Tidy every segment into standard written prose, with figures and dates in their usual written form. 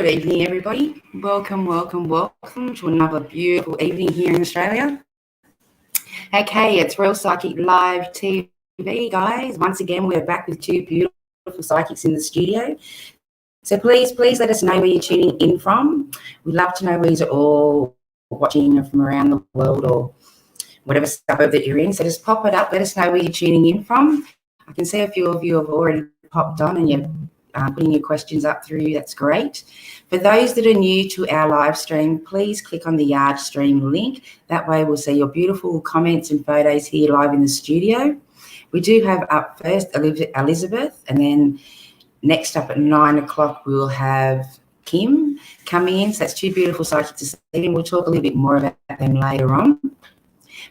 Good evening, everybody. Welcome to another beautiful evening here in Australia. Okay, it's Royal Psychic Live TV, guys. Once again, we're back with two beautiful psychics in the studio. So please let us know where you're tuning in from. We'd love to know where you're all watching from around the world or whatever suburb that you're in. So just pop it up. Let us know where you're tuning in from. I can see a few of you have already popped on and you're putting your questions up through. That's great. For those that are new to our live stream, please click on the Yard Stream link. That way we'll see your beautiful comments and photos here live in the studio. We do have up first Elizabeth, and then next up at 9 o'clock we'll have Kim coming in. So that's two beautiful psychics this evening. We'll talk a little bit more about them later on.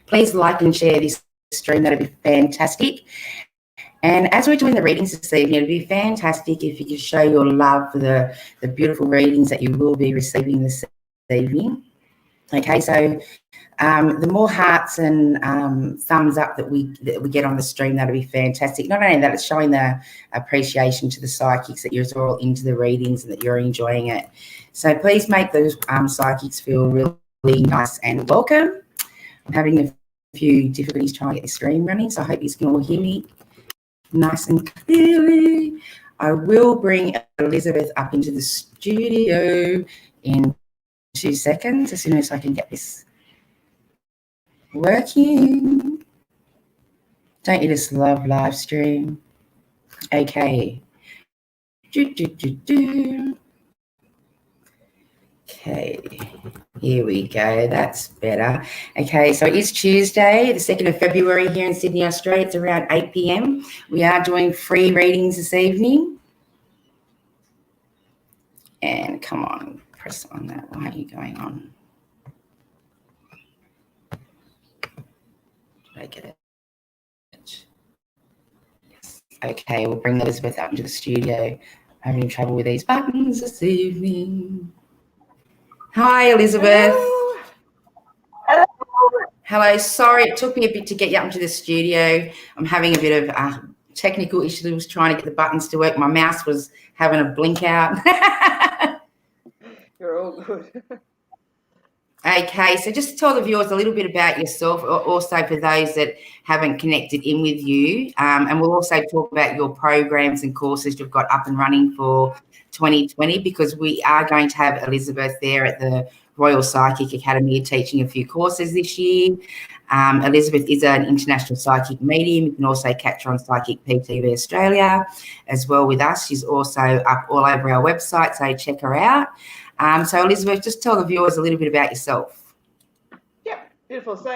Please like and share this stream. That'd be fantastic. And as we're doing the readings this evening, it'd be fantastic if you could show your love for the beautiful readings that you will be receiving this evening. Okay, so the more hearts and thumbs up that we get on the stream, that'll be fantastic. Not only that, it's showing the appreciation to the psychics that you're all into the readings and that you're enjoying it. So please make those psychics feel really nice and welcome. I'm having a few difficulties trying to get the stream running, so I hope you can all hear me nice and clearly. I will bring Elizabeth up into the studio in 2 seconds as soon as I can get this working. Don't you just love live stream? Okay. Okay, here we go. That's better. Okay, so it's Tuesday, the 2nd of February here in Sydney, Australia. It's around 8 p.m. We are doing free readings this evening. And come on, press on that. Why are you going on? Did I get it? Yes. Okay, we'll bring Elizabeth up into the studio. I'm having trouble with these buttons this evening. Hi, Elizabeth. Hello. Hello. Sorry, it took me a bit to get you up into the studio. I'm having a bit of technical issues trying to get the buttons to work. My mouse was having a blink out. You're all good. Okay, so just tell the viewers a little bit about yourself, also for those that haven't connected in with you. And we'll also talk about your programs and courses you've got up and running for 2020, because we are going to have Elizabeth there at the Royal Psychic Academy teaching a few courses this year. Elizabeth is an international psychic medium. You can also catch her on Psychic PTV Australia as well with us. She's also up all over our website, so check her out. So Elizabeth, just tell the viewers a little bit about yourself. Yeah, beautiful. So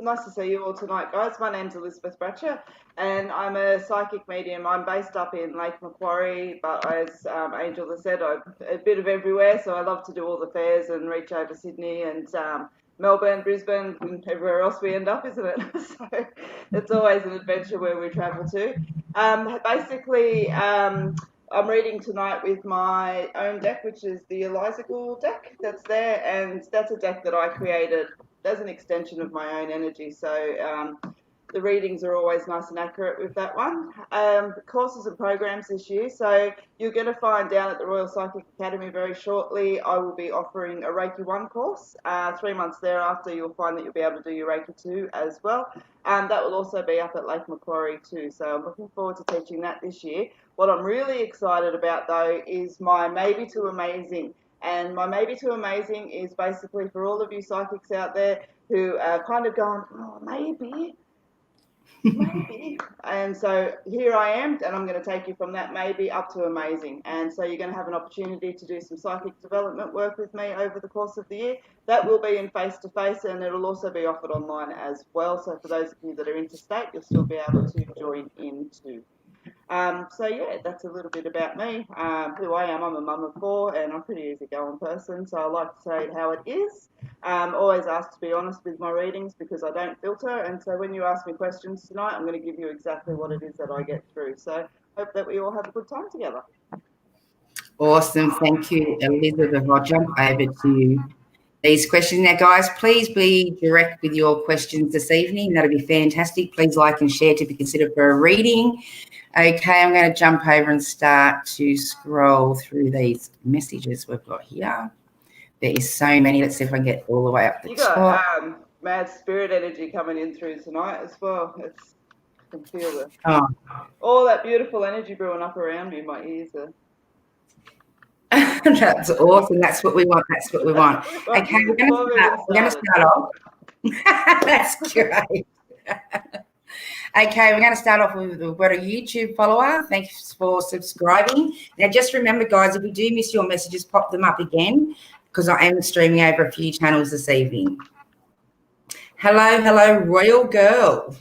nice to see you all tonight, guys. My name's Elizabeth Bratcher, and I'm a psychic medium. I'm based up in Lake Macquarie, but as Angel has said, I'm a bit of everywhere, so I love to do all the fairs and reach over Sydney and Melbourne, Brisbane, and everywhere else we end up, isn't it? So it's always an adventure where we travel to. Basically, I'm reading tonight with my own deck, which is the Elizagal deck that's there, and that's a deck that I created as an extension of my own energy. So the readings are always nice and accurate with that one. Courses and programs this year. So you're going to find down at the Royal Psychic Academy very shortly, I will be offering a Reiki 1 course. 3 months thereafter, you'll find that you'll be able to do your Reiki 2 as well. That will also be up at Lake Macquarie too. So I'm looking forward to teaching that this year. What I'm really excited about, though, is my Maybe to Amazing. And my Maybe to Amazing is basically for all of you psychics out there who are kind of going, oh, maybe. And so here I am, and I'm going to take you from that maybe up to amazing. And so you're going to have an opportunity to do some psychic development work with me over the course of the year. That will be in face-to-face, and it'll also be offered online as well. So for those of you that are interstate, you'll still be able to join in too. So yeah, that's a little bit about me, who I am. I'm a mum of 4, and I'm a pretty easygoing person, so I like to say how it is. Always ask to be honest with my readings because I don't filter, and so when you ask me questions tonight, I'm going to give you exactly what it is that I get through. So hope that we all have a good time together. Awesome, thank you, Elizabeth. I'll jump over to these questions. Now, guys, please be direct with your questions this evening. That'll be fantastic. Please like and share to be considered for a reading. Okay, I'm going to jump over and start to scroll through these messages we've got here. There is so many. Let's see if I can get all the way up the top. You got mad spirit energy coming in through tonight as well. I can feel all that beautiful energy brewing up around me. My ears are. That's awesome. That's what we want. That's what we want. Okay, we're going to start off. That's great. Okay, we're going to start off with we've got a YouTube follower. Thanks for subscribing. Now, just remember, guys, if we do miss your messages, pop them up again because I am streaming over a few channels this evening. Hello, Royal Girl.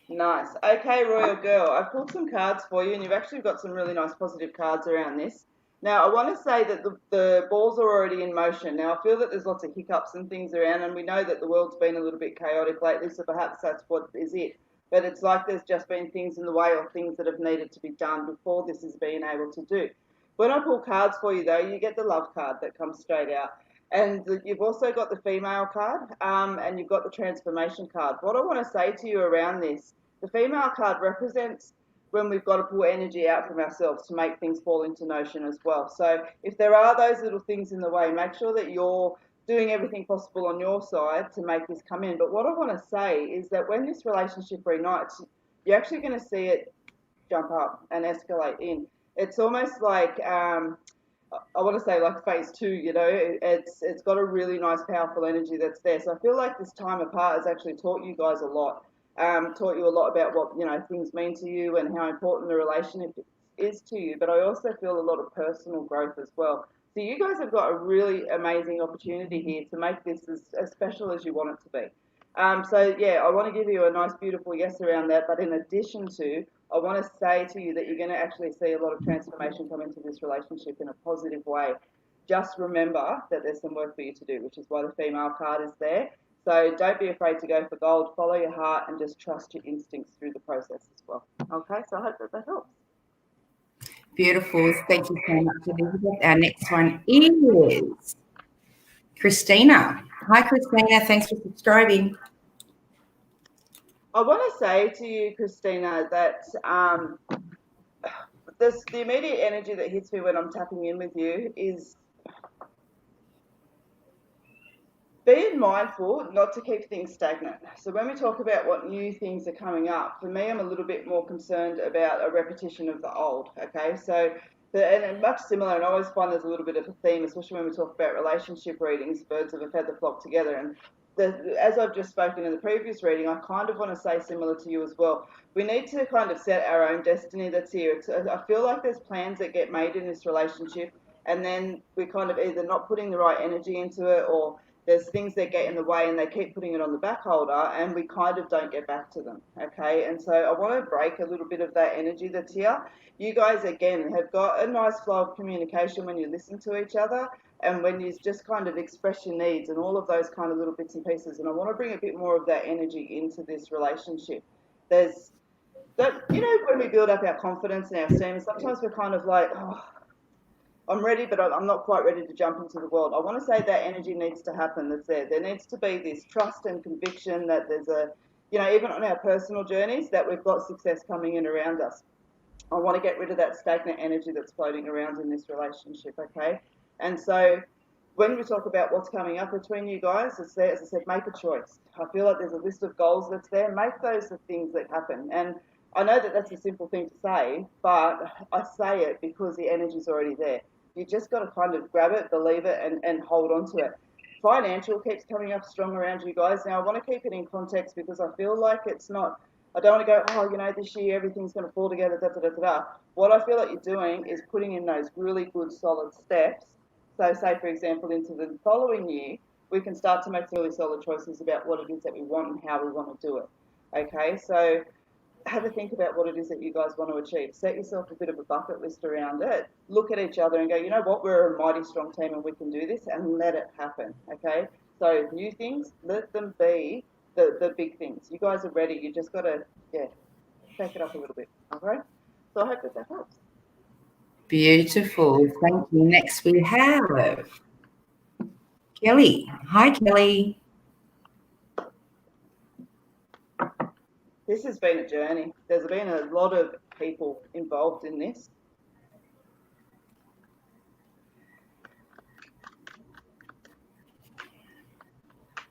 Nice. Okay, Royal Girl, I've pulled some cards for you, and you've actually got some really nice positive cards around this. Now, I want to say that the balls are already in motion. Now, I feel that there's lots of hiccups and things around, and we know that the world's been a little bit chaotic lately, so perhaps that's what is it. But it's like there's just been things in the way or things that have needed to be done before this has been able to do. When I pull cards for you, though, you get the love card that comes straight out. And you've also got the female card, and you've got the transformation card. What I want to say to you around this, the female card represents when we've got to pull energy out from ourselves to make things fall into motion as well. So if there are those little things in the way, make sure that you're doing everything possible on your side to make this come in. But what I want to say is that when this relationship reunites, you're actually going to see it jump up and escalate in. It's almost like, I want to say like phase 2, you know, it's got a really nice, powerful energy that's there. So I feel like this time apart has actually taught you guys a lot. Taught you a lot about what, you know, things mean to you and how important the relationship is to you. But I also feel a lot of personal growth as well. So you guys have got a really amazing opportunity here to make this as special as you want it to be. So, yeah, I want to give you a nice, beautiful yes around that. But in addition to, I want to say to you that you're going to actually see a lot of transformation come into this relationship in a positive way. Just remember that there's some work for you to do, which is why the female card is there. So don't be afraid to go for gold. Follow your heart and just trust your instincts through the process as well. Okay, so I hope that helps. Beautiful. Thank you so much, Elizabeth. Our next one is Christina. Hi, Christina. Thanks for subscribing. I want to say to you, Christina, that the immediate energy that hits me when I'm tapping in with you is being mindful not to keep things stagnant. So when we talk about what new things are coming up, for me, I'm a little bit more concerned about a repetition of the old, okay? So, and much similar, and I always find there's a little bit of a theme, especially when we talk about relationship readings, birds of a feather flock together. And as I've just spoken in the previous reading, I kind of want to say similar to you as well. We need to kind of set our own destiny that's here. I feel like there's plans that get made in this relationship, and then we're kind of either not putting the right energy into it, or there's things that get in the way and they keep putting it on the back holder and we kind of don't get back to them, okay? And so I want to break a little bit of that energy that's here. You guys, again, have got a nice flow of communication when you listen to each other and when you just kind of express your needs and all of those kind of little bits and pieces. And I want to bring a bit more of that energy into this relationship. There's that, you know, when we build up our confidence and our esteem, sometimes we're kind of like, oh, I'm ready, but I'm not quite ready to jump into the world. I want to say that energy needs to happen that's there. There needs to be this trust and conviction that there's a, you know, even on our personal journeys, that we've got success coming in around us. I want to get rid of that stagnant energy that's floating around in this relationship, okay? And so when we talk about what's coming up between you guys, it's there, as I said, make a choice. I feel like there's a list of goals that's there. Make those the things that happen. And I know that that's a simple thing to say, but I say it because the energy's already there. You just got to kind of grab it, believe it, and hold on to it. Financial keeps coming up strong around you guys. Now, I want to keep it in context because I feel like it's not, I don't want to go, oh, you know, this year everything's going to fall together, da-da-da-da-da. What I feel like you're doing is putting in those really good, solid steps. So say, for example, into the following year, we can start to make some really solid choices about what it is that we want and how we want to do it. Okay, so have a think about what it is that you guys want to achieve. Set yourself a bit of a bucket list around it. Look at each other and go, you know what, we're a mighty strong team and we can do this, and let it happen, okay? So new things, let them be the big things. You guys are ready. You just got to, take it up a little bit, okay? So I hope that helps. Beautiful. Thank you. Next we have Kelly. Hi, Kelly. This has been a journey. There's been a lot of people involved in this.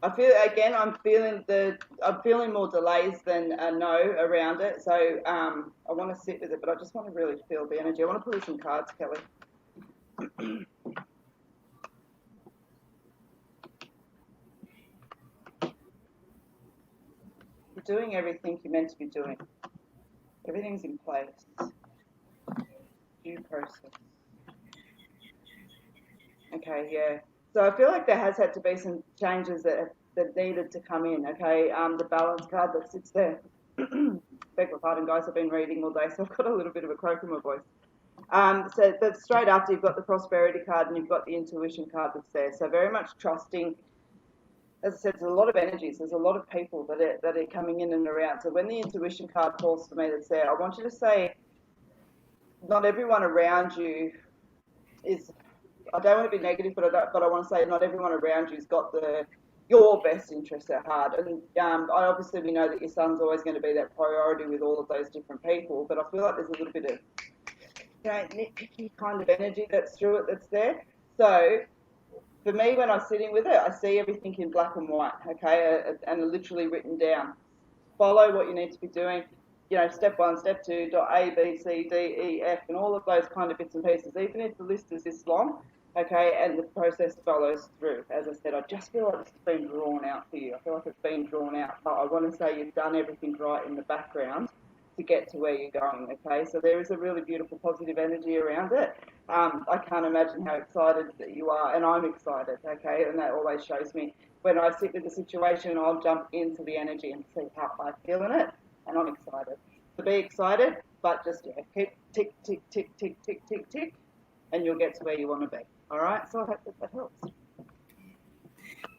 I feel again. I'm feeling more delays than a no around it. So I want to sit with it, but I just want to really feel the energy. I want to pull you some cards, Kelly. You're doing everything you're meant to be doing. Everything's in place. Due process. Okay, yeah. So I feel like there has had to be some changes that needed to come in. Okay, the balance card that sits there. Beg your pardon, guys. I've been reading all day, so I've got a little bit of a croak in my voice. So that's straight after you've got the prosperity card and you've got the intuition card that's there. So very much trusting. As I said, there's a lot of energies. There's a lot of people that are coming in and around. So when the intuition card falls for me, that's there. I want you to say, not everyone around you is. I don't want to be negative, but I want to say not everyone around you's got your best interests at heart. And we know that your son's always going to be that priority with all of those different people. But I feel like there's a little bit of nitpicky kind of energy that's through it that's there. So for me, when I'm sitting with it, I see everything in black and white, okay, and literally written down. Follow what you need to be doing. Step 1, step 2, dot A, B, C, D, E, F, and all of those kind of bits and pieces, even if the list is this long, okay, and the process follows through. As I said, I just feel like it's been drawn out for you. I feel like it's been drawn out, but I want to say you've done everything right in the background to get to where you're going, okay? So there is a really beautiful positive energy around it. I can't imagine how excited that you are, and I'm excited, okay? And that always shows me when I sit with the situation, I'll jump into the energy and see how I feel in it, and I'm excited. So be excited, but just keep tick, tick, tick, tick, tick, tick, tick, and you'll get to where you want to be. All right? So I hope that helps.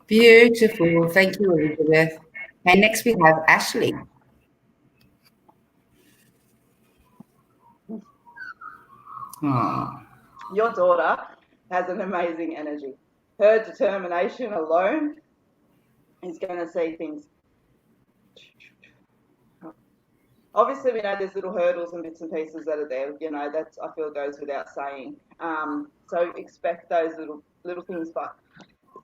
Beautiful. Thank you, Elizabeth. And next we have Ashley. Oh. Your daughter has an amazing energy. Her determination alone is going to see things. Obviously, we know there's little hurdles and bits and pieces that are there. That I feel goes without saying. So expect those little things, but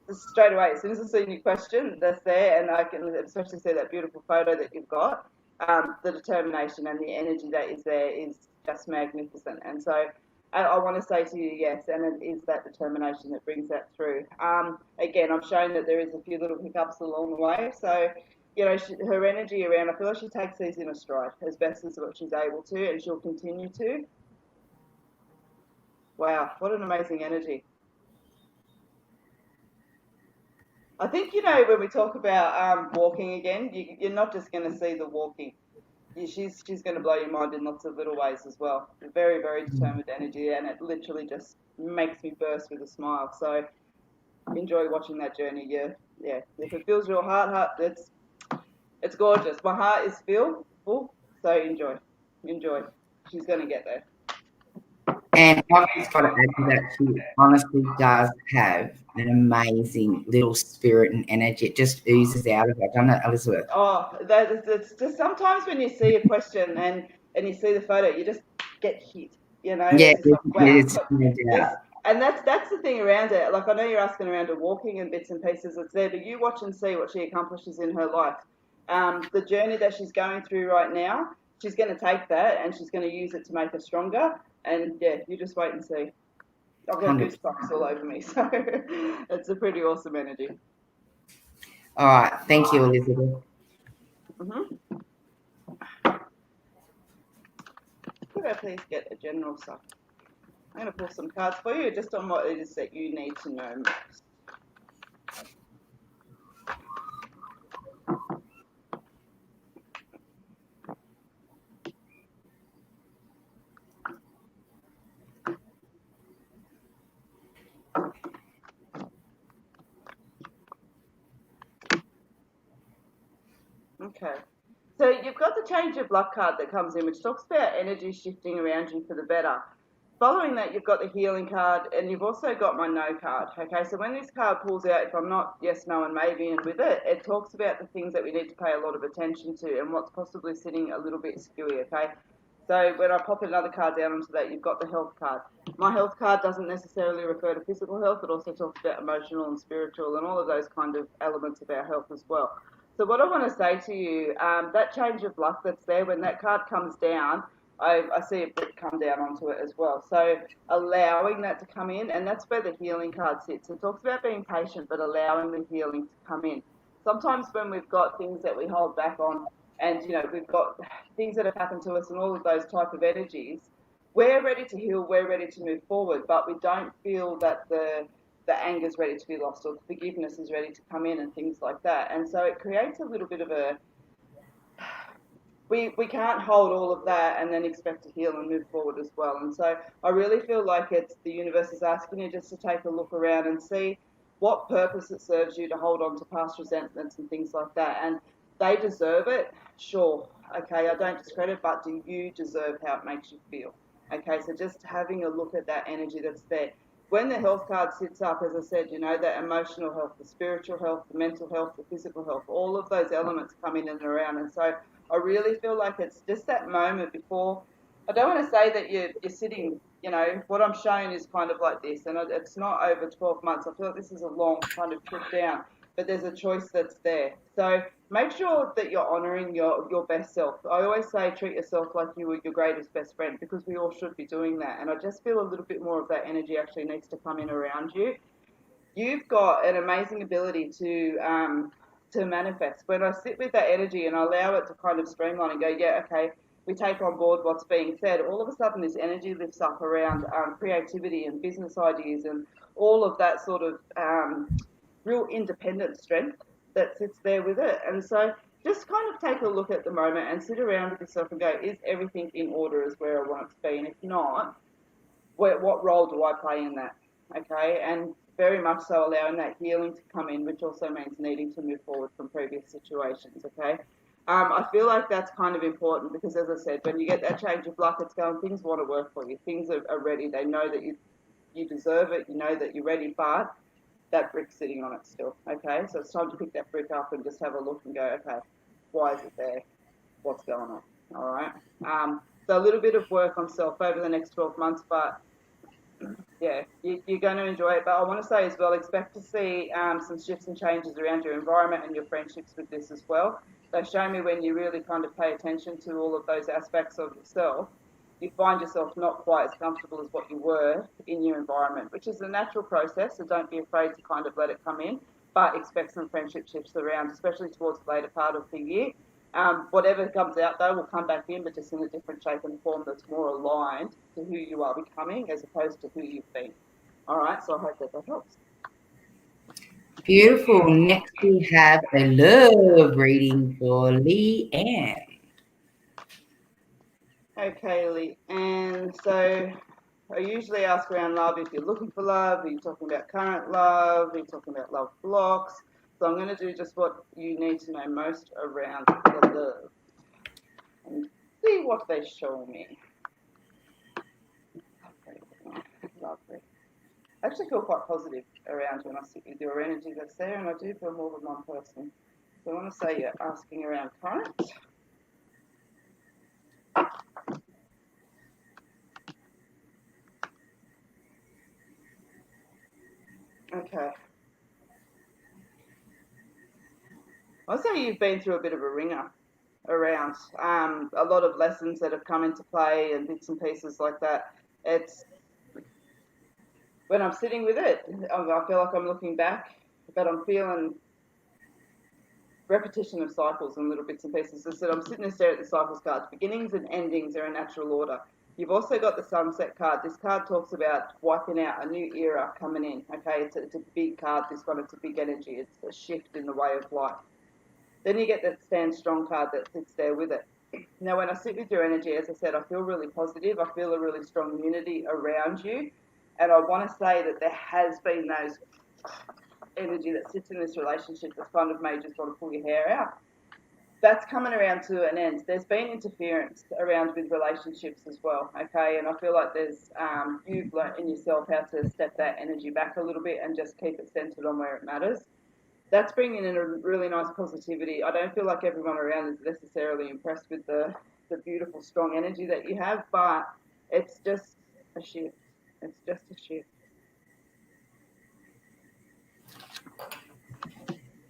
straight away, as soon as I see your question, that's there, and I can especially see that beautiful photo that you've got. The determination and the energy that is there is just magnificent. And so I want to say to you, yes, and it is that determination that brings that through. Again, I've shown that there is a few little hiccups along the way. So, her energy around, I feel like she takes these in a stride as best as what she's able to, and she'll continue to. Wow, what an amazing energy. I think, when we talk about walking again, you're not just going to see the walking. She's going to blow your mind in lots of little ways as well. Very, very determined energy, and it literally just makes me burst with a smile. So enjoy watching that journey. Yeah. If it fills your heart, it's gorgeous. My heart is full, so enjoy. She's going to get there. And I've just got to add to that, she honestly does have an amazing little spirit and energy. It just oozes out of her, doesn't it, Elizabeth? Oh, it's just sometimes when you see a question and you see the photo, you just get hit. Yeah, It's just like, it's and that's the thing around it. Like, I know you're asking around her walking and bits and pieces. It's there, but you watch and see what she accomplishes in her life. The journey that she's going through right now, she's going to take that and she's going to use it to make her stronger. And yeah, you just wait and see. I've got goosebumps all over me, so it's a pretty awesome energy. All right, thank you, Elizabeth. Could I please get a general suck? I'm going to pull some cards for you just on what it is that you need to know most. Okay. So you've got the change of luck card that comes in, which talks about energy shifting around you for the better. Following that, you've got the healing card, and you've also got my no card. Okay, so when this card pulls out, if I'm not yes, no, and maybe, and with it, it talks about the things that we need to pay a lot of attention to and what's possibly sitting a little bit skewy. Okay, so when I pop another card down onto that, you've got the health card. My health card doesn't necessarily refer to physical health. It also talks about emotional and spiritual and all of those kind of elements of our health as well. So what I want to say to you, that change of luck that's there, when that card comes down, I see a brick come down onto it as well. So allowing that to come in, and that's where the healing card sits. It talks about being patient, but allowing the healing to come in. Sometimes when we've got things that we hold back on, and we've got things that have happened to us and all of those type of energies, we're ready to heal, we're ready to move forward, but we don't feel that the anger is ready to be lost or the forgiveness is ready to come in and things like that. And so it creates a little bit of a we can't hold all of that and then expect to heal and move forward as well. And so I really feel like it's the universe is asking you just to take a look around and see what purpose it serves you to hold on to past resentments and things like that. And they deserve it, sure. Okay, I don't discredit, but do you deserve how it makes you feel? Okay, so just having a look at that energy that's there. When the health card sits up, as I said, the emotional health, the spiritual health, the mental health, the physical health, all of those elements come in and around. And so I really feel like it's just that moment before. I don't want to say that you're sitting, what I'm showing is kind of like this, and it's not over 12 months. I feel like this is a long kind of trip down, but there's a choice that's there. So make sure that you're honouring your best self. I always say treat yourself like you were your greatest best friend, because we all should be doing that. And I just feel a little bit more of that energy actually needs to come in around you. You've got an amazing ability to manifest. When I sit with that energy and I allow it to kind of streamline and go, yeah, okay, we take on board what's being said, all of a sudden this energy lifts up around creativity and business ideas and all of that sort of real independent strength that sits there with it. And so just kind of take a look at the moment and sit around with yourself and go, is everything in order as where I want it to be? And if not, what role do I play in that? Okay, and very much so allowing that healing to come in, which also means needing to move forward from previous situations. Okay, I feel like that's kind of important because, as I said, when you get that change of luck, it's going, things want to work for you, things are ready, they know that you deserve it, you know that you're ready, but that brick's sitting on it still. Okay, so it's time to pick that brick up and just have a look and go, okay, why is it there? What's going on? All right. So a little bit of work on self over the next 12 months, but yeah, you're going to enjoy it. But I want to say as well, expect to see some shifts and changes around your environment and your friendships with this as well. So show me when you really kind of pay attention to all of those aspects of yourself, you find yourself not quite as comfortable as what you were in your environment, which is a natural process. So don't be afraid to kind of let it come in, but expect some friendship shifts around, especially towards the later part of the year. Whatever comes out, though, will come back in, but just in a different shape and form that's more aligned to who you are becoming as opposed to who you've been. All right, so I hope that helps. Beautiful. Next, we have a love reading for Lee Ann. Okay, Lee. And so I usually ask around love if you're looking for love, are you talking about current love, are you talking about love blocks? So I'm going to do just what you need to know most around the love and see what they show me. Lovely. I actually feel quite positive around when I sit with your energy that's there, and I do feel more than one person. So I want to say you're asking around current. Okay. I'll say you've been through a bit of a ringer around a lot of lessons that have come into play and bits and pieces like that. It's when I'm sitting with it, I feel like I'm looking back, but I'm feeling repetition of cycles and little bits and pieces. As I said, I'm sitting there staring at the cycles cards. Beginnings and endings are in natural order. You've also got the sunset card. This card talks about wiping out a new era coming in. Okay, it's a big card, this one. It's a big energy. It's a shift in the way of life. Then you get that stand strong card that sits there with it. Now, when I sit with your energy, as I said, I feel really positive. I feel a really strong unity around you. And I want to say that there has been those energy that sits in this relationship that's kind of made you sort of pull your hair out. that's coming around to an end. There's been interference around with relationships as well, okay? And I feel like there's you've learnt in yourself how to step that energy back a little bit and just keep it centered on where it matters. That's bringing in a really nice positivity. I don't feel like everyone around is necessarily impressed with the beautiful, strong energy that you have, but it's just a shift. It's just a shift.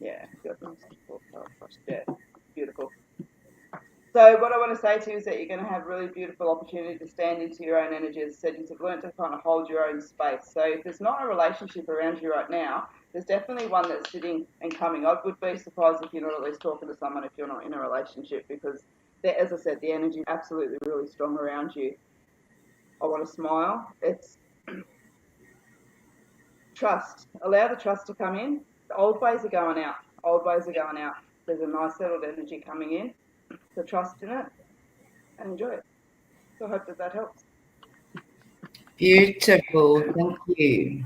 Yeah, got nice support across. Yeah, beautiful. So what I want to say to you is that you're going to have really beautiful opportunity to stand into your own energy. As I said, you've learned to kind of hold your own space. So if there's not a relationship around you right now, there's definitely one that's sitting and coming. I would be surprised if you're not at least talking to someone if you're not in a relationship, because, as I said, the energy is absolutely really strong around you. I want to smile. It's trust. Allow the trust to come in. The old ways are going out. Old ways are going out. There's a nice settled energy coming in. So trust in it and enjoy it. So I hope that helps. Beautiful. Thank you.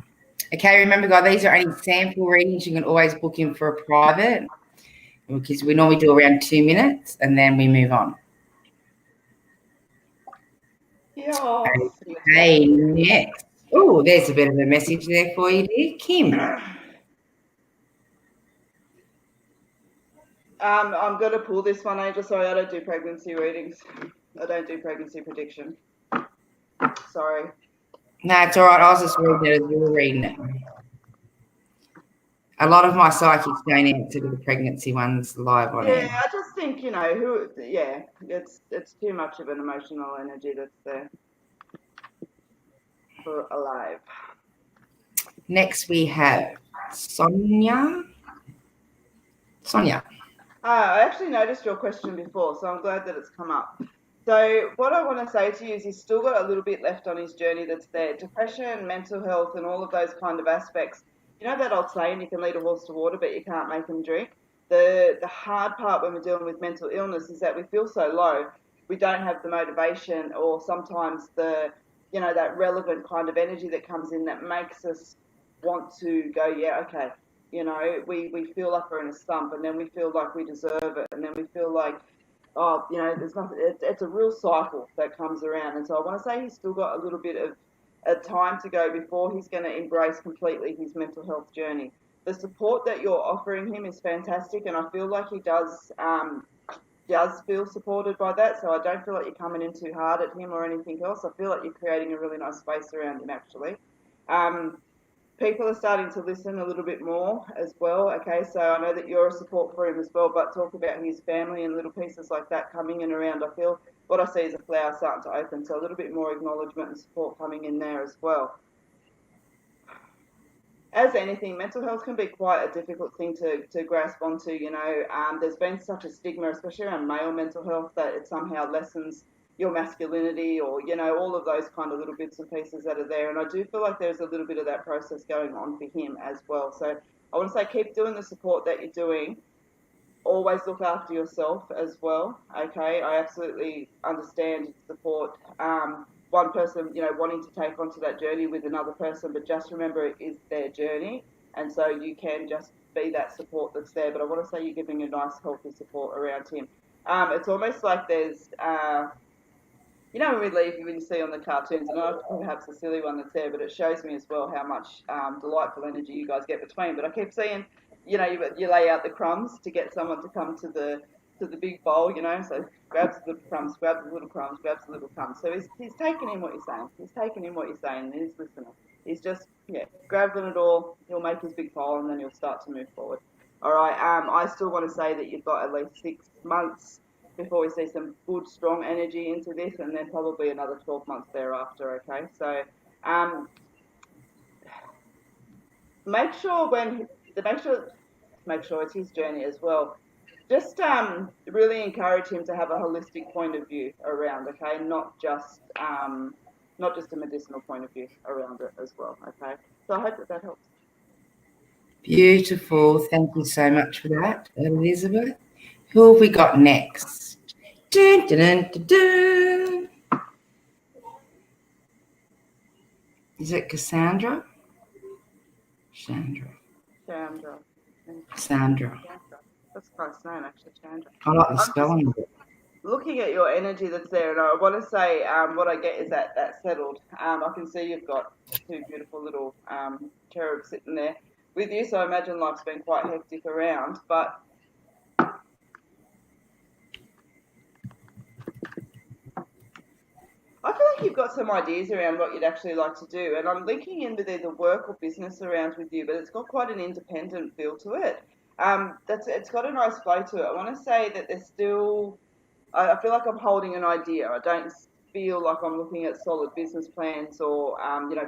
Okay, remember, guys, these are only sample readings. You can always book in for a private, because we normally do around 2 minutes and then we move on. Yes. Okay, next. Oh, there's a bit of a message there for you, dear Kim. I'm going to pull this one, Angel. Sorry, I don't do pregnancy readings. I don't do pregnancy prediction. Sorry. No, it's all right. I was just reading it as you were reading it. A lot of my psychics don't answer to the pregnancy ones live on air. Yeah, I just think, it's too much of an emotional energy that's there for alive. Next, we have Sonia. I actually noticed your question before, so I'm glad that it's come up. So what I want to say to you is he's still got a little bit left on his journey that's there. Depression, mental health, and all of those kind of aspects. You know that old saying, you can lead a horse to water, but you can't make him drink? The hard part when we're dealing with mental illness is that we feel so low, we don't have the motivation, or sometimes that relevant kind of energy that comes in that makes us want to go, yeah, okay. We feel like we're in a slump, and then we feel like we deserve it, and then we feel like, there's nothing. It's a real cycle that comes around. And so I want to say he's still got a little bit of a time to go before he's going to embrace completely his mental health journey. The support that you're offering him is fantastic, and I feel like he does feel supported by that. So I don't feel like you're coming in too hard at him or anything else. I feel like you're creating a really nice space around him, actually. People are starting to listen a little bit more as well. Okay, so I know that you're a support for him as well, but talk about his family and little pieces like that coming in around. I feel what I see is a flower starting to open, so a little bit more acknowledgement and support coming in there as well. As anything, mental health can be quite a difficult thing to grasp onto. There's been such a stigma, especially around male mental health, that it somehow lessens your masculinity, or all of those kind of little bits and pieces that are there. And I do feel like there's a little bit of that process going on for him as well. So I want to say, keep doing the support that you're doing. Always look after yourself as well. Okay, I absolutely understand support. One person, wanting to take onto that journey with another person, but just remember it is their journey, and so you can just be that support that's there. But I want to say you're giving a nice, healthy support around him. It's almost like there's when we leave, when you see on the cartoons, and not perhaps a silly one that's there, but it shows me as well how much delightful energy you guys get between. But I keep seeing, you lay out the crumbs to get someone to come to the big bowl, so grabs the little crumbs, grabs the little crumbs, grabs the little crumbs. So he's taking in what you're saying. He's taking in what you're saying, and he's listening. He's just, grabbing it all. He'll make his big pile, and then he'll start to move forward. All right. I still want to say that you've got at least 6 months before we see some good, strong energy into this, and then probably another 12 months thereafter, okay? So make sure it's his journey as well. Just really encourage him to have a holistic point of view around, okay? Not just a medicinal point of view around it as well, okay? So I hope that helps. Beautiful. Thank you so much for that, Elizabeth. Who have we got next? Dun, dun, dun, dun, dun. Is it Cassandra? Sandra. Sandra. That's a nice name, actually, Chandra. I like the I'm just spelling. looking at your energy that's there, and I want to say what I get is that that's settled. I can see you've got two beautiful little cherubs sitting there with you, so I imagine life's been quite hectic around, but I feel like you've got some ideas around what you'd actually like to do, and I'm linking in with either work or business around with you, but it's got quite an independent feel to it. It's got a nice flow to it. I want to say that there's still, I feel like I'm holding an idea. I don't feel like I'm looking at solid business plans or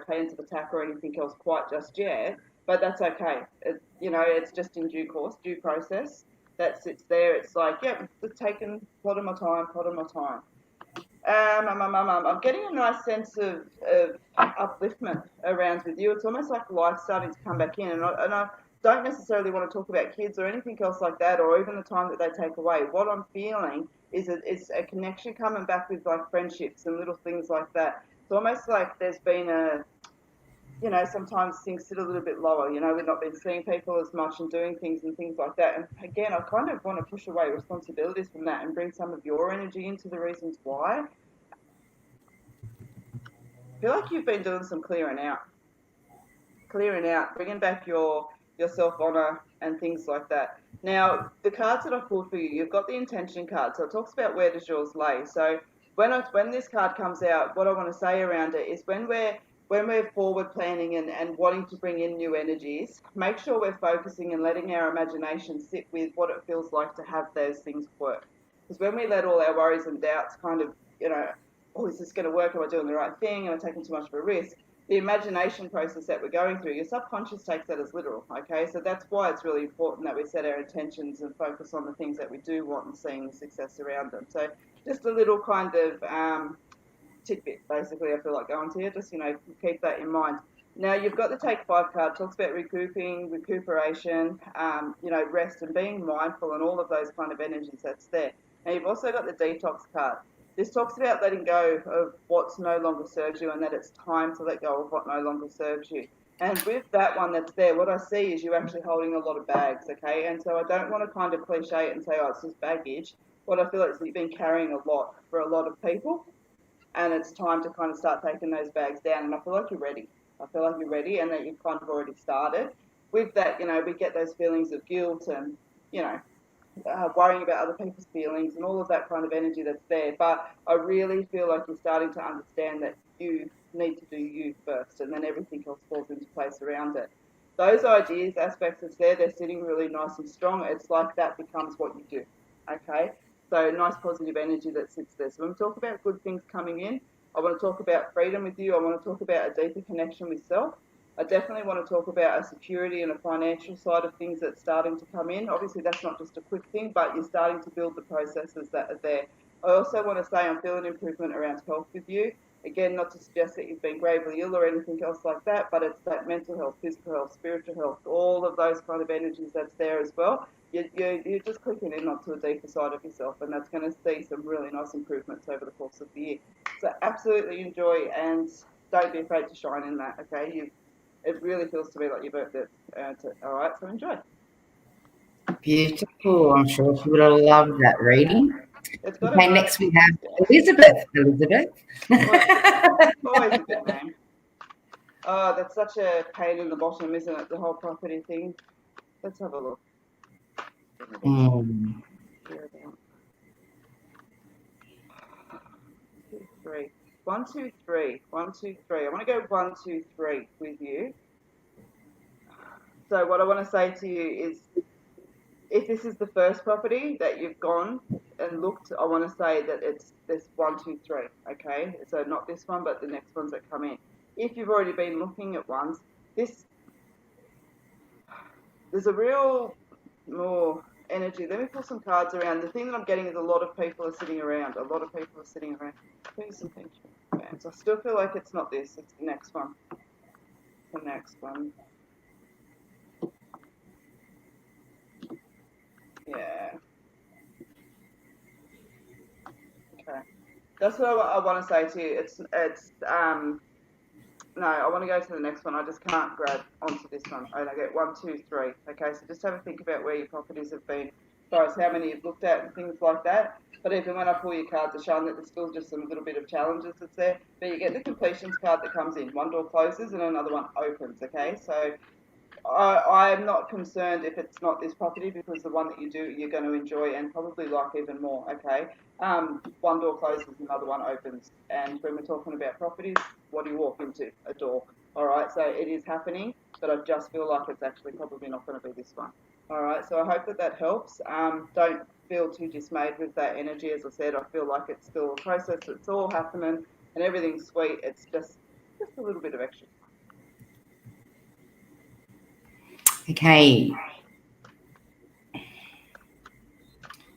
plans of attack or anything else quite just yet, but that's okay. It's just in due course, due process that sits there. It's like, yep, just taking plot of my time, plot of my time. I'm getting a nice sense of upliftment around with you. It's almost like life starting to come back in, and I don't necessarily want to talk about kids or anything else like that, or even the time that they take away. What I'm feeling is a connection coming back with like friendships and little things like that. It's almost like there's been sometimes things sit a little bit lower. We've not been seeing people as much and doing things and things like that. And again, I kind of want to push away responsibilities from that and bring some of your energy into the reasons why. I feel like you've been doing some clearing out, bringing back your self-honor and things like that. Now, the cards that I pulled for you, you've got the intention card, so it talks about where does yours lay. So when this card comes out, what I want to say around it is when we're forward planning and wanting to bring in new energies, make sure we're focusing and letting our imagination sit with what it feels like to have those things work. Because when we let all our worries and doubts kind of, oh, is this going to work? Am I doing the right thing? Am I taking too much of a risk? The imagination process that we're going through, your subconscious takes that as literal, okay? So that's why it's really important that we set our intentions and focus on the things that we do want and seeing the success around them. So just a little kind of tidbit, basically, I feel like going to you. Just, keep that in mind. Now, you've got the Take 5 card, talks about recuperation, rest and being mindful and all of those kind of energies that's there. Now, you've also got the Detox card. This talks about letting go of what's no longer serves you and that it's time to let go of what no longer serves you. And with that one that's there, what I see is you actually holding a lot of bags, okay? And so I don't want to kind of cliche it and say, oh, it's just baggage. What I feel like is that you've been carrying a lot for a lot of people, and it's time to kind of start taking those bags down. And I feel like you're ready. I feel like you're ready and that you've kind of already started. With that, we get those feelings of guilt and, worrying about other people's feelings and all of that kind of energy that's there. But I really feel like you're starting to understand that you need to do you first, and then everything else falls into place around it. Those ideas, aspects that's there, they're sitting really nice and strong. It's like that becomes what you do, okay? So nice positive energy that sits there. So when we talk about good things coming in, I want to talk about freedom with you. I want to talk about a deeper connection with self. I definitely want to talk about a security and a financial side of things that's starting to come in. Obviously, that's not just a quick thing, but you're starting to build the processes that are there. I also want to say I'm feeling improvement around health with you. Again, not to suggest that you've been gravely ill or anything else like that, but it's that mental health, physical health, spiritual health, all of those kind of energies that's there as well. You're just clicking in onto a deeper side of yourself, and that's going to see some really nice improvements over the course of the year. So absolutely enjoy and don't be afraid to shine in that, okay? It really feels to me like you've earned it. All right, so enjoy. Beautiful. I'm sure she would have loved that reading. It's got a Okay, nice, next we have yeah. Elizabeth. Elizabeth. Always a good name. Oh, that's such a pain in the bottom, isn't it? The whole property thing. Let's have a look. Mm. 2, 3. 1, 2, 3. 1, 2, 3. I want to go 1, 2, 3 with you. So what I want to say to you is, if this is the first property that you've gone and looked, I want to say that it's this 1, 2, 3. Okay, so not this one, but the next ones that come in. If you've already been looking at ones, there's a real more energy. Let me pull some cards around. The thing that I'm getting is a lot of people are sitting around. A lot of people are sitting around. Please some attention. So I still feel like it's not this. It's the next one. The next one. Yeah. Okay. That's what I want to say to you. No, I want to go to the next one. I just can't grab onto this one. I get 1, 2, 3. Okay, so just have a think about where your properties have been. far as how many you've looked at and things like that. But even when I pull your cards, are showing that there's still just some little bit of challenges that's there. But you get the completions card that comes in. One door closes and another one opens, okay? So I'm not concerned if it's not this property, because the one that you do, you're going to enjoy and probably like even more, okay? One door closes, another one opens. And when we're talking about properties, what do you walk into? A door. All right, so it is happening, but I just feel like it's actually probably not going to be this one. All right, so I hope that helps. Don't feel too dismayed with that energy. As I said, I feel like it's still a process. It's all happening and everything's sweet. It's just a little bit of extra. Okay.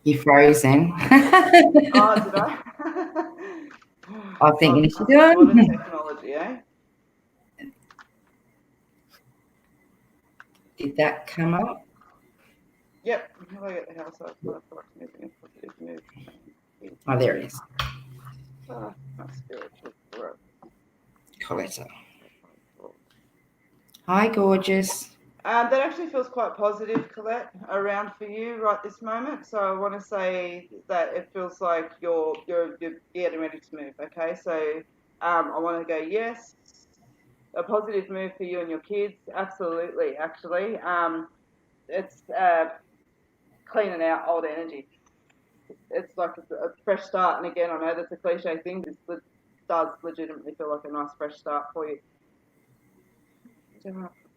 You're frozen. Oh, did I? I'm thinking, is she What done? a technology, eh? Did that come up? Yep. How do I get the house up? Moving and positive move. Oh, there it is. My spiritual growth. Coletta. Hi, gorgeous. That actually feels quite positive, Colette, around for you right this moment. So I want to say that it feels like you're getting ready to move. Okay, so I want to go yes, a positive move for you and your kids. Absolutely, actually, it's cleaning out old energy. It's like a fresh start. And again, I know that's a cliche thing. This does legitimately feel like a nice fresh start for you.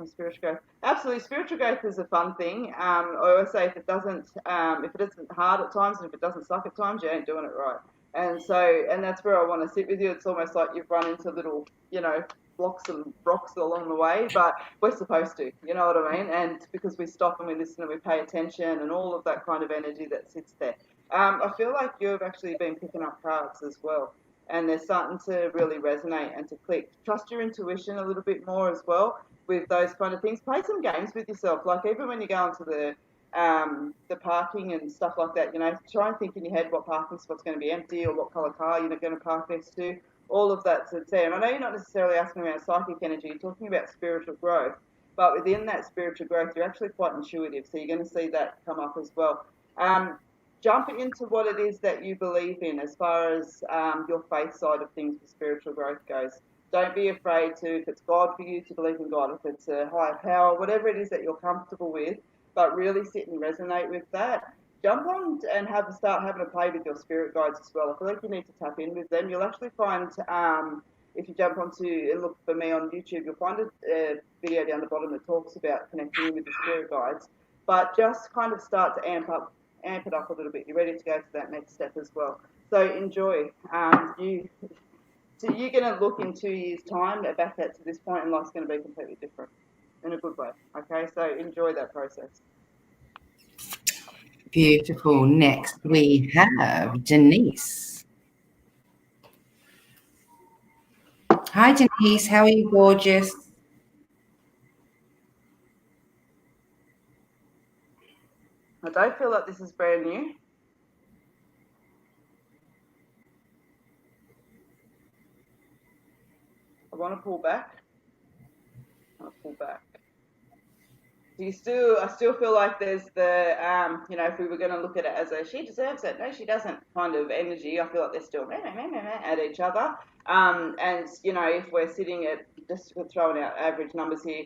Spiritual growth. Absolutely, spiritual growth is a fun thing. I always say if it isn't hard at times, and if it doesn't suck at times, you ain't doing it right. And that's where I want to sit with you. It's almost like you've run into little, blocks and rocks along the way, but we're supposed to, you know what I mean? And because we stop and we listen and we pay attention and all of that kind of energy that sits there. I feel like you've actually been picking up cards as well, and they're starting to really resonate and to click. Trust your intuition a little bit more as well with those kind of things. Play some games with yourself. Like even when you go into the parking and stuff like that, try and think in your head what parking spot's going to be empty or what colour car you're going to park next to. All of that's there. And I know you're not necessarily asking about psychic energy. You're talking about spiritual growth. But within that spiritual growth, you're actually quite intuitive. So you're going to see that come up as well. Jump into what it is that you believe in as far as your faith side of things with spiritual growth goes. Don't be afraid to, if it's God for you, to believe in God, if it's a higher power, whatever it is that you're comfortable with, but really sit and resonate with that. Jump on and start having a play with your spirit guides as well. I feel like you need to tap in with them. You'll actually find, if you jump onto and look for me on YouTube, you'll find a video down the bottom that talks about connecting with the spirit guides. But just kind of start to amp it up a little bit. You're ready to go to that next step as well. So enjoy. So you're going to look in 2 years' time back to this point, and life's going to be completely different in a good way. Okay, so enjoy that process. Beautiful. Next, we have Denise. Hi, Denise. How are you, gorgeous? I don't feel like this is brand new. I want to pull back. I still feel like there's the, if we were going to look at it as a she deserves it, no, she doesn't kind of energy. I feel like they're still at each other. And, if we're sitting at, just throwing out average numbers here,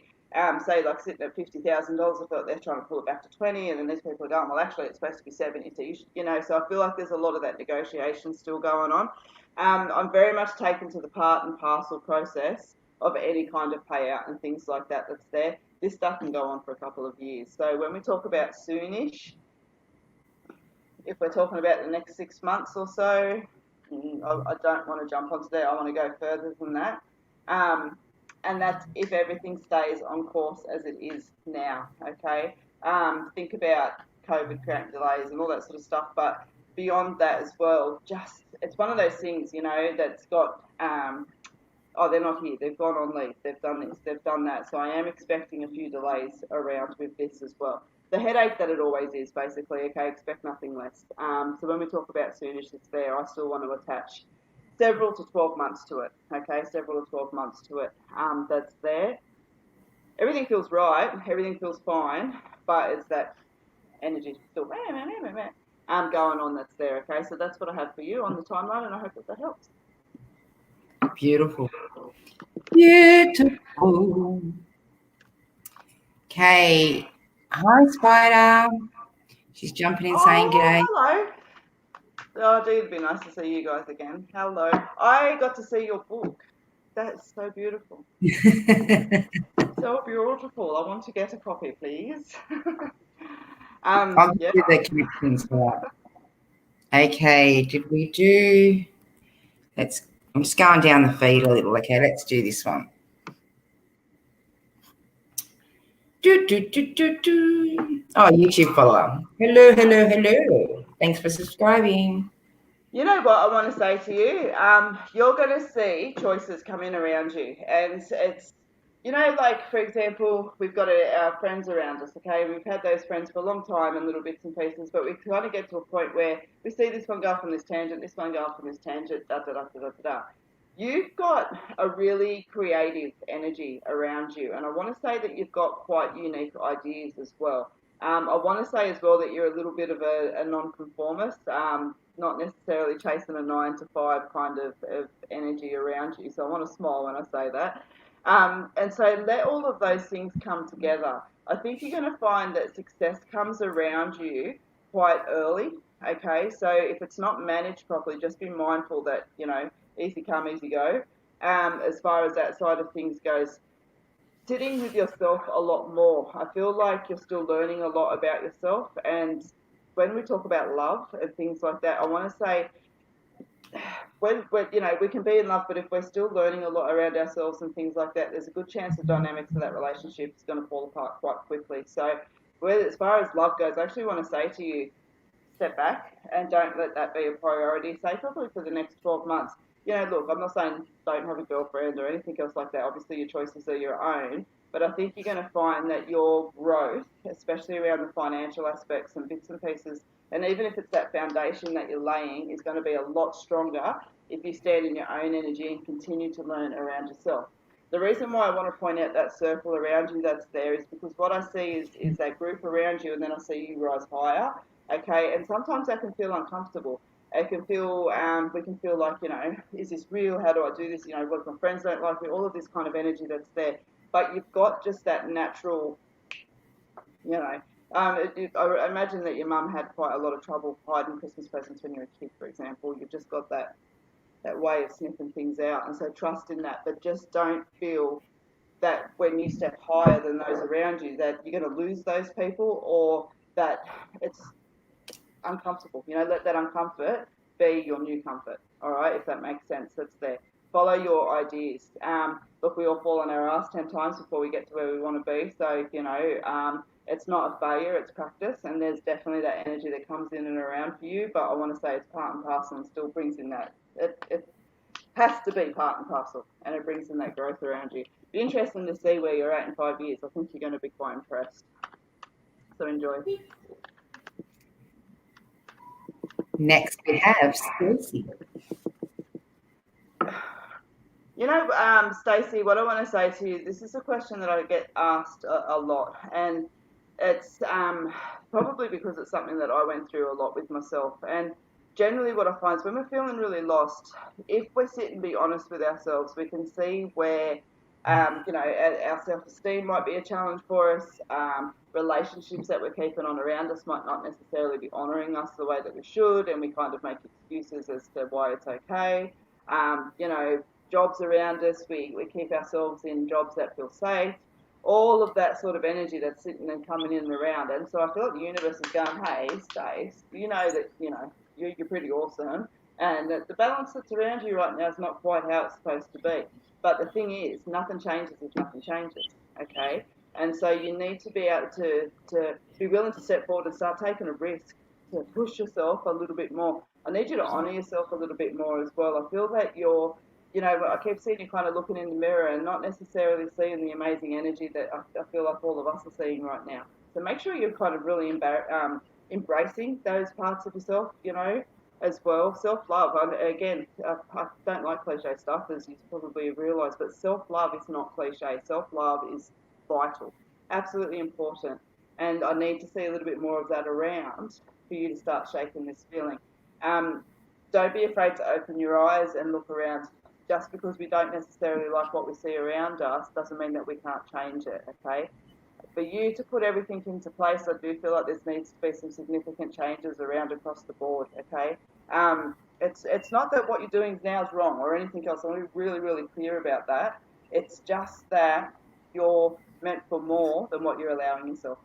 say like sitting at $50,000, I feel like they're trying to pull it back to 20, and then these people are going, well, actually, it's supposed to be 70. So, so I feel like there's a lot of that negotiation still going on. I'm very much taken to the part and parcel process of any kind of payout and things like that that's there. This stuff can go on for a couple of years. So when we talk about soonish, if we're talking about the next 6 months or so, I don't want to jump onto that. I want to go further than that. And that's if everything stays on course as it is now, okay? Think about COVID creating delays and all that sort of stuff, but beyond that as well, it's one of those things, that's got they're not here. They've gone on leave. They've done this. They've done that. So I am expecting a few delays around with this as well. The headache that it always is, basically, okay, expect nothing less. So when we talk about soonish, it's there. I still want to attach several to 12 months to it, okay, several to 12 months to it. That's there. Everything feels right. Everything feels fine, but it's that energy still going on that's there, okay? So that's what I have for you on the timeline, and I hope that helps. Beautiful. Beautiful. Okay. Hi, Spider. She's jumping in saying g'day. Hello. Oh, gee, it'd be nice to see you guys again. Hello. I got to see your book. That's so beautiful. So beautiful. I want to get a copy, please. I'll Yeah. do the connections for that. Okay, did we do... I'm just going down the feed a little. Okay, let's do this one. Oh, YouTube follower. Hello, hello, hello. Thanks for subscribing. You know what I want to say to you? You're going to see choices come in around you. And it's, you know, like, for example, we've got our friends around us, okay? We've had those friends for a long time and little bits and pieces, but we kind of get to a point where we see this one go off on this tangent, this one go off on this tangent, da-da-da-da-da-da. You've got a really creative energy around you, and I want to say that you've got quite unique ideas as well. I want to say as well that you're a little bit of a nonconformist, not necessarily chasing a 9 to 5 kind of energy around you. So I want to smile when I say that. And so let all of those things come together. I think you're going to find that success comes around you quite early. Okay, so if it's not managed properly, just be mindful that, you know, easy come, easy go. As far as that side of things goes, sitting with yourself a lot more. I feel like you're still learning a lot about yourself. And when we talk about love and things like that, I want to say, when you know, we can be in love, but if we're still learning a lot around ourselves and things like that, there's a good chance the dynamics of that relationship is going to fall apart quite quickly. So, as far as love goes, I actually want to say to you, step back and don't let that be a priority. Say probably for the next 12 months. You know, look, I'm not saying don't have a girlfriend or anything else like that. Obviously, your choices are your own. But I think you're going to find that your growth, especially around the financial aspects and bits and pieces, and even if it's that foundation that you're laying, is going to be a lot stronger if you stand in your own energy and continue to learn around yourself. The reason why I want to point out that circle around you that's there is because what I see is that group around you, and then I see you rise higher. Okay, and sometimes that can feel uncomfortable. It can feel, we can feel like, you know, is this real? How do I do this? You know, what if my friends don't like me? All of this kind of energy that's there. But you've got just that natural, you know, I imagine that your mum had quite a lot of trouble hiding Christmas presents when you were a kid, for example. You've just got that way of sniffing things out, and so trust in that. But just don't feel that when you step higher than those around you, that you're going to lose those people, or that it's uncomfortable. You know, let that uncomfort be your new comfort. All right, if that makes sense, that's there. Follow your ideas. Look, we all fall on our ass 10 times before we get to where we want to be. So, you know, it's not a failure, it's practice. And there's definitely that energy that comes in and around for you. But I want to say it's part and parcel and still brings in that. It has to be part and parcel, and it brings in that growth around you. Be interesting to see where you're at in 5 years. I think you're going to be quite impressed. So enjoy. Next we have Stacey. You know, Stacey, what I want to say to you, this is a question that I get asked a lot, and it's probably because it's something that I went through a lot with myself. And generally what I find is when we're feeling really lost, if we sit and be honest with ourselves, we can see where, you know, our self-esteem might be a challenge for us. Relationships that we're keeping on around us might not necessarily be honouring us the way that we should, and we kind of make excuses as to why it's okay. You know, jobs around us, we keep ourselves in jobs that feel safe, all of that sort of energy that's sitting and coming in and around. And so I feel like the universe is going, hey, Stace, you know that, you know, you're pretty awesome, and that the balance that's around you right now is not quite how it's supposed to be. But the thing is, nothing changes if nothing changes, okay? And so you need to be able to be willing to step forward and start taking a risk, to push yourself a little bit more. I need you to honour yourself a little bit more as well. I feel that you're, you know, I keep seeing you kind of looking in the mirror and not necessarily seeing the amazing energy that I feel like all of us are seeing right now. So make sure you're kind of really embracing those parts of yourself, you know, as well. Self-love, again, I don't like cliche stuff, as you probably realise, but self-love is not cliche. Self-love is vital, absolutely important. And I need to see a little bit more of that around for you to start shaking this feeling. Don't be afraid to open your eyes and look around. Just because we don't necessarily like what we see around us doesn't mean that we can't change it, okay? For you to put everything into place, I do feel like there needs to be some significant changes around across the board, okay? It's not that what you're doing now is wrong or anything else. I'm really, really clear about that. It's just that you're meant for more than what you're allowing yourself,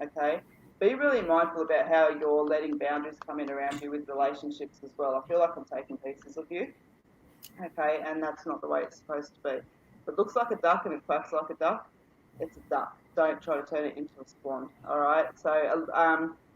okay? Be really mindful about how you're letting boundaries come in around you with relationships as well. I feel like I'm taking pieces of you, okay, and that's not the way it's supposed to be. If it looks like a duck and it quacks like a duck, it's a duck. Don't try to turn it into a swan, all right? So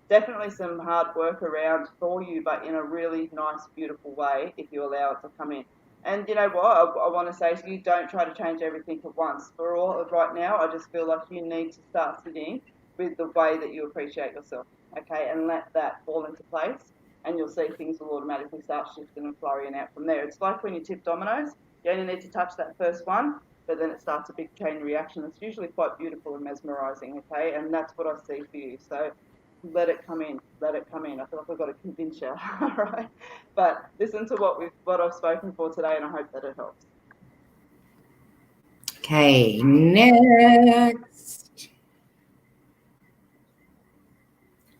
definitely some hard work around for you, but in a really nice, beautiful way if you allow it to come in. And you know what? I want to say to you, don't try to change everything at once. For all of right now, I just feel like you need to start sitting with the way that you appreciate yourself, okay, and let that fall into place, and you'll see things will automatically start shifting and flurrying out from there. It's like when you tip dominoes, you only need to touch that first one, but then it starts a big chain reaction. It's usually quite beautiful and mesmerising, okay, and that's what I see for you. So let it come in, let it come in. I feel like I've got to convince you, all right? But listen to what I've spoken for today, and I hope that it helps. Okay, next.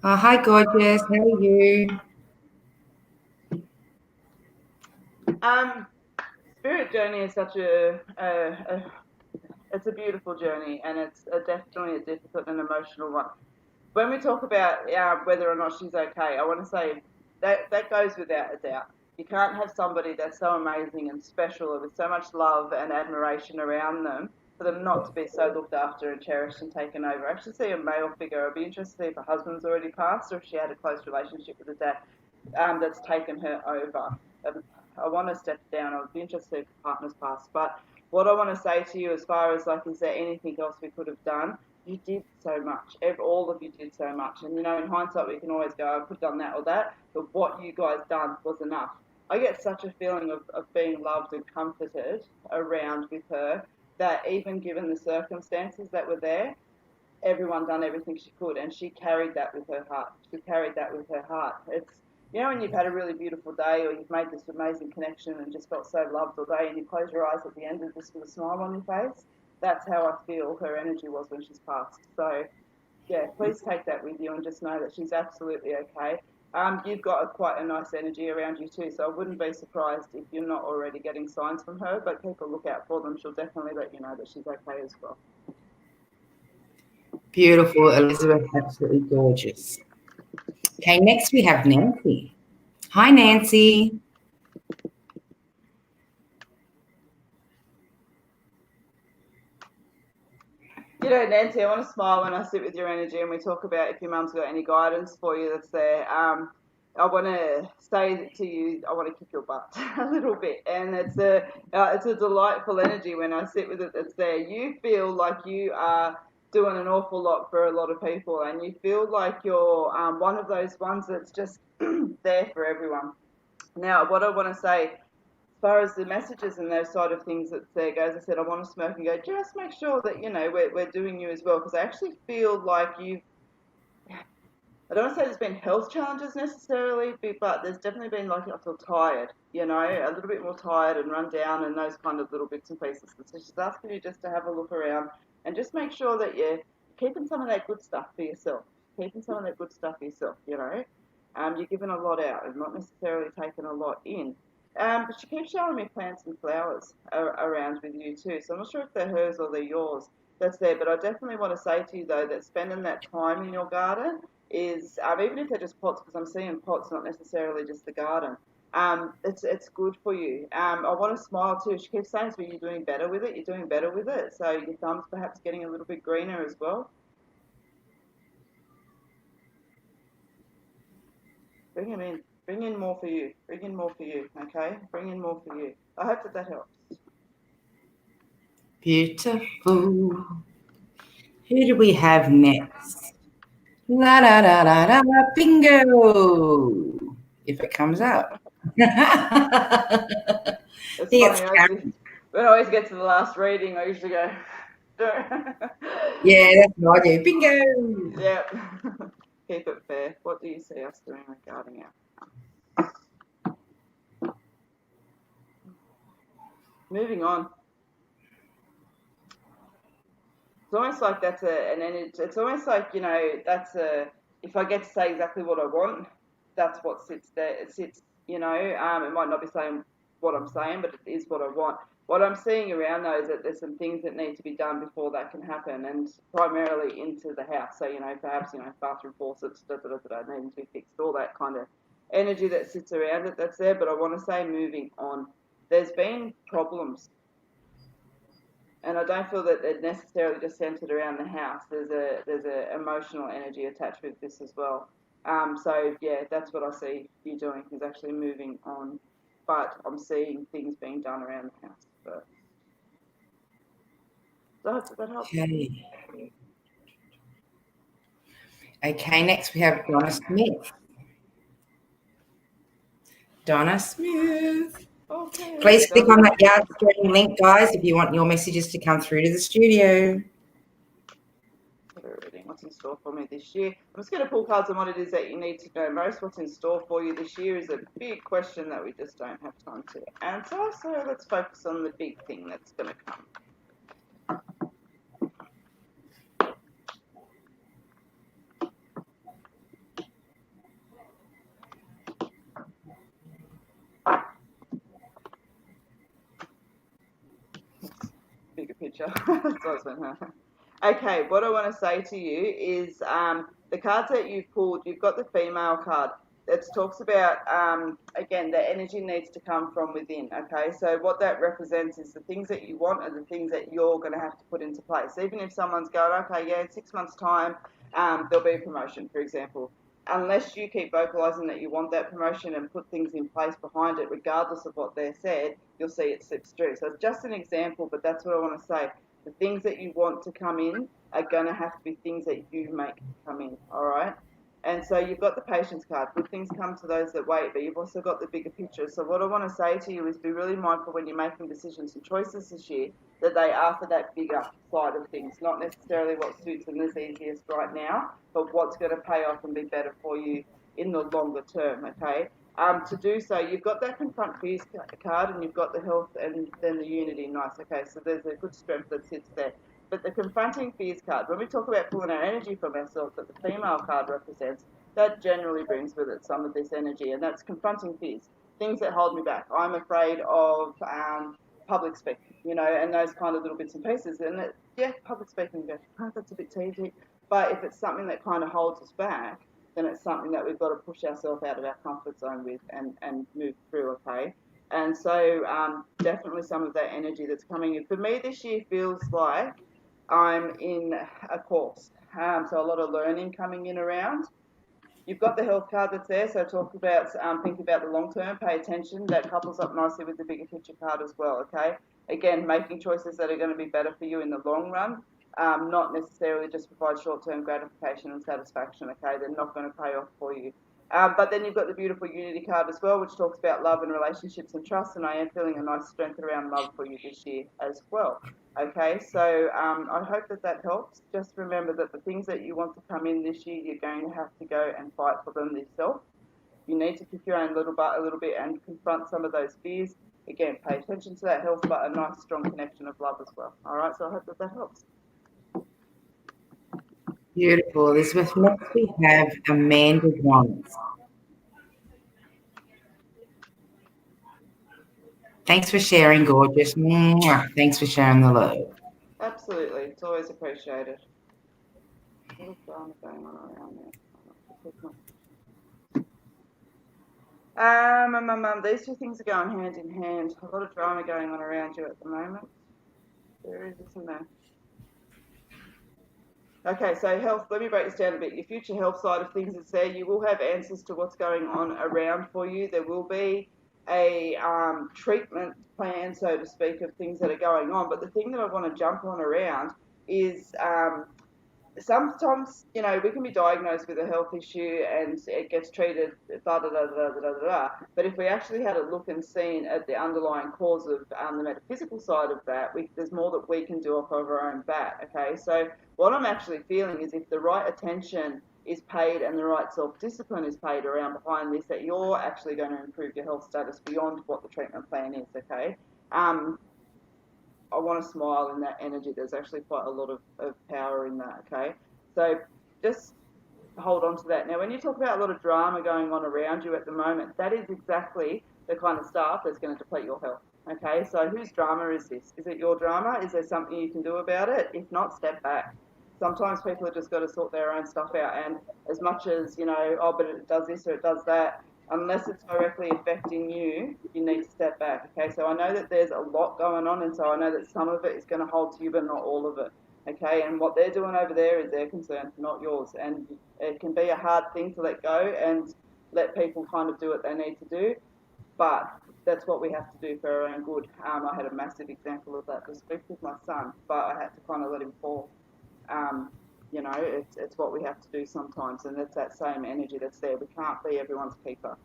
Oh, hi, gorgeous. How are you? Spirit journey is such it's a beautiful journey, and it's definitely a difficult and emotional one. When we talk about whether or not she's okay, I want to say that goes without a doubt. You can't have somebody that's so amazing and special with so much love and admiration around them for them not to be so looked after and cherished and taken over. I actually see a male figure. I'd be interested to see if her husband's already passed or if she had a close relationship with a dad that's taken her over. I want to step down. I would be interested to see if the partner's passed. But what I want to say to you as far as like, is there anything else we could have done? You did so much. All of you did so much. And, you know, in hindsight, we can always go, I could have done that or that. But what you guys done was enough. I get such a feeling of being loved and comforted around with her that even given the circumstances that were there, everyone done everything she could. And she carried that with her heart. She carried that with her heart. It's, you know, when you've had a really beautiful day or you've made this amazing connection and just felt so loved all day and you close your eyes at the end and just with a smile on your face, that's how I feel her energy was when she's passed. So, yeah, please take that with you and just know that she's absolutely okay. You've got quite a nice energy around you too, so I wouldn't be surprised if you're not already getting signs from her, but keep a lookout for them. She'll definitely let you know that she's okay as well. Beautiful, Elizabeth. Absolutely gorgeous. Okay, next we have Nancy. Hi, Nancy. You know, Nancy, I want to smile when I sit with your energy and we talk about if your mum's got any guidance for you that's there. I want to say to you, I want to kick your butt a little bit, and it's a delightful energy when I sit with it that's there. You feel like you are doing an awful lot for a lot of people, and you feel like you're one of those ones that's just there for everyone. Now, what I want to say, as far as the messages and those side of things that there goes, I said I want to smoke and go, just make sure that, you know, we're doing you as well, because I actually feel like I don't want to say there's been health challenges necessarily, but there's definitely been, like, I feel tired, you know, a little bit more tired and run down and those kind of little bits and pieces. So she's asking you just to have a look around and just make sure that you're keeping some of that good stuff for yourself, keeping some of that good stuff for yourself, you know. You're giving a lot out and not necessarily taking a lot in. But she keeps showing me plants and flowers around with you too. So I'm not sure if they're hers or they're yours that's there. But I definitely want to say to you, though, that spending that time in your garden is, even if they're just pots, because I'm seeing pots, not necessarily just the garden, it's good for you. I want to smile too. She keeps saying to me, you're doing better with it. You're doing better with it. So your thumb's perhaps getting a little bit greener as well. Bring him in. Bring in more for you. Bring in more for you. Okay? Bring in more for you. I hope that helps. Beautiful. Who do we have next? La da da da da, bingo! If it comes up. It's funny. When I always get to the last reading, I usually go, Yeah, that's what I do. Bingo. Yeah. Keep it fair. What do you see us doing regarding our moving on? It's almost like that's an energy. It's almost like, you know, if I get to say exactly what I want, that's what sits there. It sits, you know, it might not be saying what I'm saying, but it is what I want. What I'm seeing around though is that there's some things that need to be done before that can happen, and primarily into the house. So, you know, perhaps, you know, bathroom faucets, needing to be fixed, all that kind of energy that sits around it that's there. But I want to say moving on. There's been problems, and I don't feel that they're necessarily just centered around the house. There's a emotional energy attached with this as well. So yeah, that's what I see you doing, is actually moving on. But I'm seeing things being done around the house first. That helps. Okay. Okay, next we have Donna Smith. Donna Smith. Okay. Please click on that yard stream link, guys, if you want your messages to come through to the studio. What's in store for me this year? I'm just going to pull cards on what it is that you need to know most. What's in store for you this year is a big question that we just don't have time to answer. So let's focus on the big thing that's going to come. Bigger picture. Okay, what I want to say to you is the cards that you've pulled, you've got the female card that talks about, again, the energy needs to come from within, okay? So what that represents is the things that you want and the things that you're going to have to put into place. Even if someone's going, okay, yeah, in 6 months' time, there'll be a promotion, for example. Unless you keep vocalising that you want that promotion and put things in place behind it, regardless of what they're said, you'll see it slips through. So it's just an example, but that's what I want to say. The things that you want to come in are going to have to be things that you make come in, all right? And so you've got the patience card. Good things come to those that wait, but you've also got the bigger picture. So what I want to say to you is be really mindful when you're making decisions and choices this year that they are for that bigger side of things, not necessarily what suits them as easiest right now, but what's going to pay off and be better for you in the longer term, okay? To do so, you've got that confront fears card and you've got the health and then the unity. Nice, okay, so there's a good strength that sits there. But the confronting fears card, when we talk about pulling our energy from ourselves that the female card represents, that generally brings with it some of this energy, and that's confronting fears, things that hold me back. I'm afraid of public speaking, you know, and those kind of little bits and pieces. And yeah, public speaking, that's a bit cheesy. But if it's something that kind of holds us back, then it's something that we've got to push ourselves out of our comfort zone with and move through, okay? And so definitely some of that energy that's coming in. For me, this year feels like I'm in a course. So a lot of learning coming in around. You've got the health card that's there, so talk about, think about the long term, pay attention. That couples up nicely with the bigger picture card as well, okay? Again, making choices that are going to be better for you in the long run, not necessarily just provide short term gratification and satisfaction, okay? They're not going to pay off for you. But then you've got the beautiful unity card as well, which talks about love and relationships and trust, and I am feeling a nice strength around love for you this year as well. Okay, so I hope that that helps. Just remember that the things that you want to come in this year, you're going to have to go and fight for them yourself. You need to kick your own little butt a little bit and confront some of those fears. Again, pay attention to that health, but a nice strong connection of love as well. All right, so I hope that that helps. Beautiful, Elizabeth. Next we have Amanda Johns. Thanks for sharing, gorgeous. Mwah. Thanks for sharing the love. Absolutely, it's always appreciated. What is drama going on around there? These two things are going hand in hand. A lot of drama going on around you at the moment. There is, isn't there? Okay, so health, let me break this down a bit. Your future health side of things is there. You will have answers to what's going on around for you. There will be a treatment plan, so to speak, of things that are going on. But the thing that I want to jump on around is sometimes, you know, we can be diagnosed with a health issue and it gets treated, da da da da da da da. But if we actually had a look and seen at the underlying cause of the metaphysical side of that, there's more that we can do off of our own bat. Okay, so what I'm actually feeling is if the right attention is paid and the right self-discipline is paid around behind this, that you're actually going to improve your health status beyond what the treatment plan is. Okay. I want to smile in that energy. There's actually quite a lot of power in that, okay? So just hold on to that. Now, when you talk about a lot of drama going on around you at the moment, that is exactly the kind of stuff that's going to deplete your health, okay? So whose drama is this? Is it your drama? Is there something you can do about it? If not, step back. Sometimes people have just got to sort their own stuff out. And as much as, you know, oh, but it does this or it does that, unless it's directly affecting you, you need to step back. Okay, so I know that there's a lot going on, and so I know that some of it is going to hold to you, but not all of it. Okay, and what they're doing over there is their concern, not yours. And it can be a hard thing to let go and let people kind of do what they need to do, but that's what we have to do for our own good. I had a massive example of that this week with my son, but I had to kind of let him fall. Um, you know, it's what we have to do sometimes, and it's that same energy that's there. We can't be everyone's keeper.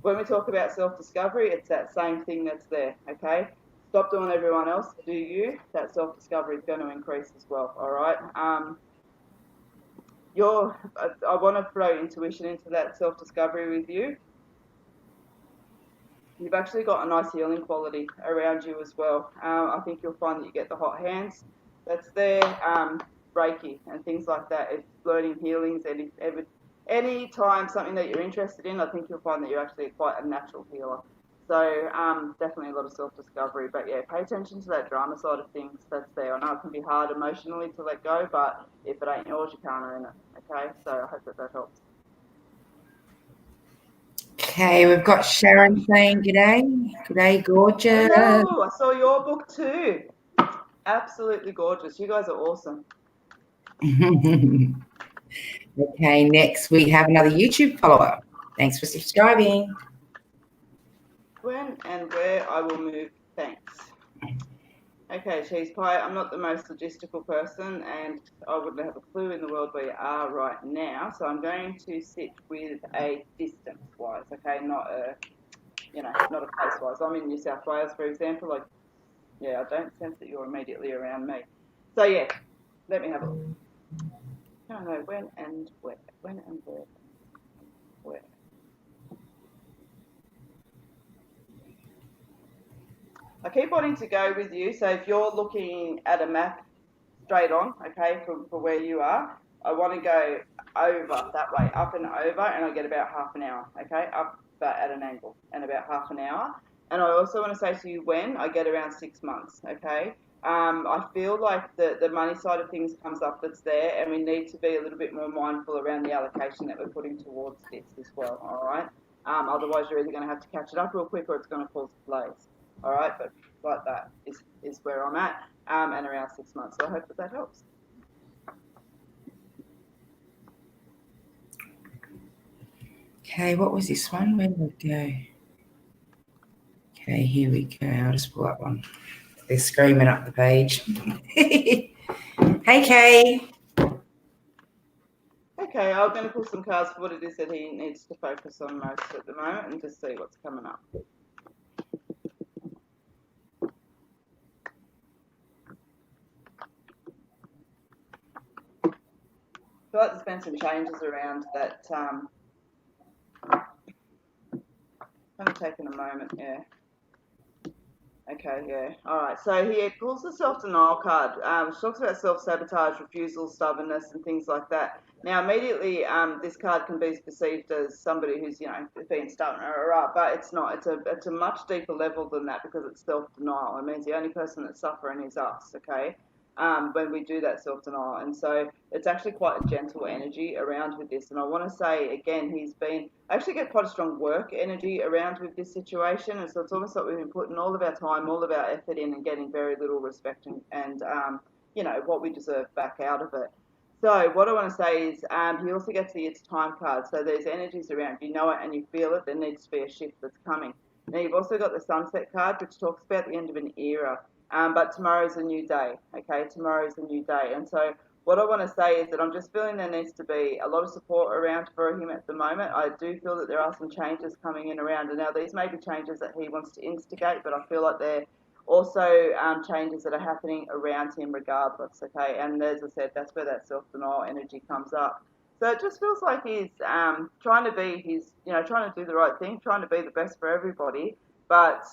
When we talk about self-discovery, it's that same thing that's there, okay? Stop doing everyone else, do you. That self-discovery is going to increase as well, all right? I want to throw intuition into that self-discovery with you. You've actually got a nice healing quality around you as well. I think you'll find that you get the hot hands that's there, Reiki and things like that. It's learning healings, any time something that you're interested in, I think you'll find that you're actually quite a natural healer. So definitely a lot of self-discovery. But yeah, pay attention to that drama side of things that's there. I know it can be hard emotionally to let go, but if it ain't yours, you can't own it. Okay, so I hope that helps. Okay, we've got Sharon saying g'day. G'day, gorgeous. Hello, I saw your book too. Absolutely gorgeous. You guys are awesome. Okay, next we have another YouTube follower. Thanks for subscribing. When and where I will move, thanks. Okay, Cheese Pie, I'm not the most logistical person and I wouldn't have a clue in the world where you are right now, so I'm going to sit with a distance-wise, okay, not a place-wise. I'm in New South Wales, for example, I don't sense that you're immediately around me. So yeah, let me have a look. I don't know when and where. I keep wanting to go with you. So if you're looking at a map straight on, okay, for where you are, I want to go over that way, up and over, and I get about half an hour, okay, up but at an angle and about half an hour. And I also want to say to you when I get around 6 months, okay. I feel like the money side of things comes up that's there, and we need to be a little bit more mindful around the allocation that we're putting towards this as well, all right? Otherwise, you're either going to have to catch it up real quick or it's going to cause delays. All right, but like that is where I'm at, and around 6 months. So I hope that helps. Okay, what was this one? Where did it go? Okay, here we go. I'll just pull up one. They're screaming up the page. Hey, Kay. Okay, I'm going to pull some cards for what it is that he needs to focus on most at the moment and just see what's coming up. I feel like there's been some changes around that. Kind of taking a moment, yeah. Okay, yeah. All right. So he pulls the self-denial card, which talks about self-sabotage, refusal, stubbornness, and things like that. Now, immediately, this card can be perceived as somebody who's, being stubborn, but it's not. It's a much deeper level than that because it's self-denial. It means the only person that's suffering is us, okay? When we do that self-denial. And so it's actually quite a gentle energy around with this. And I want to say, again, I actually get quite a strong work energy around with this situation. And so it's almost like we've been putting all of our time, all of our effort in and getting very little respect and what we deserve back out of it. So what I want to say is he also gets the It's Time card. So there's energies around. You know it and you feel it. There needs to be a shift that's coming. Now you've also got the Sunset card, which talks about the end of an era. But tomorrow's a new day, okay? Tomorrow's a new day. And so what I want to say is that I'm just feeling there needs to be a lot of support around for him at the moment. I do feel that there are some changes coming in around, and now these may be changes that he wants to instigate, but I feel like they're also changes that are happening around him regardless, okay? And as I said, that's where that self-denial energy comes up. So it just feels like he's trying to be trying to do the right thing, trying to be the best for everybody, but,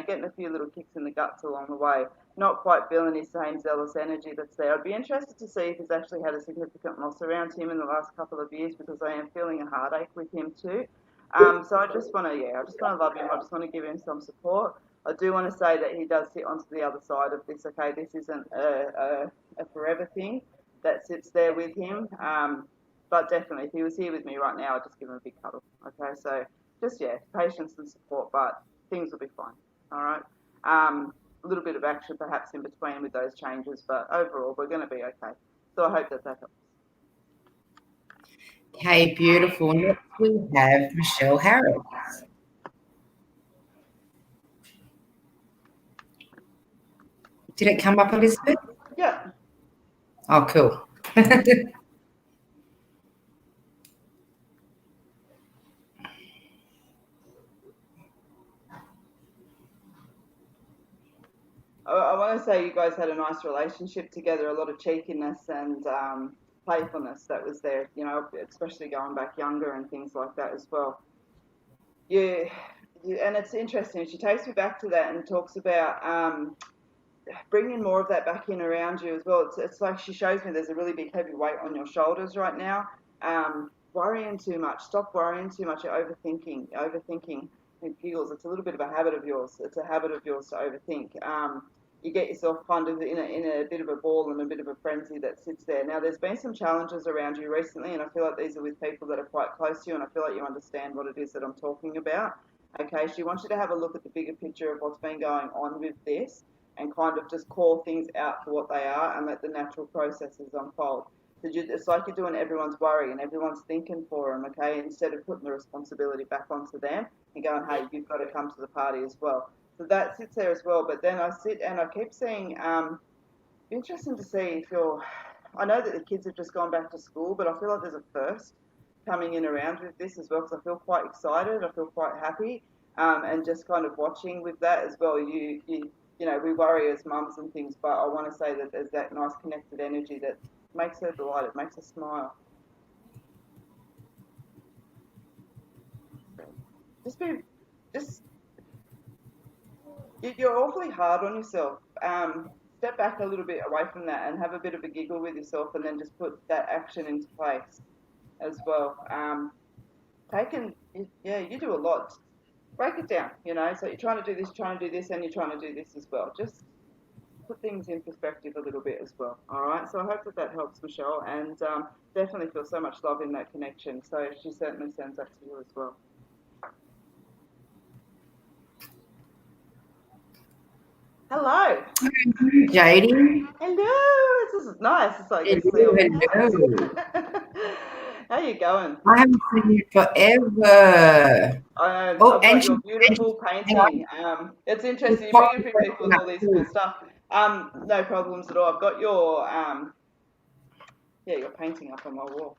getting a few little kicks in the guts along the way, not quite feeling his same zealous energy that's there. I'd be interested to see if he's actually had a significant loss around him in the last couple of years, because I am feeling a heartache with him too. So I just want to love him. I just want to give him some support. I do want to say that he does sit onto the other side of this, okay? This isn't a forever thing that sits there with him. But definitely, if he was here with me right now, I'd just give him a big cuddle, okay? So just, patience and support, but things will be fine, all right? A little bit of action perhaps in between with those changes, but overall, we're going to be okay. So I hope that helps. Okay, beautiful. Next we have Michelle Harris. Did it come up, Elizabeth? Yeah. Oh, cool. I want to say you guys had a nice relationship together, a lot of cheekiness and playfulness that was there, especially going back younger and things like that as well. And it's interesting. She takes me back to that and talks about bringing more of that back in around you as well. It's like she shows me there's a really big heavy weight on your shoulders right now. Worrying too much. Stop worrying too much. You're overthinking. And giggles. It's a little bit of a habit of yours. It's a habit of yours to overthink. You get yourself kind of in a bit of a ball and a bit of a frenzy that sits there. Now, there's been some challenges around you recently, and I feel like these are with people that are quite close to you, and I feel like you understand what it is that I'm talking about. Okay, she wants you to have a look at the bigger picture of what's been going on with this and kind of just call things out for what they are and let the natural processes unfold. It's like you're doing everyone's worry and everyone's thinking for them, okay, instead of putting the responsibility back onto them and going, hey, you've got to come to the party as well. So that sits there as well. But then I sit and I keep seeing, interesting to see if I know that the kids have just gone back to school, but I feel like there's a first coming in around with this as well, because I feel quite excited, I feel quite happy, and just kind of watching with that as well. We worry as mums and things, but I want to say that there's that nice connected energy that makes her delighted, makes her smile. You're awfully hard on yourself. Step back a little bit away from that and have a bit of a giggle with yourself, and then just put that action into place as well. You do a lot. Break it down, so you're trying to do this, and you're trying to do this as well. Just put things in perspective a little bit as well. All right. So I hope that helps, Michelle, and definitely feel so much love in that connection. So she certainly sends that to you as well. Hello. Jodie. Hello. This is nice. It's like Hello. How you going? I haven't seen you forever. I've got your beautiful painting. It's interesting. You bring a few people with all these cool stuff. No problems at all. I've got your your painting up on my wall.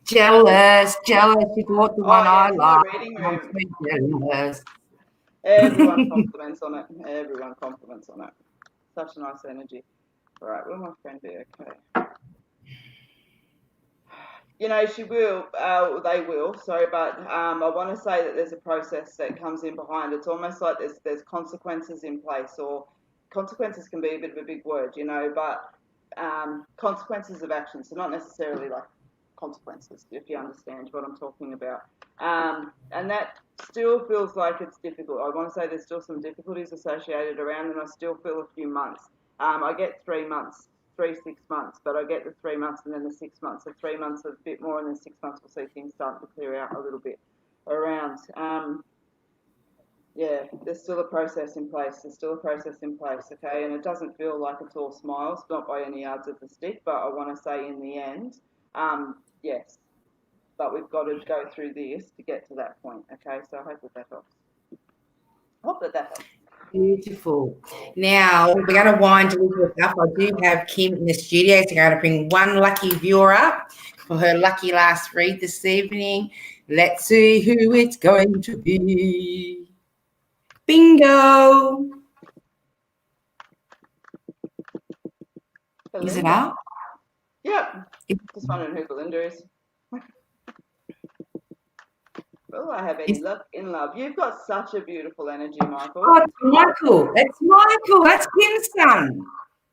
Jealous. You bought the one I like. Reading room. I'm so jealous. Everyone compliments on it. Such a nice energy. All right, will my friend be okay? She will, they will, sorry, but I want to say that there's a process that comes in behind. It's almost like there's consequences in place, or consequences can be a bit of a big word, but consequences of action, so not necessarily like consequences, if you understand what I'm talking about. And that still feels like it's difficult. I want to say there's still some difficulties associated around, and I still feel a few months. I get 3 months. 6 months, but I get the 3 months and then the 6 months. So 3 months a bit more, and then 6 months we'll see things starting to clear out a little bit around. There's still a process in place. Okay, and it doesn't feel like it's all smiles, not by any yards of the stick, but I want to say in the end, yes, but we've got to go through this to get to that point. Okay, so I hope that helps. Beautiful. Now we're going to wind Elizabeth up. I do have Kim in the studio, so I'm going to bring one lucky viewer up for her lucky last read this evening. Let's see who it's going to be. Bingo. Belinda. Is it out? Yep. Just wondering who Belinda is. Will I have any luck in love? You've got such a beautiful energy, Michael. Oh, it's Michael. It's Michael. That's Kim's son.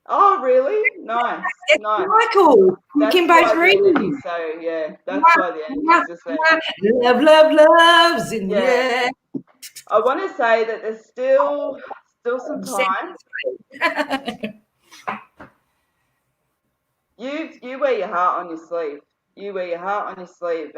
Oh, really? Nice. It's nice. Michael. That's Kimbo's why the reading. energy, so yeah, that's why the energy is just there. Love's in the Yeah. air. I want to say that there's still some time. You wear your heart on your sleeve. You wear your heart on your sleeve.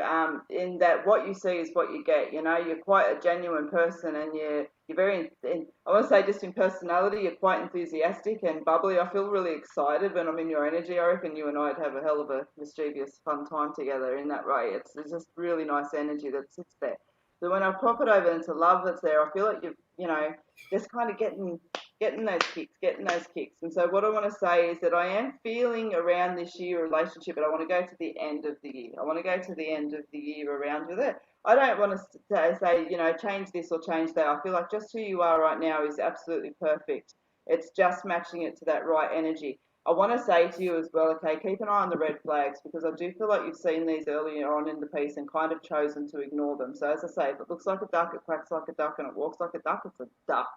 In that what you see is what you get. You know, you're quite a genuine person, and you're very. I want to say just in personality, you're quite enthusiastic and bubbly. I feel really excited when I'm in your energy. I reckon you and I'd have a hell of a mischievous, fun time together in that way. It's just really nice energy that sits there. So when I pop it over into love that's there, I feel like you know, just kind of getting those kicks. And so what I want to say is that I am feeling around this year relationship, but I want to go to the end of the year. I want to go to the end of the year around with it. I don't want to say, you know, change this or change that. I feel like just who you are right now is absolutely perfect. It's just matching it to that right energy. I want to say to you as well, okay, keep an eye on the red flags, because I do feel like you've seen these earlier on in the piece and kind of chosen to ignore them. So as I say, if it looks like a duck, it quacks like a duck, and it walks like a duck, it's a duck.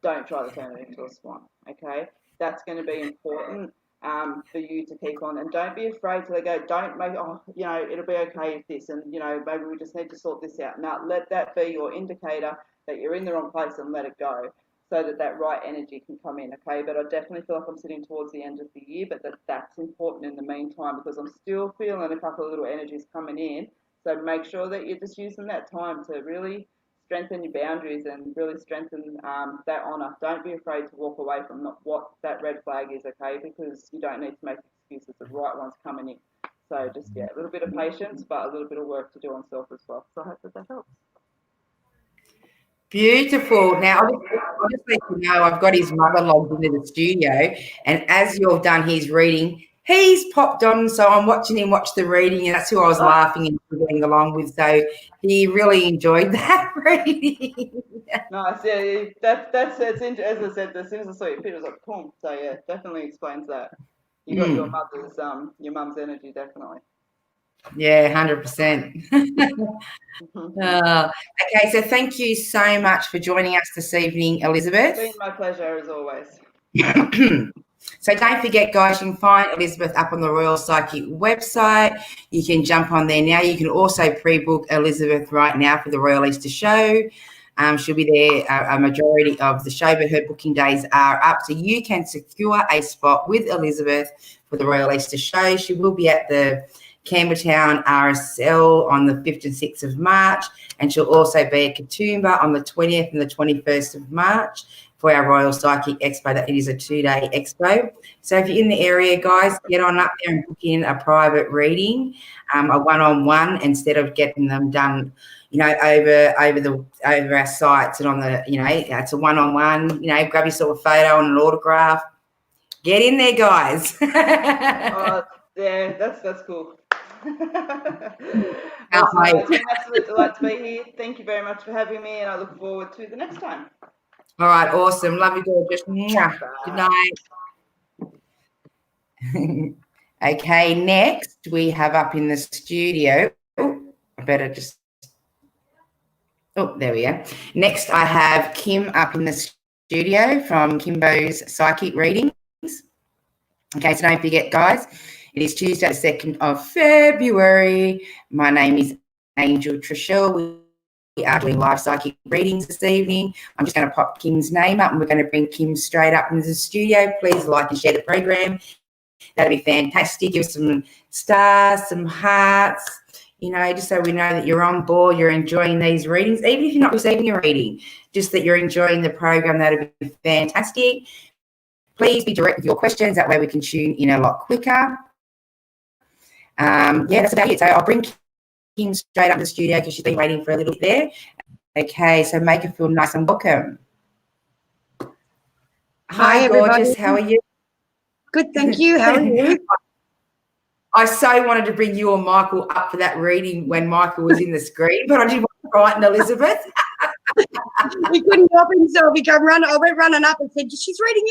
Don't try to turn it into a swan, okay? That's going to be important for you to keep on. And don't be afraid to let go. Don't make, oh, you know, it'll be okay if this, and, you know, maybe we just need to sort this out. Now, let that be your indicator that you're in the wrong place, and let it go so that that right energy can come in, okay? But I definitely feel like I'm sitting towards the end of the year, but that's important in the meantime, because I'm still feeling a couple of little energies coming in. So make sure that you're just using that time to really strengthen your boundaries and really strengthen that honour. Don't be afraid to walk away from what that red flag is, okay? Because you don't need to make excuses. The right one's coming in. So just, yeah, a little bit of patience, but a little bit of work to do on self as well. So I hope that helps. Beautiful. Now, I'll just let you know, I've got his mother logged into the studio, and as you've done his reading, he's popped on, so I'm watching him watch the reading, and that's who I was laughing and getting along with. So he really enjoyed that reading. Nice, yeah, that's as I said, as soon as I saw your picture, I was like, boom. So yeah, definitely explains that. You got your mum's energy, definitely. Yeah, 100%. Okay, so thank you so much for joining us this evening, Elizabeth. It's been my pleasure as always. So don't forget, guys, you can find Elizabeth up on the Royal Psychic website. You can jump on there now. You can also pre-book Elizabeth right now for the Royal Easter show. She'll be there a majority of the show, but her booking days are up. So you can secure a spot with Elizabeth for the Royal Easter show. She will be at the Campbelltown RSL on the 5th and 6th of March, and she'll also be at Katoomba on the 20th and the 21st of March for our Royal Psychic Expo. That it is a 2-day expo. So if you're in the area, guys, get on up there and book in a private reading, a one-on-one, instead of getting them done, you know, over our sites and on the, you know, it's a one-on-one. You know, grab yourself a photo and an autograph. Get in there, guys. Oh, yeah, that's cool. Awesome. It's been an absolute delight to be here. Thank you very much for having me, and I look forward to the next time. All right, awesome. Love you, gorgeous. Good night. Okay, next we have up in the studio. Oh, I better just. Oh, there we go. Next, I have Kim up in the studio from Kimbo's Psychic Readings. Okay, so don't forget, guys, it is Tuesday, the 2nd of February. My name is Angel Trishelle. We are doing live psychic readings this evening. I'm just going to pop Kim's name up, and we're going to bring Kim straight up into the studio. Please like and share the program. That'd be fantastic. Give us some stars, some hearts, you know, just so we know that you're on board, you're enjoying these readings. Even if you're not receiving a reading, just that you're enjoying the program, that'd be fantastic. Please be direct with your questions. That way we can tune in a lot quicker. Yeah, that's about it. So I'll bring Kim straight up to the studio because she's been waiting for a little bit there. Okay, so make her feel nice and welcome. Hi, gorgeous. How are you? Good, thank you. How are you? I so wanted to bring you and Michael up for that reading when Michael was in the screen, but I didn't want to frighten Elizabeth. He couldn't help himself. I went running up and said, she's reading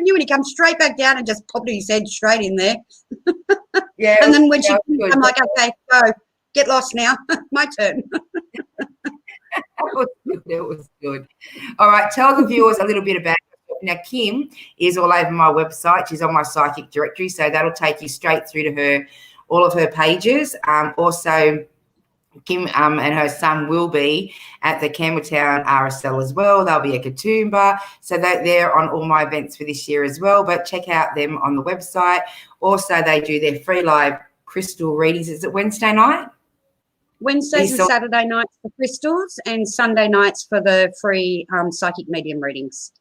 you. And he comes straight back down and just popped his head straight in there. Yeah. And then when she finished, I'm like, okay, go. Get lost now. My turn. It was good. All right, tell the viewers a little bit about yourself. Now, Kim is all over my website. She's on my psychic directory, so that'll take you straight through to her, all of her pages. Also, Kim and her son will be at the Campbelltown RSL as well. They'll be at Katoomba. So they're on all my events for this year as well. But check out them on the website. Also, they do their free live crystal readings. Is it Wednesday night? Wednesdays and Saturday nights for crystals and Sunday nights for the free psychic medium readings.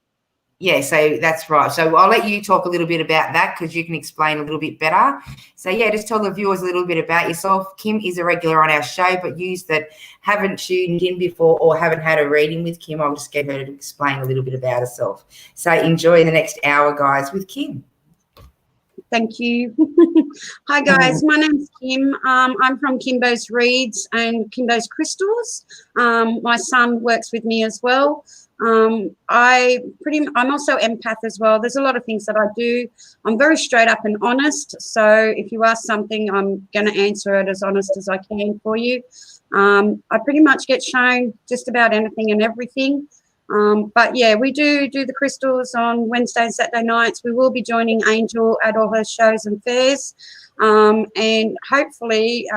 Yeah, so that's right. So I'll let you talk a little bit about that because you can explain a little bit better. So, yeah, just tell the viewers a little bit about yourself. Kim is a regular on our show, but you that haven't tuned in before or haven't had a reading with Kim, I'll just get her to explain a little bit about herself. So enjoy the next hour, guys, with Kim. Thank you. Hi, guys. My name's Kim. I'm from Kimbo's Reads and Kimbo's Crystals. My son works with me as well. I'm also empath as well. There's a lot of things that I do. I'm very straight up and honest. So if you ask something, I'm going to answer it as honest as I can for you. I pretty much get shown just about anything and everything. But yeah, we do the crystals on Wednesday and Saturday nights. We will be joining Angel at all her shows and fairs. And hopefully,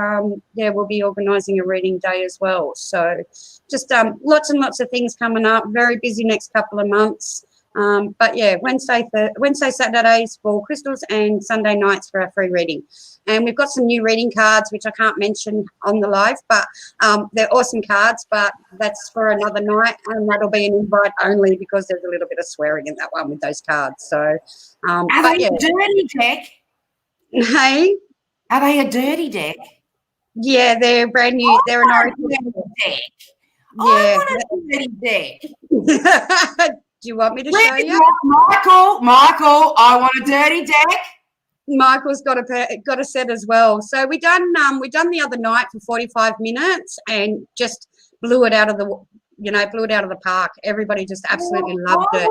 we'll be organising a reading day as well. So just lots and lots of things coming up. Very busy next couple of months. But yeah, Wednesday, Saturdays for crystals and Sunday nights for our free reading. And we've got some new reading cards, which I can't mention on the live, but they're awesome cards, but that's for another night, and that'll be an invite only because there's a little bit of swearing in that one with those cards. So, Are they a dirty deck? Hey? Are they a dirty deck? Yeah, they're brand new. They're an oracle deck. Yeah. I want a dirty deck. Do you want me to show you? Michael, I want a dirty deck. Michael's got a set as well. So we done the other night for 45 minutes and just blew it out of the park. Everybody just absolutely loved it.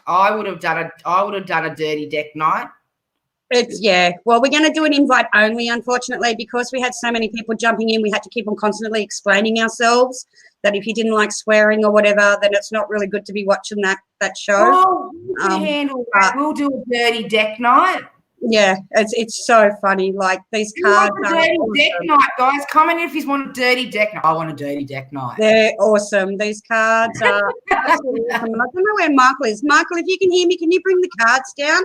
I would have done a dirty deck night. Well, we're going to do an invite only, unfortunately, because we had so many people jumping in. We had to keep on constantly explaining ourselves that if you didn't like swearing or whatever, then it's not really good to be watching that show. Oh, handle that. We'll do a dirty deck night. Yeah, it's so funny. Like these cards are dirty deck night, guys. Comment if you want a dirty deck night. I want a dirty deck night. They're awesome. These cards are absolutely awesome. I don't know where Michael is. Michael, if you can hear me, can you bring the cards down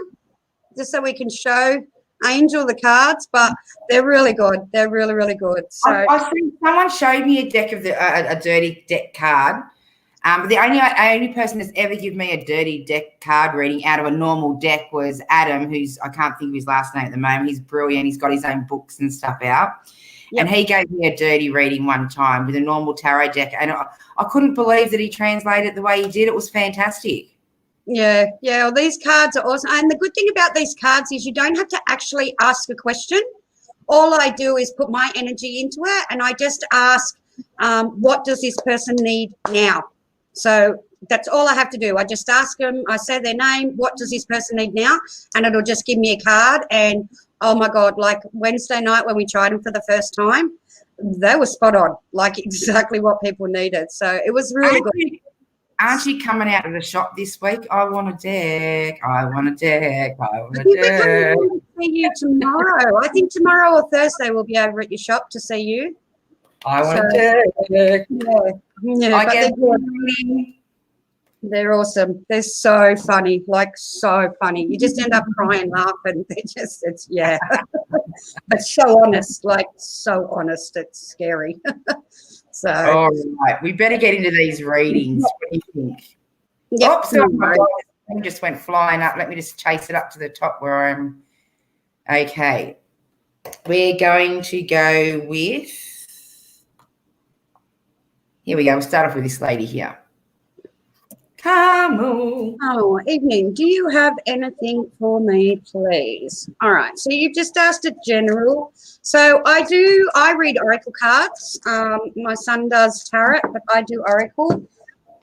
just so we can show Angel the cards? But they're really good. They're really, really good. So I think someone showed me a deck of a dirty deck card. But the only person that's ever given me a dirty deck card reading out of a normal deck was Adam, who's, I can't think of his last name at the moment. He's brilliant. He's got his own books and stuff out. Yep. And he gave me a dirty reading one time with a normal tarot deck. And I couldn't believe that he translated it the way he did. It was fantastic. Yeah. Well, these cards are awesome. And the good thing about these cards is you don't have to actually ask a question. All I do is put my energy into it, and I just ask, what does this person need now? So that's all I have to do. I just ask them, I say their name, what does this person need now? And it'll just give me a card. And, oh, my God, like Wednesday night when we tried them for the first time, they were spot on, like exactly what people needed. So it was really good. Aren't you coming out of the shop this week? I want a deck. I want a deck. I want a deck. We'll see you tomorrow. I think tomorrow or Thursday we'll be over at your shop to see you. I want a deck. Yeah, they're awesome. They're so funny, like so funny. You just end up crying, laughing. It's so honest, like so honest. It's scary. So, all right, we better get into these readings. What do you think? Yep. Oops, just went flying up. Let me just chase it up to the top where I'm. Okay, we're going to go with. Here we go. We'll start off with this lady here. Come Carmel. Oh, evening. Do you have anything for me, please? All right. So you've just asked a general. So I read oracle cards. My son does tarot, but I do oracle.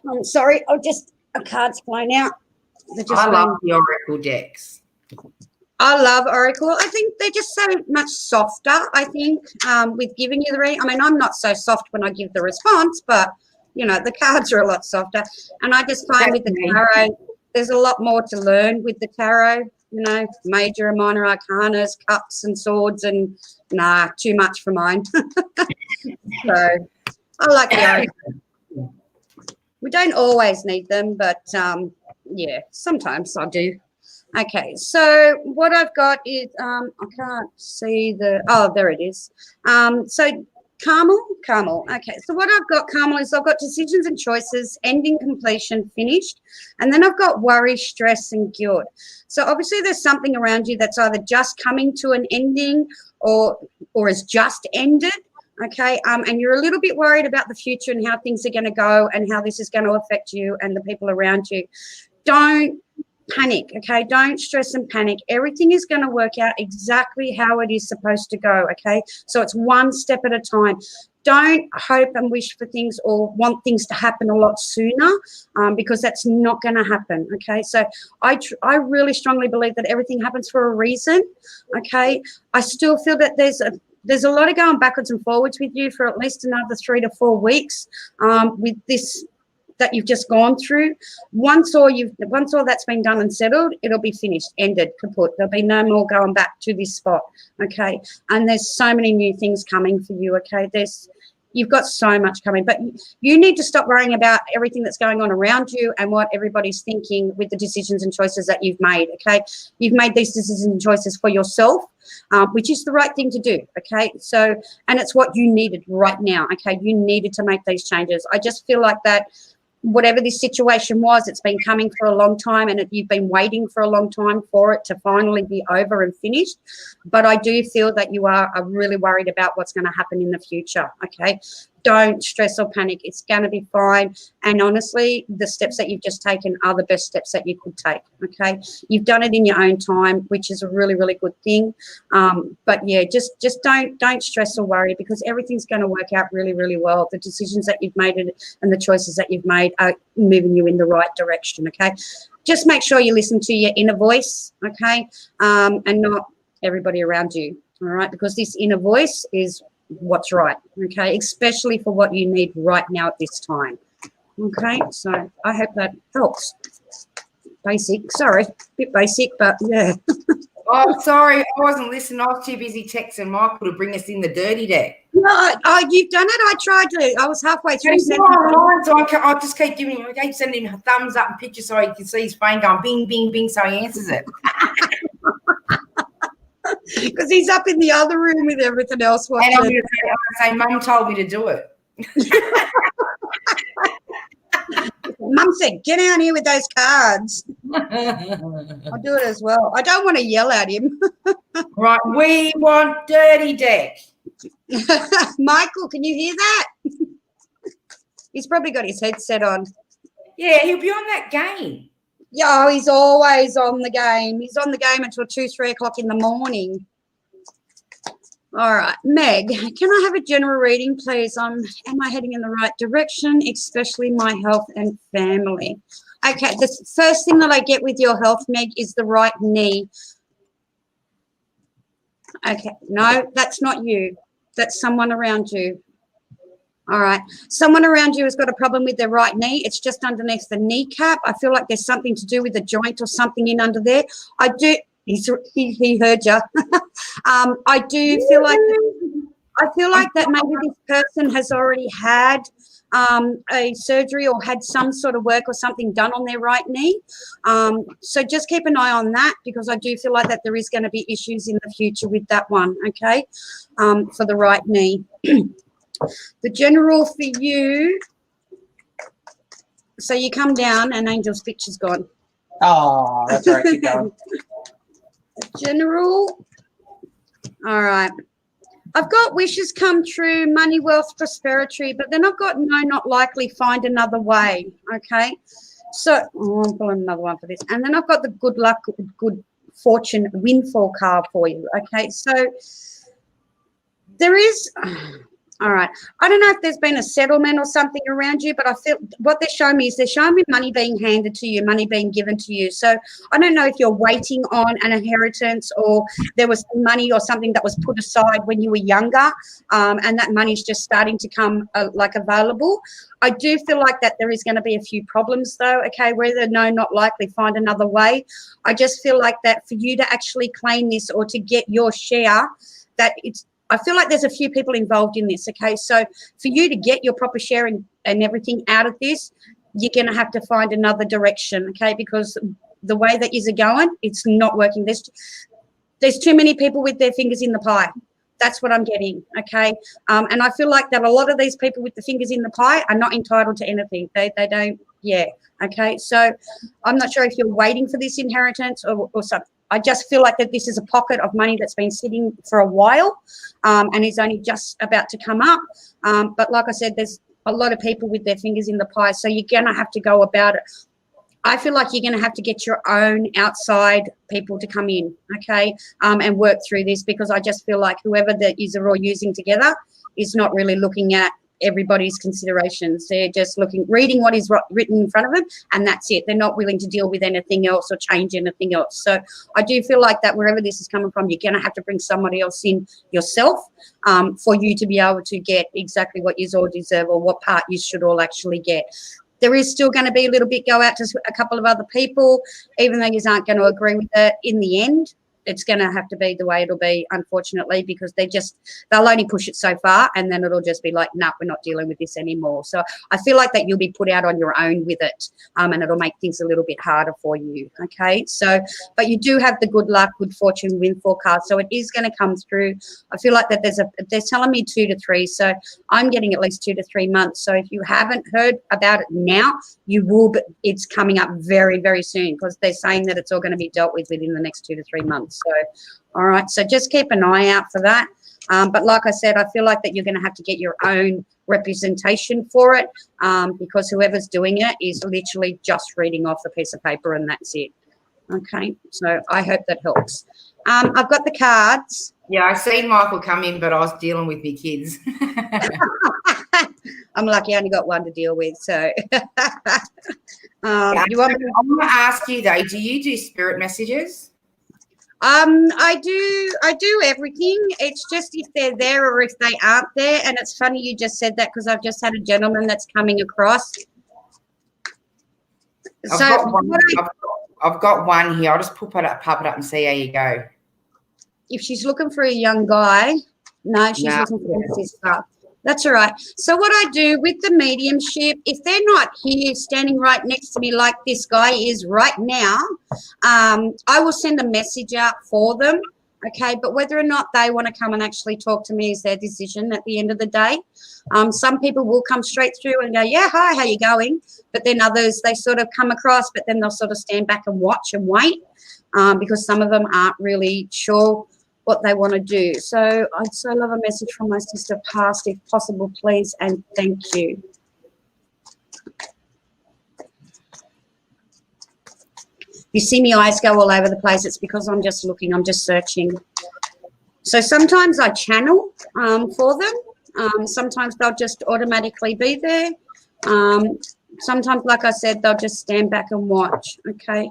I'm sorry. A card's flying out. I love the oracle decks. I love oracle. I think they're just so much softer, I think, with giving you the reading. I mean, I'm not so soft when I give the response, but, you know, the cards are a lot softer. And I just find with the tarot, there's a lot more to learn with the tarot, you know, major and minor arcanas, cups and swords, and too much for mine. So I like the oracle. We don't always need them, but, yeah, sometimes I do. Okay, so what I've got is, I can't see there it is. So Carmel. Okay, so what I've got, Carmel, is I've got decisions and choices, ending, completion, finished. And then I've got worry, stress, and guilt. So obviously there's something around you that's either just coming to an ending or has just ended. Okay, and you're a little bit worried about the future and how things are going to go and how this is going to affect you and the people around you. Don't panic, okay? Don't stress and panic. Everything is going to work out exactly how it is supposed to go, okay? So it's one step at a time. Don't hope and wish for things or want things to happen a lot sooner, because that's not going to happen, okay? So I really strongly believe that everything happens for a reason, okay? I still feel that there's a lot of going backwards and forwards with you for at least another 3 to 4 weeks, with this that you've just gone through. Once all that's been done and settled, it'll be finished, ended, kaput. There'll be no more going back to this spot, okay? And there's so many new things coming for you, okay? You've got so much coming, but you need to stop worrying about everything that's going on around you and what everybody's thinking with the decisions and choices that you've made, okay? You've made these decisions and choices for yourself, which is the right thing to do, okay? So, and it's what you needed right now, okay? You needed to make these changes. I just feel like that whatever this situation was, it's been coming for a long time, and you've been waiting for a long time for it to finally be over and finished. But I do feel that you are really worried about what's going to happen in the future, okay? Don't stress or panic. It's going to be fine. And honestly, the steps that you've just taken are the best steps that you could take, okay? You've done it in your own time, which is a really, really good thing. But yeah, just don't stress or worry, because everything's going to work out really, really well. The decisions that you've made and the choices that you've made are moving you in the right direction, okay? Just make sure you listen to your inner voice, okay? And not everybody around you, all right? Because this inner voice is what's right, okay? Especially for what you need right now at this time, okay? So I hope that helps. Basic, sorry, a bit basic, but yeah. Oh, sorry, I wasn't listening. I was too busy texting Michael to bring us in the dirty deck. No, you've done it. I tried to. I was halfway through. So I just keep sending him a thumbs up and pictures so he can see his phone going bing, bing, bing, so he answers it. Because he's up in the other room with everything else watching. And I'm going to say, Mum told me to do it. Mum said, get out here with those cards. I'll do it as well. I don't want to yell at him. Right, we want dirty deck. Michael, can you hear that? He's probably got his headset on. Yeah, he'll be on that game. Yeah, he's always on the game. He's on the game until 2, 3 o'clock in the morning. All right, Meg, can I have a general reading, please? Am I heading in the right direction, especially my health and family? Okay, the first thing that I get with your health, Meg, is the right knee. Okay, no, that's not you. That's someone around you. All right. Someone around you has got a problem with their right knee. It's just underneath the kneecap. I feel like there's something to do with the joint or something in under there. I do. He heard you. I do feel like that maybe this person has already had a surgery or had some sort of work or something done on their right knee. So just keep an eye on that, because I do feel like that there is going to be issues in the future with that one, okay, for the right knee. The general for you, so you come down and Angel's picture's gone. Oh, that's right. Keep going. General, all right. I've got wishes come true, money, wealth, prosperity, but then I've got no, not likely, find another way, okay? So I'm pulling another one for this. And then I've got the good luck, good fortune windfall card for you. Okay, so there is, all right, I don't know if there's been a settlement or something around you, but I feel what they're showing me is they're showing me money being handed to you, money being given to you. So I don't know if you're waiting on an inheritance or there was money or something that was put aside when you were younger, and that money's just starting to come like available. I do feel like that there is going to be a few problems though, okay, whether no, not likely, find another way. I just feel like that for you to actually claim this or to get your share, that it's, I feel like there's a few people involved in this, okay? So for you to get your proper share and everything out of this, you're going to have to find another direction, okay? Because the way that you're going, it's not working. There's too many people with their fingers in the pie. That's what I'm getting, okay? And I feel like that a lot of these people with the fingers in the pie are not entitled to anything. They don't, yeah, okay? So I'm not sure if you're waiting for this inheritance or something. I just feel like that this is a pocket of money that's been sitting for a while, and is only just about to come up. But like I said, there's a lot of people with their fingers in the pie, so you're going to have to go about it. I feel like you're going to have to get your own outside people to come in, okay, and work through this, because I just feel like whoever that you're all using together is not really looking at everybody's considerations. They're just reading what is written in front of them, and that's it. They're not willing to deal with anything else or change anything else. So I do feel like that wherever this is coming from, you're going to have to bring somebody else in yourself, for you to be able to get exactly what you all deserve or what part you should all actually get. There is still going to be a little bit go out to a couple of other people, even though you aren't going to agree with it in the end. It's going to have to be the way it'll be, unfortunately, because they'll only push it so far, and then it'll just be like, no, we're not dealing with this anymore. So I feel like that you'll be put out on your own with it, and it'll make things a little bit harder for you, okay? So, but you do have the good luck, good fortune, windfall card, so it is going to come through. I feel like that they're telling me 2 to 3, so I'm getting at least 2 to 3 months. So if you haven't heard about it now, you will, but it's coming up very, very soon, because they're saying that it's all going to be dealt with within the next 2 to 3 months. So, all right, so just keep an eye out for that. But like I said, I feel like that you're going to have to get your own representation for it, because whoever's doing it is literally just reading off a piece of paper and that's it. Okay, so I hope that helps. I've got the cards. Yeah, I seen Michael come in, but I was dealing with my kids. I'm lucky I only got one to deal with, so. I want to ask you though, do you do spirit messages? I do everything. It's just if they're there or if they aren't there. And it's funny you just said that, because I've just had a gentleman that's coming across. I've got one here. I'll just pop it up and see how you go. If she's looking for a young guy, no, she's looking for a sister. That's all right. So what I do with the mediumship, if they're not here standing right next to me like this guy is right now, I will send a message out for them, okay? But whether or not they want to come and actually talk to me is their decision at the end of the day. Some people will come straight through and go, yeah, hi, how you going? But then others, they sort of come across, but then they'll sort of stand back and watch and wait, because some of them aren't really sure what they want to do. So I'd so love a message from my sister past, if possible, please, and thank you. You see me eyes go all over the place, it's because I'm just looking, I'm just searching. So sometimes I channel for them. Sometimes they'll just automatically be there. Sometimes, like I said, they'll just stand back and watch, okay?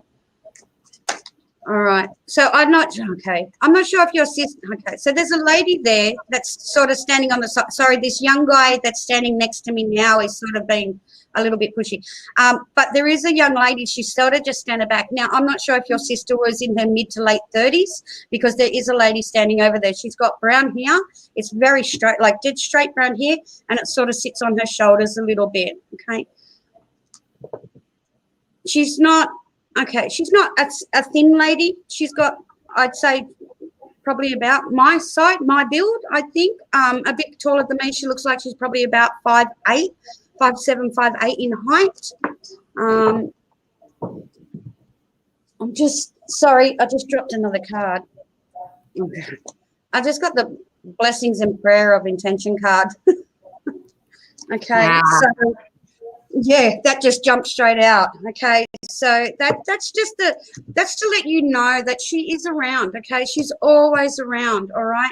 All right. So I'm not sure if your sister, okay. So there's a lady there that's sort of standing on the side. Sorry, this young guy that's standing next to me now is sort of being a little bit pushy. But there is a young lady, she's sort of just standing back. Now, I'm not sure if your sister was in her mid to late 30s, because there is a lady standing over there. She's got brown hair. It's very straight, like dead straight brown hair, and it sort of sits on her shoulders a little bit, okay? She's not a thin lady. She's got, I'd say, probably about my height, my build, I think. A bit taller than me. She looks like she's probably about 5'8", 5'7", 5'8" in height. I'm just, sorry, I just dropped another card. Okay. I just got the blessings and prayer of intention card. Okay, so Yeah, that just jumped straight out. Okay, so that's to let you know that she is around. Okay, she's always around. All right.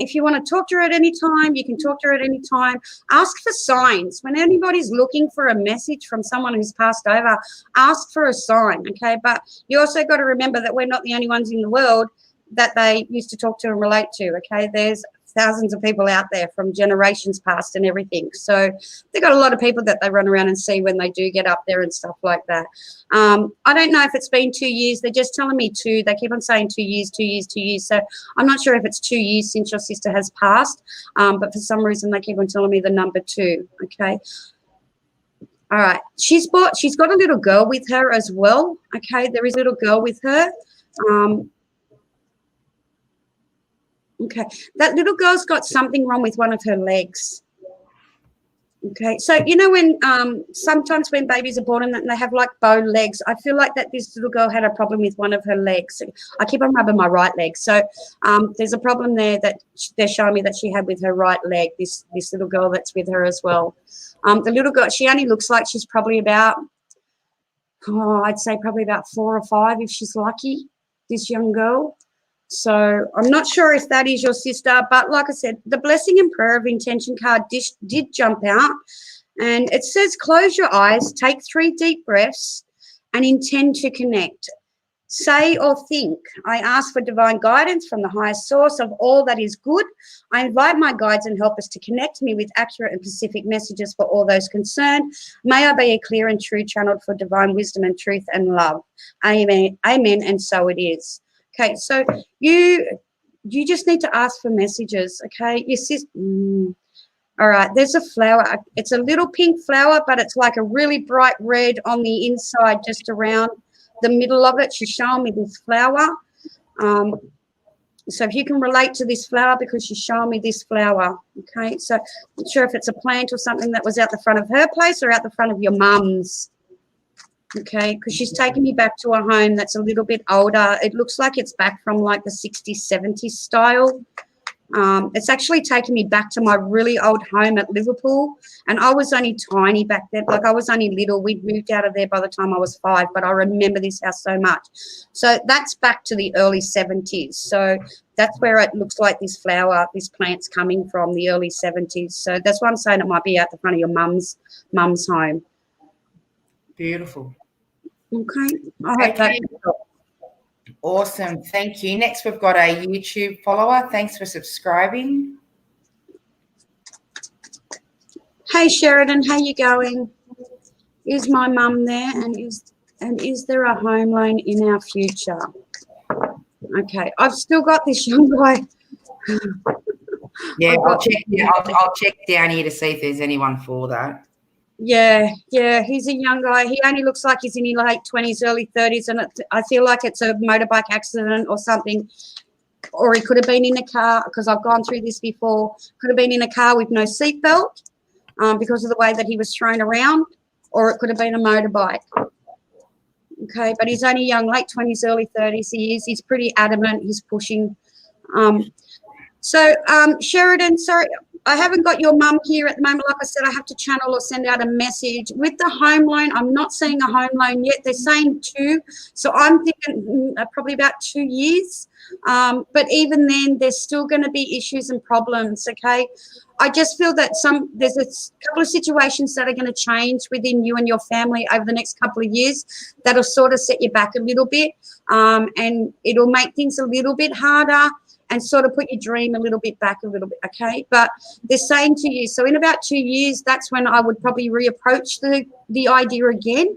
If you want to talk to her at any time, you can talk to her at any time. Ask for signs when anybody's looking for a message from someone who's passed over. Ask for a sign. Okay, but you also got to remember that we're not the only ones in the world that they used to talk to and relate to. Okay, there's thousands of people out there from generations past and everything. So they've got a lot of people that they run around and see when they do get up there and stuff like that. I don't know if it's been 2 years. They're just telling me 2. They keep on saying 2 years, 2 years, 2 years. So I'm not sure if it's 2 years since your sister has passed, but for some reason they keep on telling me the number 2. Okay. All right. She's got a little girl with her as well. Okay. There is a little girl with her. Okay, that little girl's got something wrong with one of her legs. Okay, so you know when sometimes when babies are born and they have like bow legs, I feel like that this little girl had a problem with one of her legs. I keep on rubbing my right leg, so there's a problem there that they're showing me that she had with her right leg. This little girl that's with her as well. The little girl, she only looks like she's probably about, I'd say probably about 4 or 5 if she's lucky. This young girl. So I'm not sure if that is your sister, but like I said, the blessing and prayer of intention card did jump out, and it says close your eyes, take 3 deep breaths and intend to connect. Say or think, I ask for divine guidance from the highest source of all that is good. I invite my guides and helpers to connect me with accurate and specific messages for all those concerned. May I be a clear and true channel for divine wisdom and truth and love. Amen. Amen. And so it is. Okay, so you just need to ask for messages, okay? Your sister, all right, there's a flower. It's a little pink flower, but it's like a really bright red on the inside, just around the middle of it. She's showing me this flower. So if you can relate to this flower, because she's showing me this flower, okay? So I'm not sure if it's a plant or something that was out the front of her place or out the front of your mum's. Okay, because she's taking me back to a home that's a little bit older. It looks like it's back from like the 60s, 70s style. It's actually taking me back to my really old home at Liverpool, and I was only tiny back then. Like I was only little. We'd moved out of there by the time I was 5, but I remember this house so much. So that's back to the early 70s. So that's where it looks like this flower, this plant's coming from, the early 70s. So that's why I'm saying it might be out the front of your mum's home. Beautiful. Okay. I hope that helps. Awesome. Thank you. Next, we've got a YouTube follower. Thanks for subscribing. Hey, Sheridan. How you going? Is my mum there? And is there a home loan in our future? Okay. I've still got this young guy. Yeah, I'll check down here to see if there's anyone for that. Yeah, he's a young guy. He only looks like he's in his late 20s, early 30s, and I feel like it's a motorbike accident or something, or he could have been in a car, because I've gone through this before, could have been in a car with no seatbelt because of the way that he was thrown around, or it could have been a motorbike. Okay, but he's only young, late 20s, early 30s. He's pretty adamant. He's pushing. Sheridan, sorry, I haven't got your mum here at the moment. Like I said, I have to channel or send out a message. With the home loan, I'm not seeing a home loan yet. They're saying 2. So I'm thinking probably about 2 years. But even then, there's still going to be issues and problems, okay? I just feel that there's a couple of situations that are going to change within you and your family over the next couple of years that'll sort of set you back a little bit, and it'll make things a little bit harder and sort of put your dream a little bit back a little bit, okay? But they're saying to you, so in about 2 years, that's when I would probably reapproach the idea again,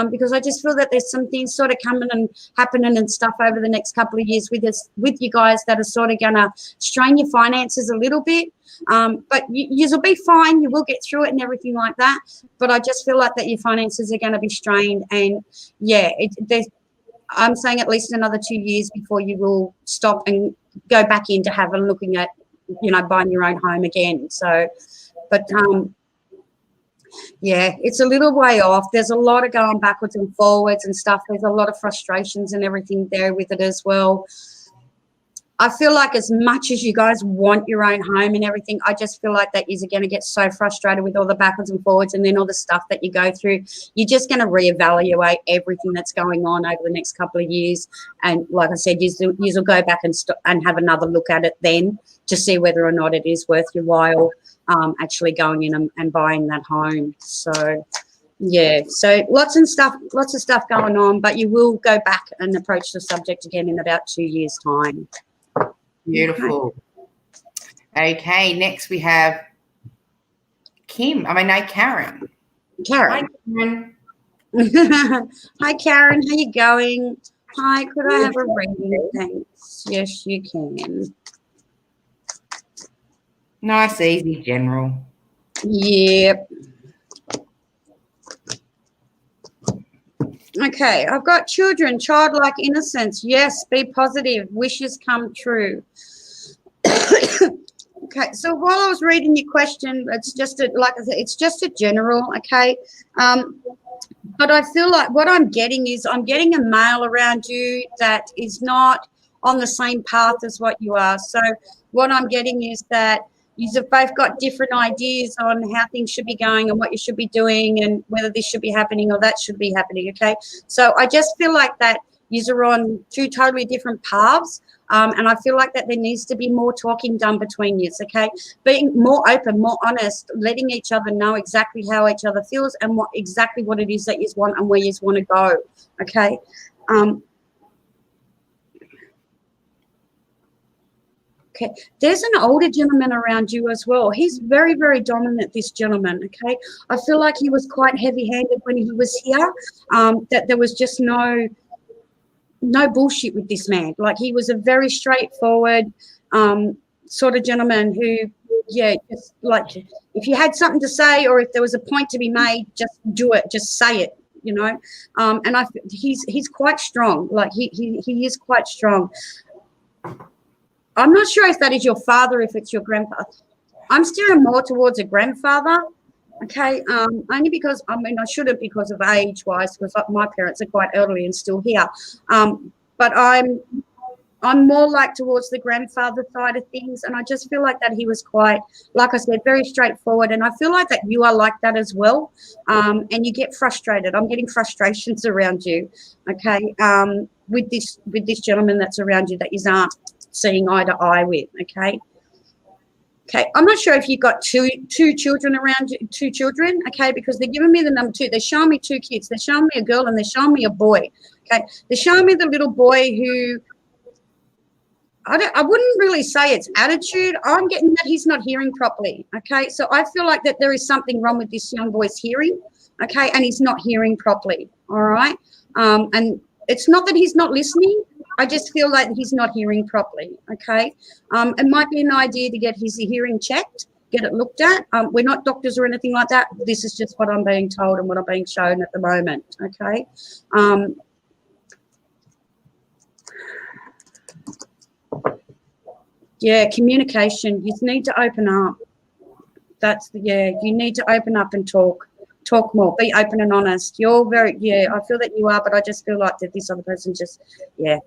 because I just feel that there's some things sort of coming and happening and stuff over the next couple of years with you guys that are sort of going to strain your finances a little bit. But you'll be fine. You will get through it and everything like that. But I just feel like that your finances are going to be strained, and yeah, I'm saying at least another 2 years before you will stop and go back into looking at, buying your own home again. So, but yeah, it's a little way off. There's a lot of going backwards and forwards and stuff. There's a lot of frustrations and everything there with it as well. I feel like as much as you guys want your own home and everything, I just feel like that you're going to get so frustrated with all the backwards and forwards and then all the stuff that you go through. You're just going to reevaluate everything that's going on over the next couple of years. And like I said, you will go back and have another look at it then to see whether or not it is worth your while actually going in and buying that home. So, yeah, so lots of stuff going on, but you will go back and approach the subject again in about 2 years' time. Beautiful. Okay, next we have Karen. Karen. Hi, Karen. Hi, Karen. How you going? Hi, could I have a reading? Thanks. Yes, you can. Nice, easy, general. Yep. Okay, I've got children, childlike innocence. Yes, be positive. Wishes come true. Okay, so while I was reading your question, it's just like I said, it's just a general, okay? But I feel like what I'm getting is I'm getting a male around you that is not on the same path as what you are. So what I'm getting is that you've both got different ideas on how things should be going and what you should be doing and whether this should be happening or that should be happening, okay? So I just feel like that you're on two totally different paths, and I feel like that there needs to be more talking done between you, okay? Being more open, more honest, letting each other know exactly how each other feels and exactly what it is that you want and where you want to go, okay? Okay, there's an older gentleman around you as well. He's very, very dominant, this gentleman, okay? I feel like he was quite heavy-handed when he was here, that there was just no bullshit with this man. Like, he was a very straightforward sort of gentleman who, yeah, just like if you had something to say or if there was a point to be made, just do it, just say it, you know? And he's quite strong. Like, he is quite strong. I'm not sure if that is your father, if it's your grandfather. I'm steering more towards a grandfather, okay, only because, I shouldn't because of age-wise, because my parents are quite elderly and still here. But I'm more like towards the grandfather side of things, and I just feel like that he was quite, like I said, very straightforward, and I feel like that you are like that as well, and you get frustrated. I'm getting frustrations around you, okay, with this gentleman that's around you that you aren't seeing eye to eye with, okay? Okay, I'm not sure if you've got two children around you, two children, okay, because they're giving me the number 2. They're showing me 2 kids. They're showing me a girl and they're showing me a boy, okay? They're showing me the little boy who, I wouldn't really say it's attitude. I'm getting that he's not hearing properly, okay? So I feel like that there is something wrong with this young boy's hearing, okay, and he's not hearing properly, all right? And it's not that he's not listening. I just feel like he's not hearing properly, okay? It might be an idea to get his hearing checked, get it looked at. We're not doctors or anything like that. This is just what I'm being told and what I'm being shown at the moment, okay? Yeah, communication. You need to open up. You need to open up and talk more. Be open and honest. You're I feel that you are, but I just feel like that this other person just, yeah.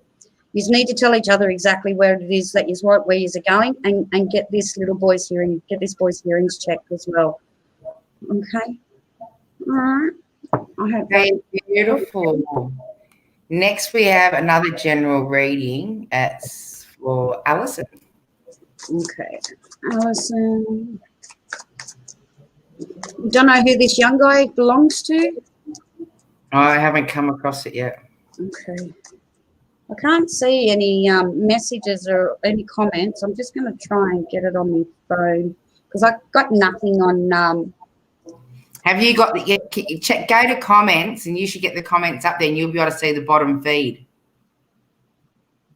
You need to tell each other exactly where it is that where you're going and get this boy's hearings checked as well. Okay. All right. I hope Okay, beautiful. Next, we have another general reading. It's for Alison. Okay. Alison. Don't know who this young guy belongs to. I haven't come across it yet. Okay. I can't see any messages or any comments. I'm just going to try and get it on my phone because I've got nothing on. Have you got go to comments, and you should get the comments up there, and you'll be able to see the bottom feed.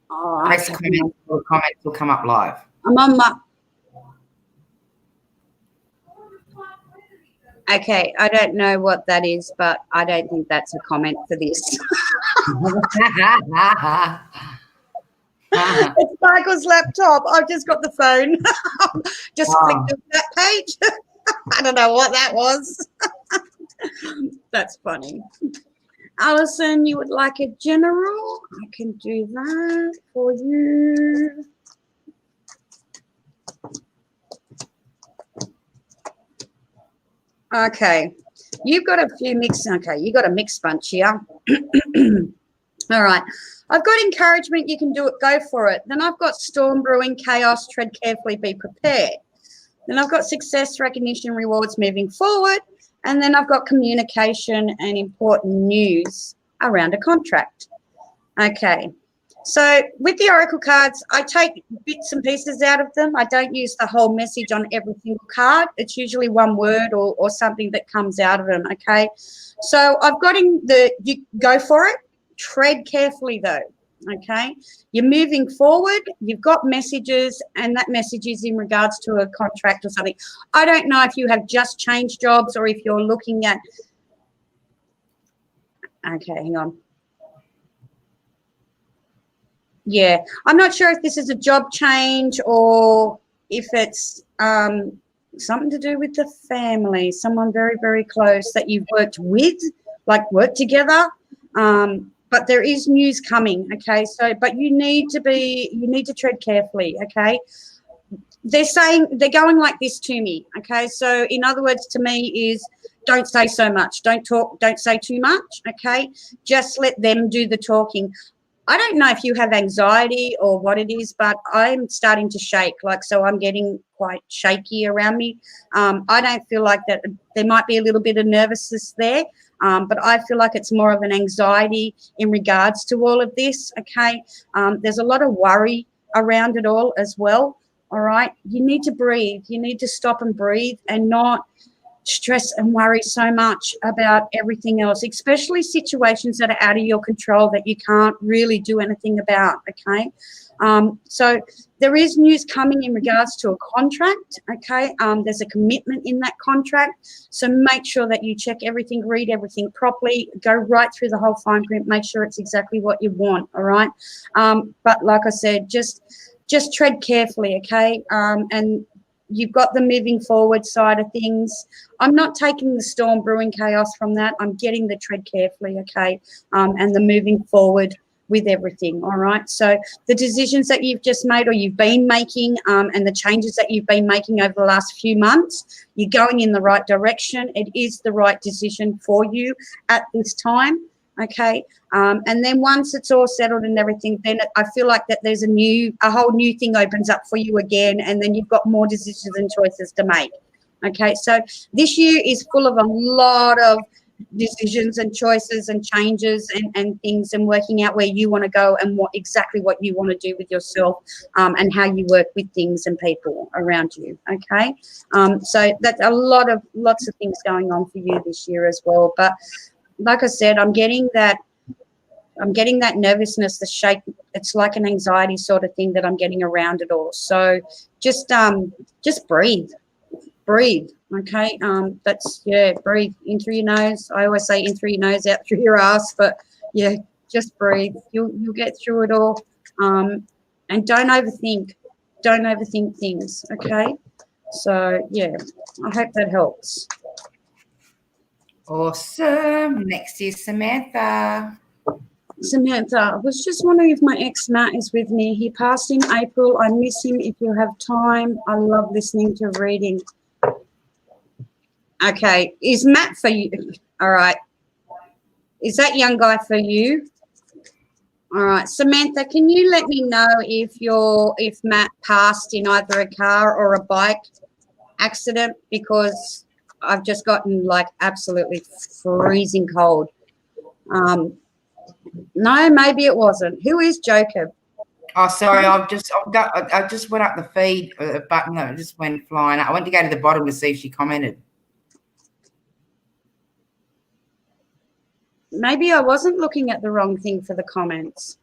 Oh, press comments, or comments will come up live. I'm on my. Okay, I don't know what that is, but I don't think that's a comment for this. It's Michael's laptop. I've just got the phone. Just clicked on that page. I don't know what that was. That's funny. Alison, you would like a general? I can do that for you. Okay. You've got a few mixed. Okay, you got a mixed bunch here. All right. I've got encouragement. You can do it. Go for it. Then I've got storm brewing, chaos, tread carefully, be prepared. Then I've got success, recognition, rewards, moving forward. And then I've got communication and important news around a contract. Okay. So with the Oracle cards, I take bits and pieces out of them. I don't use the whole message on every single card. It's usually one word or something that comes out of them, okay? So I've got you go for it. Tread carefully, though, okay? You're moving forward. You've got messages, and that message is in regards to a contract or something. I don't know if you have just changed jobs or if you're looking at – okay, hang on. Yeah, I'm not sure if this is a job change or if it's something to do with the family, someone very, very close that you've worked with, like worked together. But there is news coming, okay? So, but you need to tread carefully, okay? They're going like this to me, okay? So in other words to me is don't say so much, don't talk, don't say too much, okay? Just let them do the talking. I don't know if you have anxiety or what it is, but I'm starting to shake. So I'm getting quite shaky around me. I don't feel like that. There might be a little bit of nervousness there, but I feel like it's more of an anxiety in regards to all of this, okay? There's a lot of worry around it all as well, all right? You need to breathe. You need to stop and breathe and not stress and worry so much about everything else, especially situations that are out of your control that you can't really do anything about, okay? So there is news coming in regards to a contract, okay? There's a commitment in that contract, so make sure that you check everything, read everything properly, go right through the whole fine print, make sure it's exactly what you want, all right? But like I said, just tread carefully, okay? And you've got the moving forward side of things. I'm not taking the storm brewing chaos from that. I'm getting the tread carefully, okay, and the moving forward with everything, all right? So the decisions that you've just made or you've been making and the changes that you've been making over the last few months, you're going in the right direction. It is the right decision for you at this time, okay? And then once it's all settled and everything, then I feel like that there's a whole new thing opens up for you again, and then you've got more decisions and choices to make, okay? So this year is full of a lot of decisions and choices and changes and things and working out where you want to go and exactly what you want to do with yourself and how you work with things and people around you, okay? So that's lots of things going on for you this year as well. But like I said, I'm getting that nervousness, the shake. It's like an anxiety sort of thing that I'm getting around it all. So just breathe, okay? Breathe in through your nose. I always say in through your nose, out through your ass, but yeah, just breathe. You'll get through it all. And don't overthink things, okay? So yeah, I hope that helps. Awesome. Next is Samantha. Samantha, I was just wondering if my ex Matt is with me. He passed in April. I miss him. If you have time, I love listening to reading. Okay, is Matt for you? All right. Is that young guy for you? All right, Samantha, can you let me know if Matt passed in either a car or a bike accident, because I've just gotten like absolutely freezing cold. No, maybe it wasn't. Who is Jacob? Oh, sorry. I just went up the feed button. No, it just went flying. I went to go to the bottom to see if she commented. Maybe I wasn't looking at the wrong thing for the comments.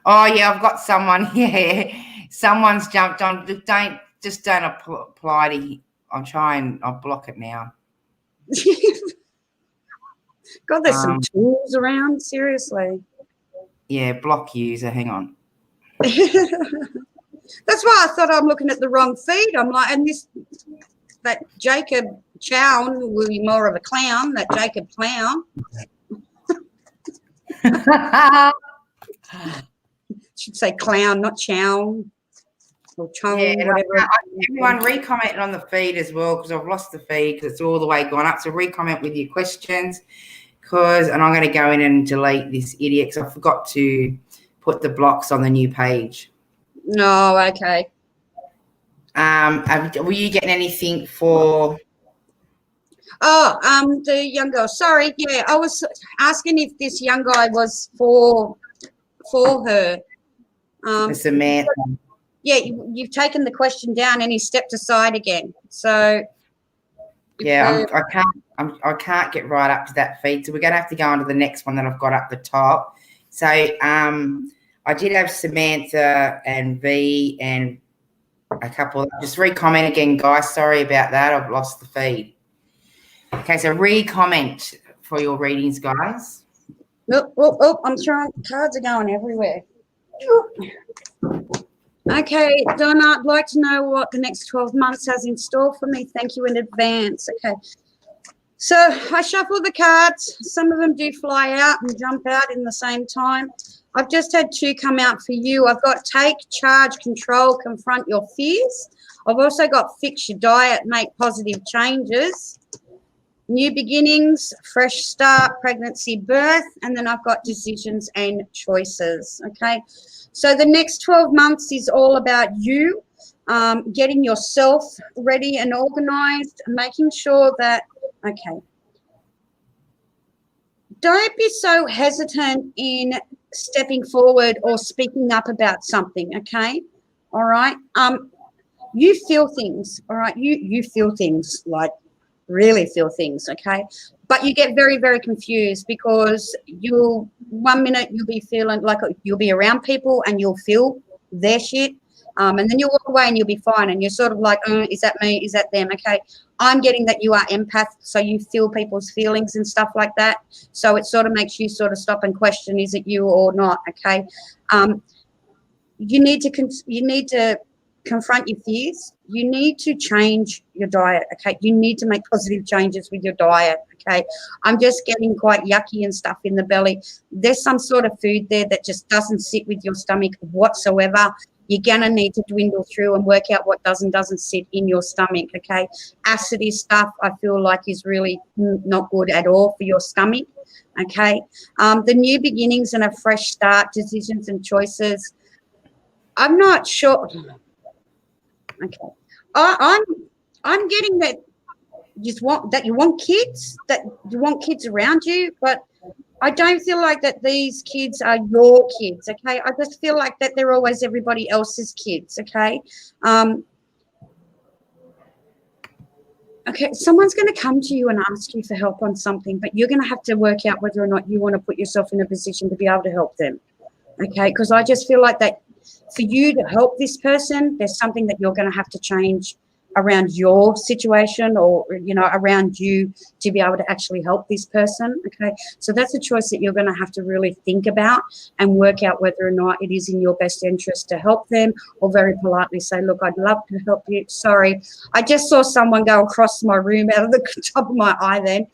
Oh yeah, I've got someone. Yeah, someone's jumped on. Don't apply to. I'll block it now. God, there's some tools around. Seriously. Yeah, block user. Hang on. That's why I thought I'm looking at the wrong feed. I'm like, and that Jacob Chown will be more of a clown. That Jacob Clown. Should say clown, not chown. or Chong, Yeah, whatever. everyone re-comment on the feed as well, because I've lost the feed because it's all the way gone up. So re-comment with your questions, and I'm going to go in and delete this idiot because I forgot to put the blocks on the new page. No, okay. Were you getting anything for? Oh, the young girl. Sorry, yeah, I was asking if this young guy was for her. Samantha. Yeah, you've taken the question down and he stepped aside again. So yeah, I can't get right up to that feed, so we're going to have to go on to the next one that I've got up the top. So I did have Samantha and V and a couple. Just re-comment again, guys. Sorry about that. I've lost the feed. Okay, so re-comment for your readings, guys. Oh, I'm trying. Cards are going everywhere. Okay, Donna, I'd like to know what the next 12 months has in store for me. Thank you in advance. Okay. So I shuffle the cards. Some of them do fly out and jump out in the same time. I've just had 2 come out for you. I've got take, charge, control, confront your fears. I've also got fix your diet, make positive changes. New beginnings, fresh start, pregnancy, birth, and then I've got decisions and choices, okay? So the next 12 months is all about you, getting yourself ready and organized, making sure that, okay, don't be so hesitant in stepping forward or speaking up about something, okay? All right? You feel things, all right? You feel things, like really feel things, okay? But you get very, very confused because one minute you'll be feeling like you'll be around people and you'll feel their shit, and then you'll walk away and you'll be fine, and you're sort of like, is that me, is that them? Okay, I'm getting that you are empath, so you feel people's feelings and stuff like that, so it sort of makes you sort of stop and question, is it you or not? Okay, you need to confront your fears. You need to change your diet, okay? You need to make positive changes with your diet, okay? I'm just getting quite yucky and stuff in the belly. There's some sort of food there that just doesn't sit with your stomach whatsoever. You're going to need to dwindle through and work out what does and doesn't sit in your stomach, okay? Acidy stuff, I feel like, is really not good at all for your stomach, okay? The new beginnings and a fresh start, decisions and choices. I'm not sure. Okay, I'm getting that you want kids around you, but I don't feel like that these kids are your kids. Okay, I just feel like that they're always everybody else's kids. Okay, okay, someone's going to come to you and ask you for help on something, but you're going to have to work out whether or not you want to put yourself in a position to be able to help them. Okay, because I just feel like that for you to help this person, there's something that you're going to have to change around your situation, or, you know, around you to be able to actually help this person. Okay, so that's a choice that you're going to have to really think about and work out whether or not it is in your best interest to help them, or very politely say, look, I'd love to help you. Sorry, I just saw someone go across my room out of the top of my eye then.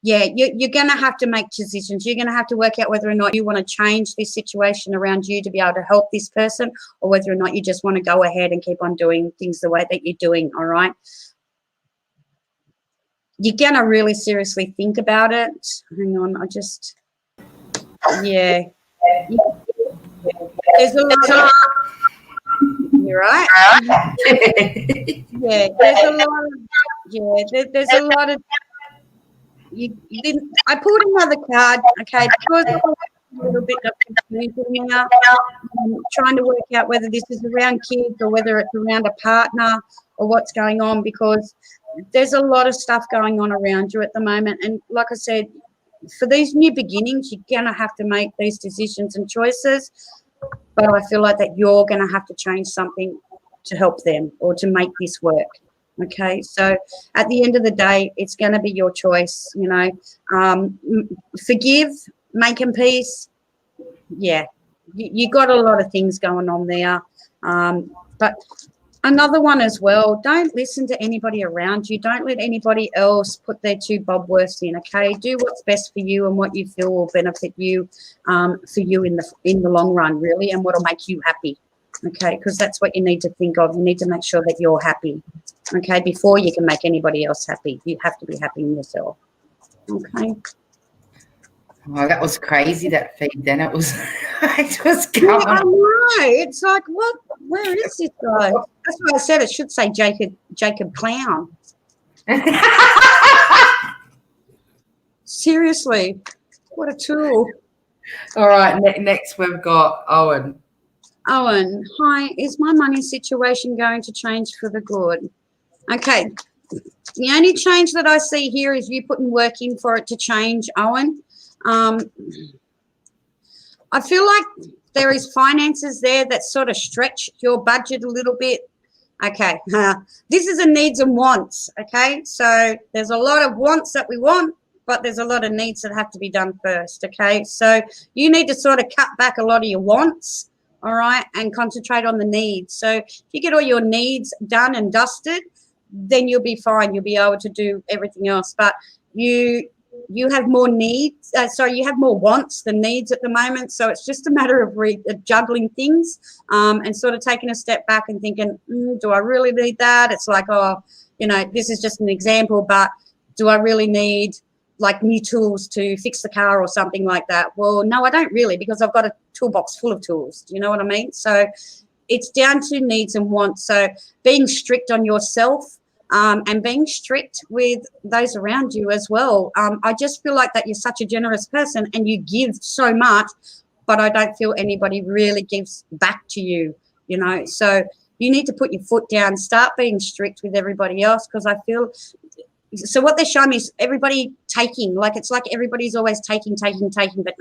Yeah, you're going to have to make decisions. You're going to have to work out whether or not you want to change this situation around you to be able to help this person, or whether or not you just want to go ahead and keep on doing things the way that you're doing, all right? You're going to really seriously think about it. Hang on, yeah. There's a lot of, you're right. Yeah, there's a lot of, you didn't. I pulled another card, okay, because I'm a little bit of confusion now. I'm trying to work out whether this is around kids or whether it's around a partner or what's going on, because there's a lot of stuff going on around you at the moment. And like I said, for these new beginnings, you're going to have to make these decisions and choices, but I feel like that you're going to have to change something to help them or to make this work. Okay, so at the end of the day, it's going to be your choice, you know. Forgive, making peace. Yeah, you got a lot of things going on there. But another one as well, don't listen to anybody around you. Don't let anybody else put their 2 bob worths in, okay? Do what's best for you and what you feel will benefit you, for you in the long run, really, and what will make you happy. okay, because that's what you need to think of. You need to make sure that you're happy, okay, before you can make anybody else happy. You have to be happy in yourself, okay? Oh, that was crazy, that feed then. It was, it was Yeah, going. I know. It's like, what? Where is this guy? That's why I said it should say Jacob Clown. Seriously, what a tool. All right, next we've got Owen. Owen, hi. Is my money situation going to change for the good? Okay. The only change that I see here is you putting work in for it to change, Owen. I feel like there is finances there that sort of stretch your budget a little bit. Okay. This is a needs and wants, okay? So there's a lot of wants that we want, but there's a lot of needs that have to be done first, okay? So you need to sort of cut back a lot of your wants, all right, and concentrate on the needs. So if you get all your needs done and dusted, then you'll be fine. You'll be able to do everything else. But you have more needs. You have more wants than needs at the moment. So it's just a matter of juggling things and sort of taking a step back and thinking, do I really need that? It's like, oh, you know, this is just an example, but do I really need like new tools to fix the car or something like that? Well, no, I don't really, because I've got a toolbox full of tools. Do you know what I mean? So it's down to needs and wants. So being strict on yourself and being strict with those around you as well. I just feel like that you're such a generous person and you give so much, but I don't feel anybody really gives back to you, you know. So you need to put your foot down, start being strict with everybody else, because I feel – so what they're showing me is everybody taking, like it's like everybody's always taking, but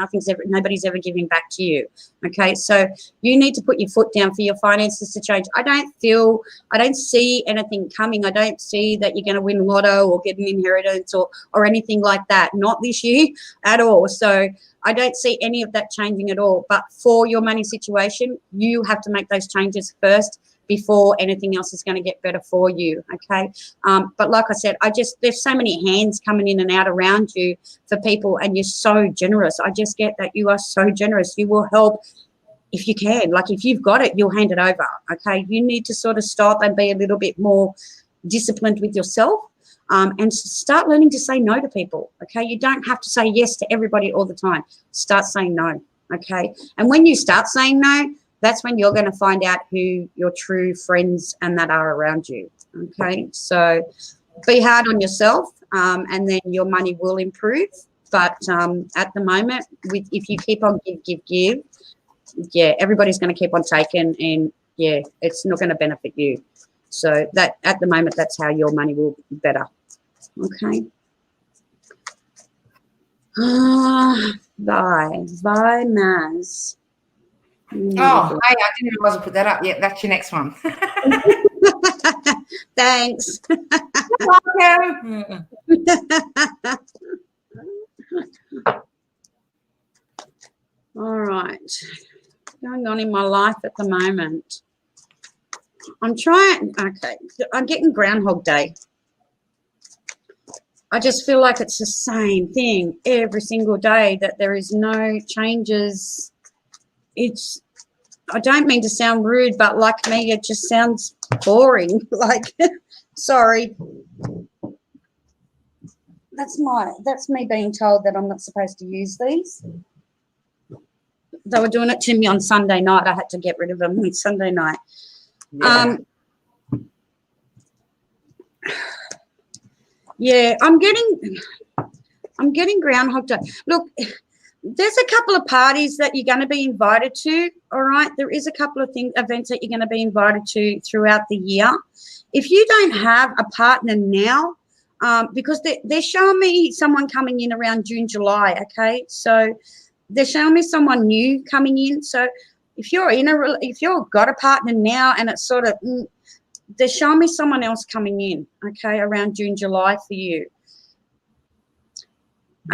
nobody's ever giving back to you. Okay, so you need to put your foot down for your finances to change. I don't see anything coming. I don't see that you're going to win lotto or get an inheritance or anything like that. Not this year at all. So I don't see any of that changing at all. But for your money situation, you have to make those changes first before anything else is going to get better for you, okay? But like I said, there's so many hands coming in and out around you for people, and you're so generous. I just get that you are so generous. You will help if you can. Like if you've got it, you'll hand it over, okay? You need to sort of stop and be a little bit more disciplined with yourself and start learning to say no to people, okay? You don't have to say yes to everybody all the time. Start saying no, okay? And when you start saying no, that's when you're going to find out who your true friends and that are around you, okay? So be hard on yourself and then your money will improve. But at the moment, if you keep on give, yeah, everybody's going to keep on taking, and, yeah, it's not going to benefit you. So that at the moment, that's how your money will be better, okay? Bye, Maz. Oh, hey, I didn't realize I put that up yet. That's your next one. Thanks. All right. Going on in my life at the moment. I'm getting Groundhog Day. I just feel like it's the same thing every single day, that there is no changes. I don't mean to sound rude, but like me, it just sounds boring. Like, sorry. That's me being told that I'm not supposed to use these. They were doing it to me on Sunday night. I had to get rid of them on Sunday night. Yeah. Yeah, I'm getting Groundhog Day. Look, there's a couple of parties that you're going to be invited to, all right? There is a couple of events that you're going to be invited to throughout the year. If you don't have a partner now, because they're showing me someone coming in around June, July, okay? So they're showing me someone new coming in. So if you've got a partner now and it's sort of, they're showing me someone else coming in, okay, around June, July for you.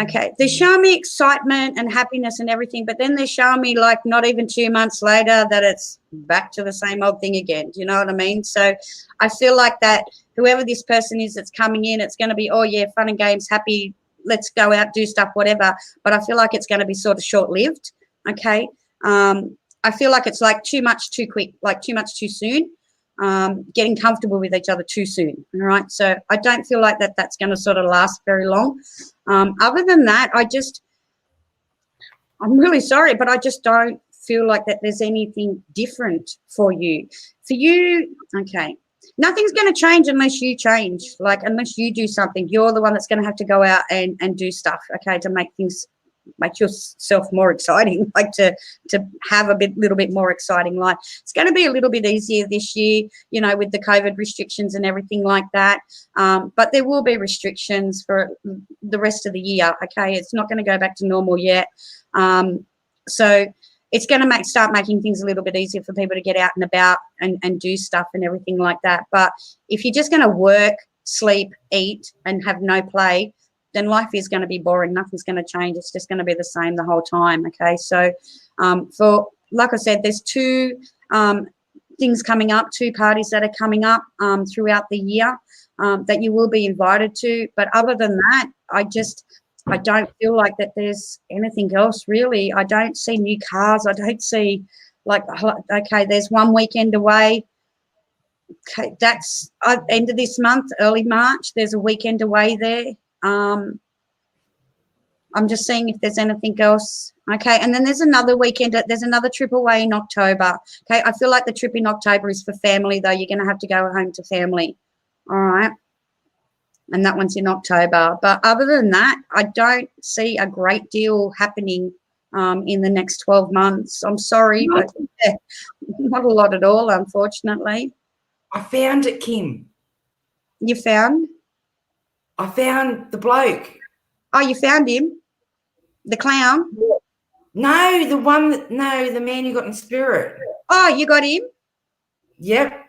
Okay, they're showing me excitement and happiness and everything, but then they're showing me like not even 2 months later that it's back to the same old thing again. Do you know what I mean? So I feel like that whoever this person is that's coming in, it's going to be, oh, yeah, fun and games, happy, let's go out, do stuff, whatever. But I feel like it's going to be sort of short-lived, okay? I feel like it's like too much too quick, like too much too soon, getting comfortable with each other too soon. All right. So I don't feel like that's going to sort of last very long. Other than that, I'm really sorry, but I just don't feel like that there's anything different for you. For you, okay, nothing's going to change unless you change, like unless you do something. You're the one that's going to have to go out and do stuff, okay, to make yourself more exciting, like to have a little bit more exciting life. It's going to be a little bit easier this year, you know, with the COVID restrictions and everything like that. But there will be restrictions for the rest of the year, okay? It's not going to go back to normal yet. So it's going to start making things a little bit easier for people to get out and about and do stuff and everything like that. But if you're just going to work, sleep, eat, and have no play, then life is going to be boring. Nothing's going to change. It's just going to be the same the whole time, okay? So like I said, there's two things coming up, two parties that are coming up throughout the year that you will be invited to. But other than that, I don't feel like that there's anything else really. I don't see new cars. I don't see okay, there's one weekend away. Okay, that's end of this month, early March. There's a weekend away there. I'm just seeing if there's anything else. Okay, and then there's another weekend. There's another trip away in October. Okay, I feel like the trip in October is for family, though. You're going to have to go home to family. All right. And that one's in October. But other than that, I don't see a great deal happening in the next 12 months. I'm sorry, but yeah, not a lot at all, unfortunately. I found it, Kim. You found? I found the bloke. Oh, you found him? The clown? No, the man you got in spirit. Oh, you got him? Yep.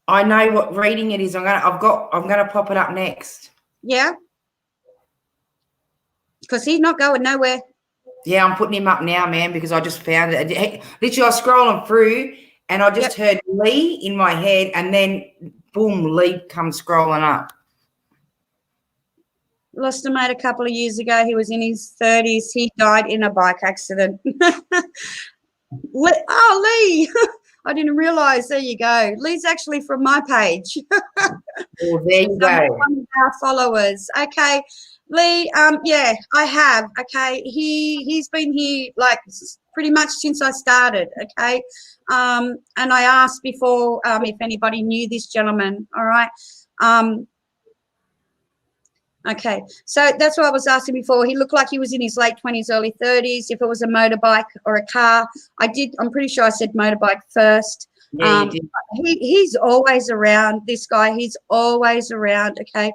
I know what reading it is. I'm gonna pop it up next. Yeah. Because he's not going nowhere. Yeah, I'm putting him up now, man, because I just found it. Literally, I was scrolling through and I just heard Lee in my head, and then boom, Lee comes scrolling up. Lost a mate a couple of years ago. He was in his 30s. He died in a bike accident. Oh, Lee. I didn't realise. There you go. Lee's actually from my page. Well, there you go. One of our followers. Okay, Lee. Yeah, I have. Okay, he's been here like pretty much since I started. Okay, and I asked before if anybody knew this gentleman. All right. Okay, so that's what I was asking before. He looked like he was in his late 20s, early 30s. If it was a motorbike or a car, I'm pretty sure I said motorbike first. Yeah, you did. He's always around, this guy. He's always around, okay?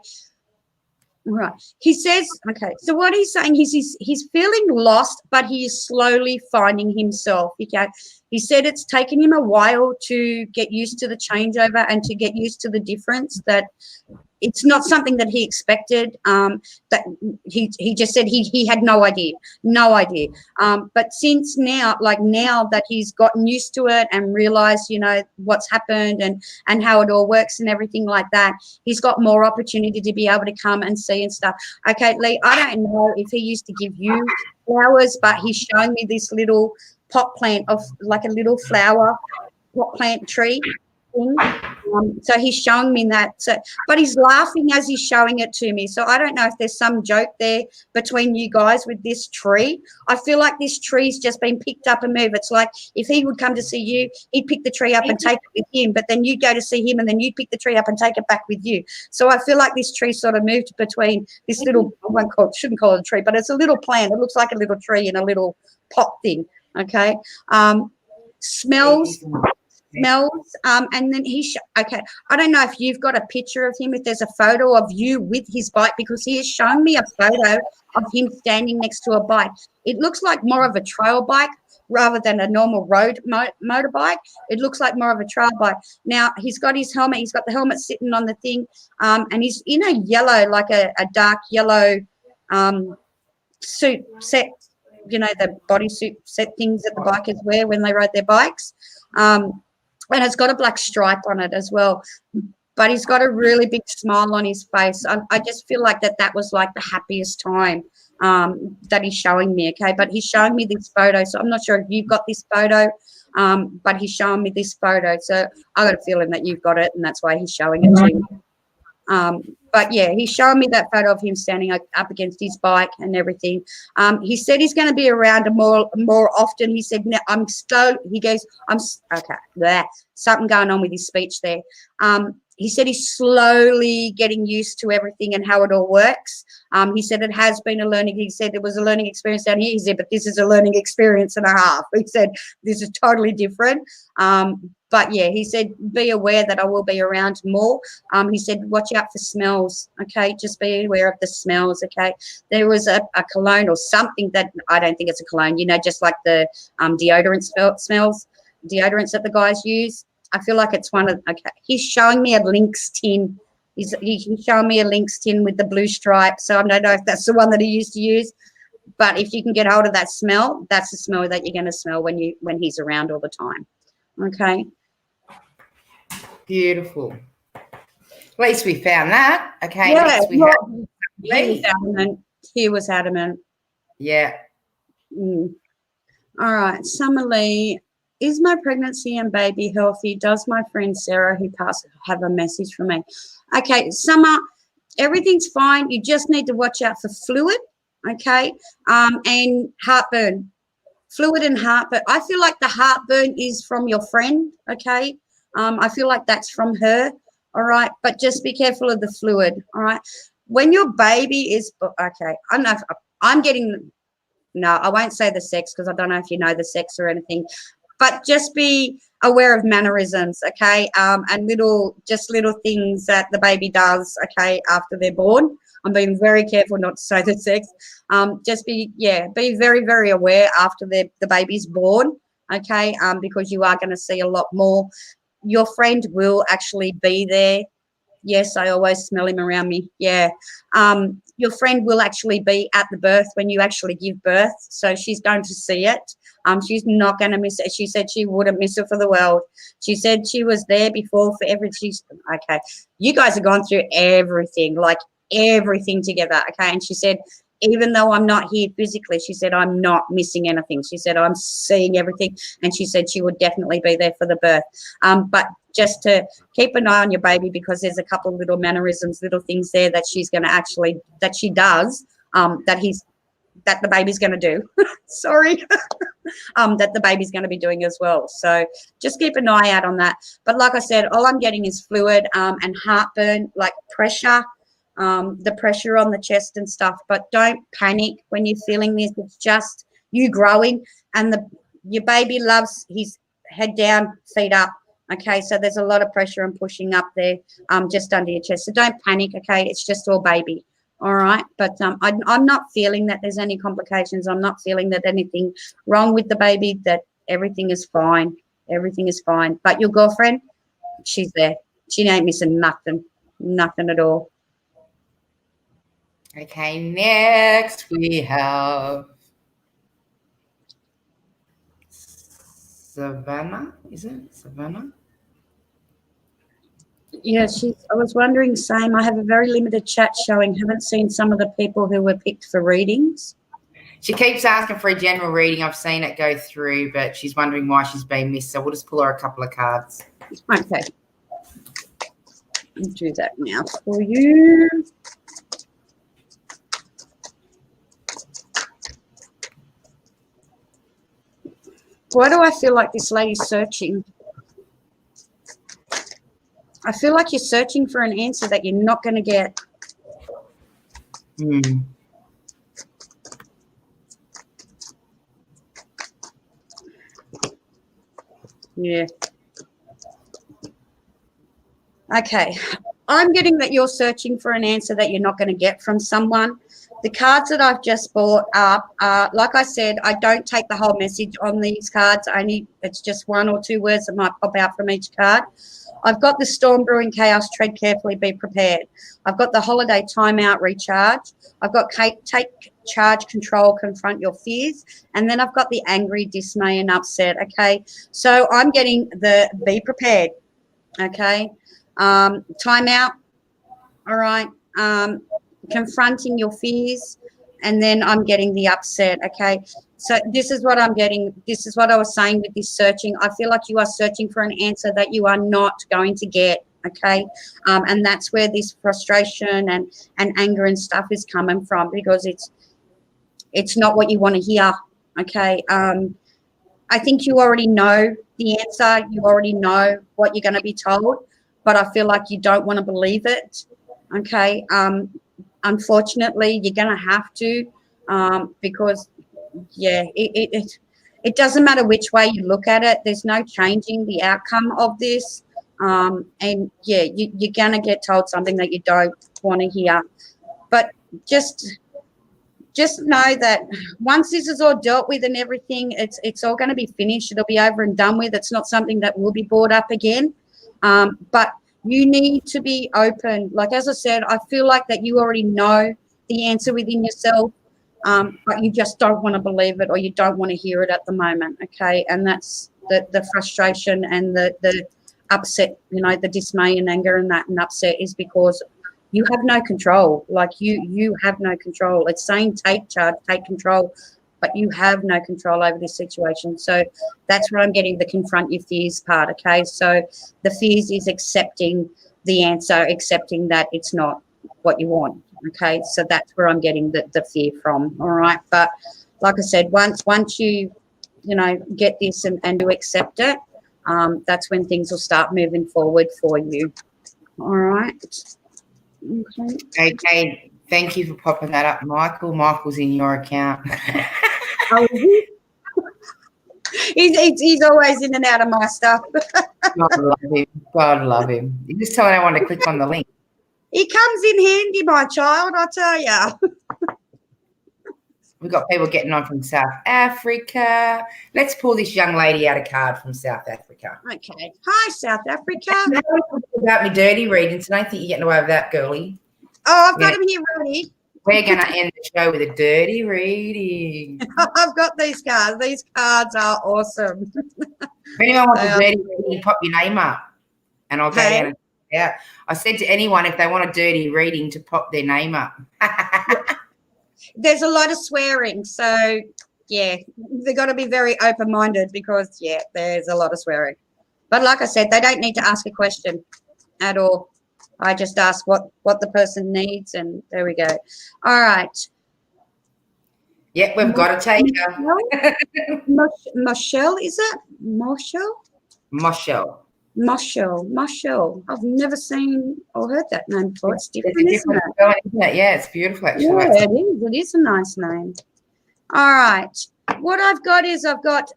Right. He says, okay, so what he's saying is he's feeling lost, but he is slowly finding himself, okay? He said it's taken him a while to get used to the changeover and to get used to the difference, that it's not something that he expected. That he just said he had no idea. But since now that he's gotten used to it and realized, you know, what's happened and how it all works and everything like that, he's got more opportunity to be able to come and see and stuff. Okay, Lee, I don't know if he used to give you flowers, but he's showing me this little pot plant of like a little flower pot plant tree thing. So he's showing me that. So, but he's laughing as he's showing it to me. So I don't know if there's some joke there between you guys with this tree. I feel like this tree's just been picked up and moved. It's like if he would come to see you, he'd pick the tree up and take it with him, but then you'd go to see him and then you'd pick the tree up and take it back with you. So I feel like this tree sort of moved between this little, shouldn't call it a tree, but it's a little plant. It looks like a little tree in a little pot thing. Okay. Smells, and then okay, I don't know if you've got a picture of him, if there's a photo of you with his bike, because he has shown me a photo of him standing next to a bike. It looks like more of a trail bike rather than a normal road motorbike. It looks like more of a trail bike. Now, he's got his helmet. He's got the helmet sitting on the thing, and he's in a yellow, like a dark yellow suit set, you know, the bodysuit set things that the bikers wear when they ride their bikes. And it's got a black stripe on it as well. But he's got a really big smile on his face. I just feel like that was like the happiest time that he's showing me, okay? But he's showing me this photo, so I'm not sure if you've got this photo, but he's showing me this photo, so I got a feeling that you've got it, and that's why he's showing it to me. But yeah, he's showing me that photo of him standing up against his bike and everything. He said he's going to be around more often. He said, I'm slow. He goes, okay, bleh, something going on with his speech there. He said he's slowly getting used to everything and how it all works. He said it has been a learning. He said it was a learning experience down here. He said, but this is a learning experience and a half. He said this is totally different. But yeah, he said be aware that I will be around more. He said watch out for smells. Okay, just be aware of the smells. Okay, there was a cologne or something that I don't think it's a cologne. You know, just like the deodorant smells, deodorants that the guys use. I feel like it's one of, okay, he's showing me a Lynx tin. He's showing me a Lynx tin with the blue stripe. So I don't know if that's the one that he used to use. But if you can get hold of that smell, that's the smell that you're going to smell when he's around all the time. Okay. Beautiful. At least we found that. Okay. Yeah, Next we have he was adamant. Yeah. All right. Summer Lee. Is my pregnancy and baby healthy? Does my friend Sarah, who passed, have a message for me? Okay, Summer, everything's fine. You just need to watch out for fluid, okay, and heartburn. Fluid and heartburn. I feel like the heartburn is from your friend, okay? I feel like that's from her, all right? But just be careful of the fluid, all right? When your baby is, okay, I'm getting, no, I won't say the sex because I don't know if you know the sex or anything. But just be aware of mannerisms, okay, and little things that the baby does, okay, after they're born. I'm being very careful not to say the sex. Just be very, very aware after the baby's born, okay, because you are going to see a lot more. Your friend will actually be there. Yes, I always smell him around me. Yeah. Your friend will actually be at the birth when you actually give birth. So she's going to see it. She's not going to miss it. She said she wouldn't miss it for the world. She said she was there before for everything. Okay. You guys have gone through everything, like everything together. Okay. And she said, even though I'm not here physically, she said, I'm not missing anything. She said, I'm seeing everything. And she said she would definitely be there for the birth. But just to keep an eye on your baby because there's a couple of little mannerisms, little things there that she's going to actually, that she does, that the baby's going to do. Sorry. That the baby's going to be doing as well. So just keep an eye out on that. But like I said, all I'm getting is fluid and heartburn, like pressure. The pressure on the chest and stuff, but don't panic when you're feeling this. It's just you growing, and your baby loves his head down, feet up. Okay, so there's a lot of pressure and pushing up there, just under your chest. So don't panic. Okay, it's just all baby. All right, but I'm not feeling that there's any complications. I'm not feeling that anything wrong with the baby. That everything is fine. Everything is fine. But your girlfriend, she's there. She ain't missing nothing at all. Okay, next we have Savannah. Is it Savannah? Yeah, I was wondering, same. I have a very limited chat showing. Haven't seen some of the people who were picked for readings. She keeps asking for a general reading. I've seen it go through, but she's wondering why she's been missed. So we'll just pull her a couple of cards. Okay. I'll do that now for you. Why do I feel like this lady's searching? I feel like you're searching for an answer that you're not going to get. Yeah. Okay. I'm getting that you're searching for an answer that you're not going to get from someone. The cards that I've just brought up, like I said, I don't take the whole message on these cards. It's just one or two words that might pop out from each card. I've got the storm brewing chaos, tread carefully, be prepared. I've got the holiday timeout, recharge. I've got take charge, control, confront your fears. And then I've got the angry, dismay, and upset, okay? So I'm getting the be prepared, okay? Timeout, all right? Confronting your fears and then I'm getting the upset. Okay, so this is what I'm getting. This is what I was saying with this searching. I feel like you are searching for an answer that you are not going to get. Okay, and that's where this frustration and anger and stuff is coming from, because it's not what you want to hear. Okay, I think you already know the answer. You already know what you're going to be told, but I feel like you don't want to believe it. Okay, unfortunately, you're going to have to, because, yeah, it doesn't matter which way you look at it. There's no changing the outcome of this. And, yeah, you're going to get told something that you don't want to hear. But just know that once this is all dealt with and everything, it's all going to be finished. It'll be over and done with. It's not something that will be brought up again. But you need to be open. Like, as I said, I feel like that you already know the answer within yourself, but you just don't want to believe it, or you don't want to hear it at the moment, okay? And that's the frustration and the upset, you know, the dismay and anger and that and upset is because you have no control. Like, you have no control. It's saying take charge, take control, but you have no control over this situation. So that's where I'm getting the confront your fears part, okay? So the fears is accepting the answer, accepting that it's not what you want, okay? So that's where I'm getting the fear from, all right? But like I said, once you know, get this and you accept it, that's when things will start moving forward for you, all right? Okay, thank you for popping that up, Michael. Michael's in your account. Oh, he's always in and out of my stuff. God love him. God love him. You just tell me I want to click on the link. He comes in handy, my child, I tell you. We've got people getting on from South Africa. Let's pull this young lady out a card from South Africa. Okay. Hi, South Africa. About me dirty readings, and I think you're getting away with that, girlie. Oh, I've got him here ready. We're going to end the show with a dirty reading. I've got these cards. These cards are awesome. If anyone wants a dirty reading, pop your name up, and I'll go down and yeah. I said to anyone, if they want a dirty reading, to pop their name up. There's a lot of swearing, so yeah, they've got to be very open-minded because yeah, there's a lot of swearing. But like I said, they don't need to ask a question at all. I just ask what the person needs, and there we go. All right. Yep, we've got to take her. Michelle, is it? Michelle? Michelle. I've never seen or heard that name before. It's different, isn't it? Yeah, it's beautiful, actually. Yeah, it is. It is a nice name. All right. What I've got is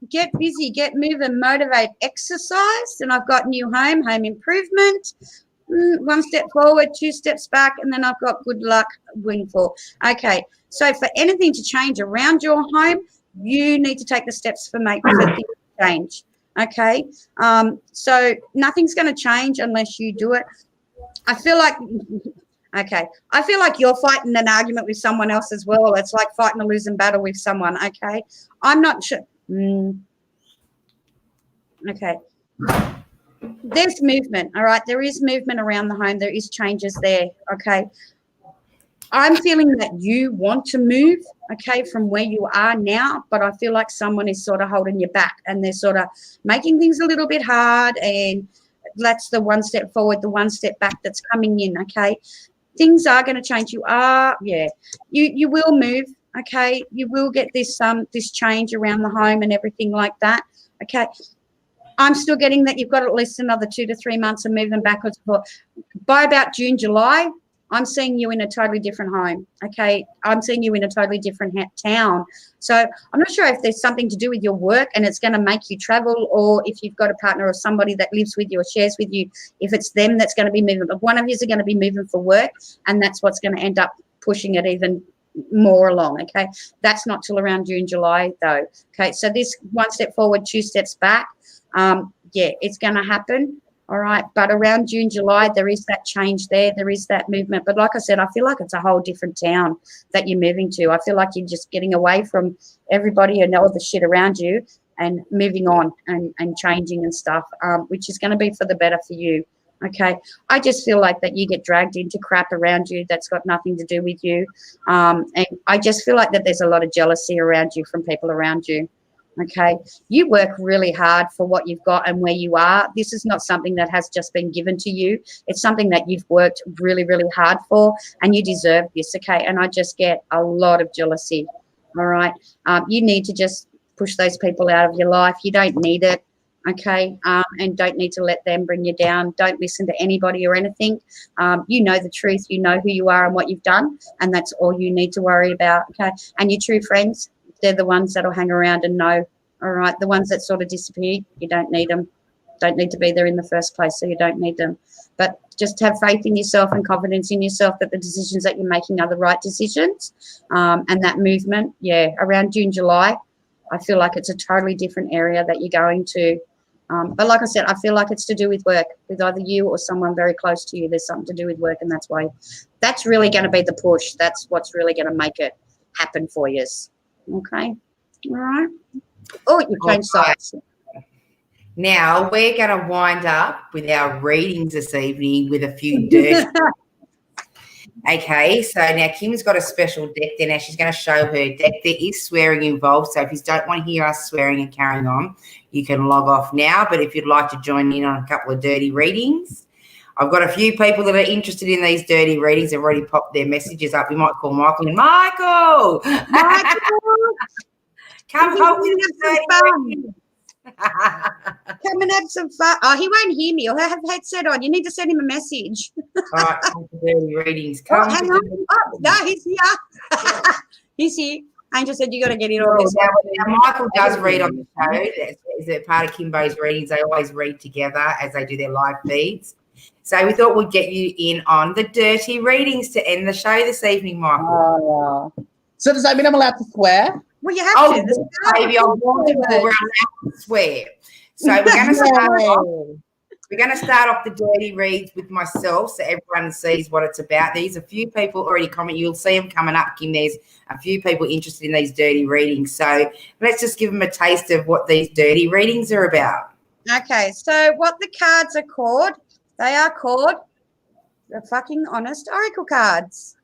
get busy, get moving, motivate, exercise. And I've got new home improvement. 1 step forward, 2 steps back, and then I've got good luck, windfall. Okay, so for anything to change around your home, you need to take the steps for things to change. Okay, so nothing's going to change unless you do it. I feel like you're fighting an argument with someone else as well. It's like fighting a losing battle with someone. Okay, I'm not sure. Okay. There's movement, all right? There is movement around the home. There is changes there, okay? I'm feeling that you want to move, okay, from where you are now, but I feel like someone is sort of holding you back and they're sort of making things a little bit hard, and that's the 1 step forward, the 1 step back that's coming in, okay? Things are going to change. You will move, okay? You will get this change around the home and everything like that, okay? I'm still getting that you've got at least another 2 to 3 months of moving backwards. By about June, July, I'm seeing you in a totally different home, okay? I'm seeing you in a totally different town. So I'm not sure if there's something to do with your work and it's going to make you travel, or if you've got a partner or somebody that lives with you or shares with you, if it's them that's going to be moving. But one of you is going to be moving for work, and that's what's going to end up pushing it even more along, okay? That's not till around June, July, though, okay? So this 1 step forward, 2 steps back, yeah, it's going to happen, all right? But around June, July, there is that change there. There is that movement. But like I said, I feel like it's a whole different town that you're moving to. I feel like you're just getting away from everybody and all the shit around you and moving on and changing and stuff, which is going to be for the better for you, Okay, I just feel like that you get dragged into crap around you that's got nothing to do with you. And I just feel like that there's a lot of jealousy around you from people around you. Okay, you work really hard for what you've got and where you are. This is not something that has just been given to you. It's something that you've worked really, really hard for, and you deserve this. Okay, and I just get a lot of jealousy. All right, you need to just push those people out of your life. You don't need it. Okay, and don't need to let them bring you down. Don't listen to anybody or anything. You know the truth. You know who you are and what you've done, and that's all you need to worry about. Okay, and your true friends, they're the ones that'll hang around and know. All right, the ones that sort of disappeared, you don't need them. Don't need to be there in the first place, so you don't need them. But just have faith in yourself and confidence in yourself that the decisions that you're making are the right decisions. And that movement, yeah, around June, July, I feel like it's a totally different area that you're going to. But like I said, I feel like it's to do with work, with either you or someone very close to you. There's something to do with work, and that's why that's really going to be the push. That's what's really going to make it happen for you. Okay, all right. Oh, you changed sides. Now we're going to wind up with our readings this evening with a few dirty. Okay, so now Kim's got a special deck there. Now she's going to show her deck. There is swearing involved, so if you don't want to hear us swearing and carrying on, you can log off now. But if you'd like to join in on a couple of dirty readings, I've got a few people that are interested in these dirty readings. They've already popped their messages up. We might call Michael. Michael! Come home with us, dirty. Come and have some fun. Oh, he won't hear me. He'll have a headset on. You need to send him a message. All right, come to dirty readings. Come hang on. Oh, no, he's here. He's here. Angel said you got to get it on this. Now, Michael does read on the show. Is it part of Kimbo's readings? They always read together as they do their live feeds. So we thought we'd get you in on the dirty readings to end the show this evening, Michael. Oh, yeah. So does that mean I'm allowed to swear? Well, you have to. Baby, I want to go around and swear. So we're going to start off the dirty reads with myself so everyone sees what it's about. There's a few people already comment. You'll see them coming up, Kim. There's a few people interested in these dirty readings. So let's just give them a taste of what these dirty readings are about. Okay, so what the cards are called, they are called the fucking honest oracle cards.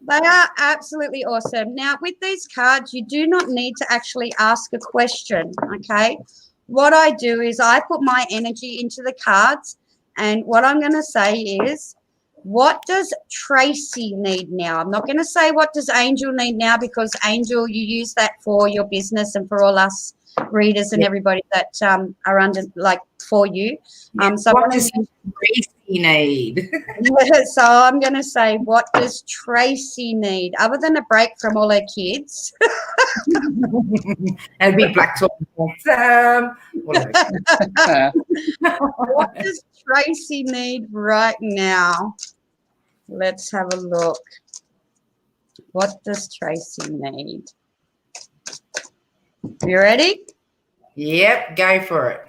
They are absolutely awesome. Now, with these cards, you do not need to actually ask a question, okay? What I do is I put my energy into the cards, and what I'm going to say is, what does Tracy need now? I'm not going to say what does Angel need now, because Angel, you use that for your business and for all us readers and everybody that are under, like, for you. So what does Tracy need? So I'm going to say, what does Tracy need other than a break from all her kids? And a big black top. What does Tracy need right now? Let's have a look. What does Tracy need? You ready? Yep, go for it.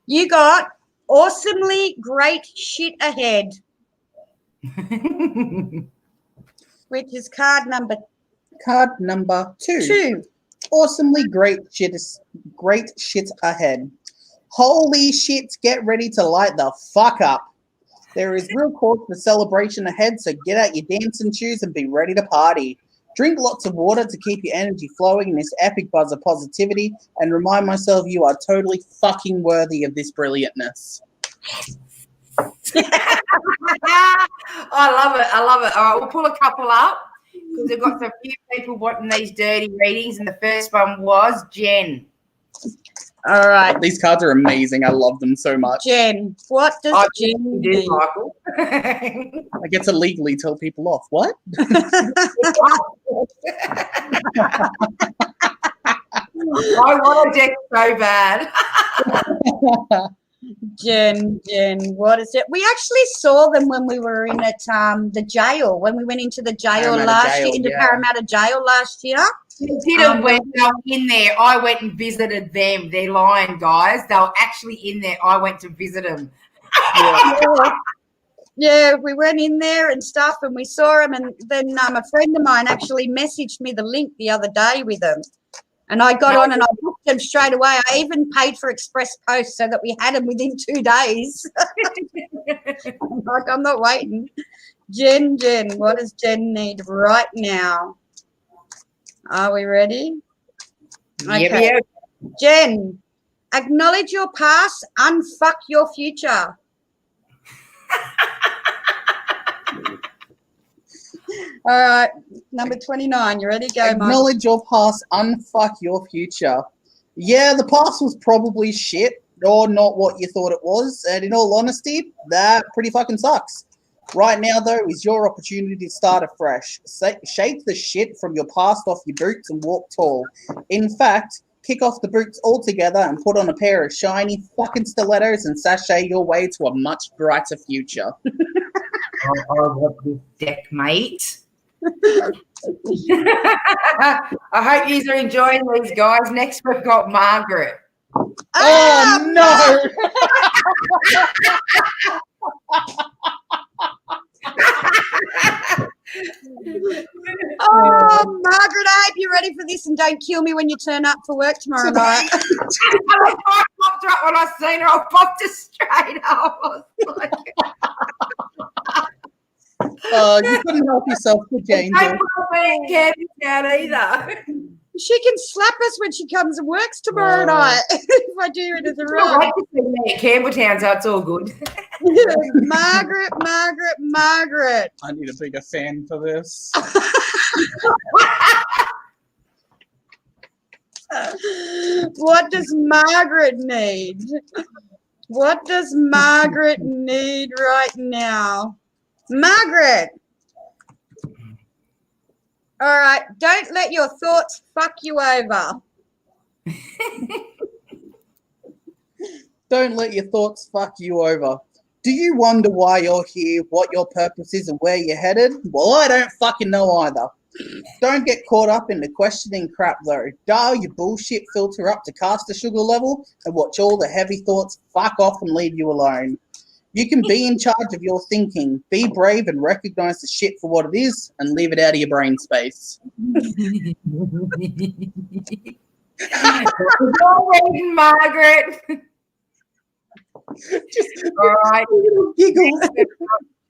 You got awesomely great shit ahead, which is card number two. Awesomely great shit ahead. Holy shit, get ready to light the fuck up. There is real cause for celebration ahead, so get out your dancing shoes and be ready to party. Drink lots of water to keep your energy flowing in this epic buzz of positivity, and remind myself you are totally fucking worthy of this brilliantness. I love it. I love it. All right, we'll pull a couple up because we've got a few people wanting these dirty readings, and the first one was Jen. All right. These cards are amazing. I love them so much. Jen, what does Jen do, Michael? I get to legally tell people off. What? I want to Jen so bad. Jen, what is it? We actually saw them when we were in at the jail, when we went into the jail Parramatta jail last year. They didn't when they were in there. I went and visited them. They're lying, guys. They were actually in there. I went to visit them. Yeah, we went in there and stuff, and we saw them. And then a friend of mine actually messaged me the link the other day with them. And I got on and I booked them straight away. I even paid for express post so that we had them within 2 days. I'm not waiting. Jen, what does Jen need right now? Are we ready? Okay. Yep. Jen, acknowledge your past, unfuck your future. All right, number 29. You ready? Go, Mike. Acknowledge your past, unfuck your future. Yeah, the past was probably shit or not what you thought it was. And in all honesty, that pretty fucking sucks. Right now, though, is your opportunity to start afresh. Shake the shit from your past off your boots and walk tall. In fact, kick off the boots altogether and put on a pair of shiny fucking stilettos and sashay your way to a much brighter future. I love this deck, mate. I hope you are enjoying these, guys. Next, we've got Margaret. Oh, no! Oh, Margaret, I hope you're ready for this and don't kill me when you turn up for work tomorrow night. I popped her up when I seen her. I popped her straight up. I was like, You couldn't help yourself, could you, Angel? I won't be in Campbelltown either. She can slap us when she comes and works tomorrow night if I do it as a I wrong. like to see me at Campbelltown, so it's all good. Margaret. I need a bigger fan for this. What does Margaret need? What does Margaret need right now? Margaret. All right, don't let your thoughts fuck you over. Don't let your thoughts fuck you over. Do you wonder why you're here, what your purpose is, and where you're headed? Well, I don't fucking know either. Don't get caught up in the questioning crap, though. Dial your bullshit filter up to caster sugar level and watch all the heavy thoughts fuck off and leave you alone. You can be in charge of your thinking. Be brave and recognize the shit for what it is and leave it out of your brain space. Margaret. Just all right. Giggle.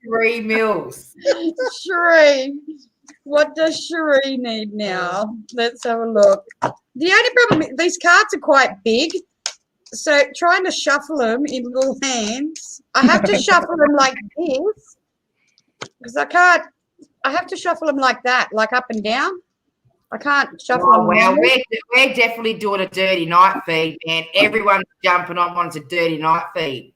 Cherie Mills. Cherie. What does Cherie need now? Let's have a look. The only problem, these cards are quite big. So trying to shuffle them in little hands, I have to shuffle them like this because I have to shuffle them like that, like up and down. I can't shuffle them. Well, we're definitely doing a dirty night feed, man. Everyone's jumping on wants a dirty night feed.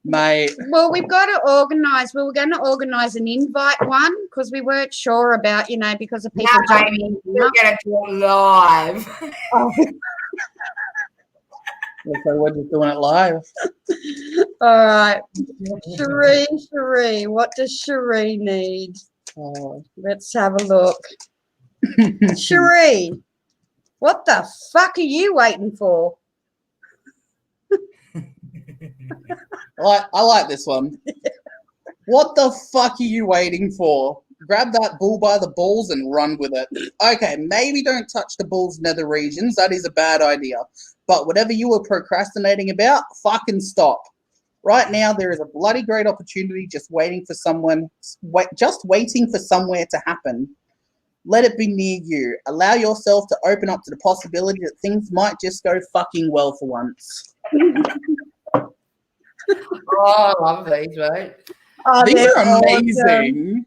Mate. Well, we've got to organise. We were going to organise an invite one because we weren't sure about, because of people. No, baby, we're going to do it live. So we're just doing it live. All right. Cherie, what does Cherie need? Oh. Let's have a look. Cherie, what the fuck are you waiting for? I like this one. What the fuck are you waiting for? Grab that bull by the balls and run with it. Okay, maybe don't touch the bull's nether regions. That is a bad idea. But whatever you were procrastinating about, fucking stop. Right now, there is a bloody great opportunity just waiting for somewhere to happen. Let it be near you. Allow yourself to open up to the possibility that things might just go fucking well for once. Oh, I love these, mate. Oh, these are Awesome. amazing.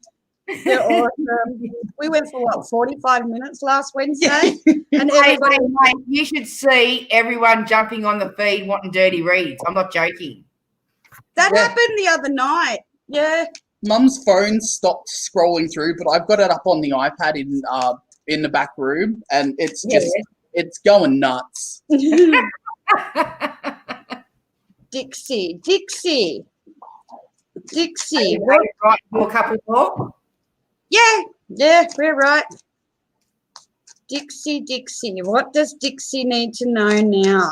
They're awesome. We went for 45 minutes last Wednesday, and everybody. Mate, you should see everyone jumping on the feed wanting dirty reads. I'm not joking. That happened the other night. Yeah. Mum's phone stopped scrolling through, but I've got it up on the iPad in the back room, and it's just it's going nuts. Dixie. Right, a couple more. Yeah, we're right. Dixie. What does Dixie need to know now?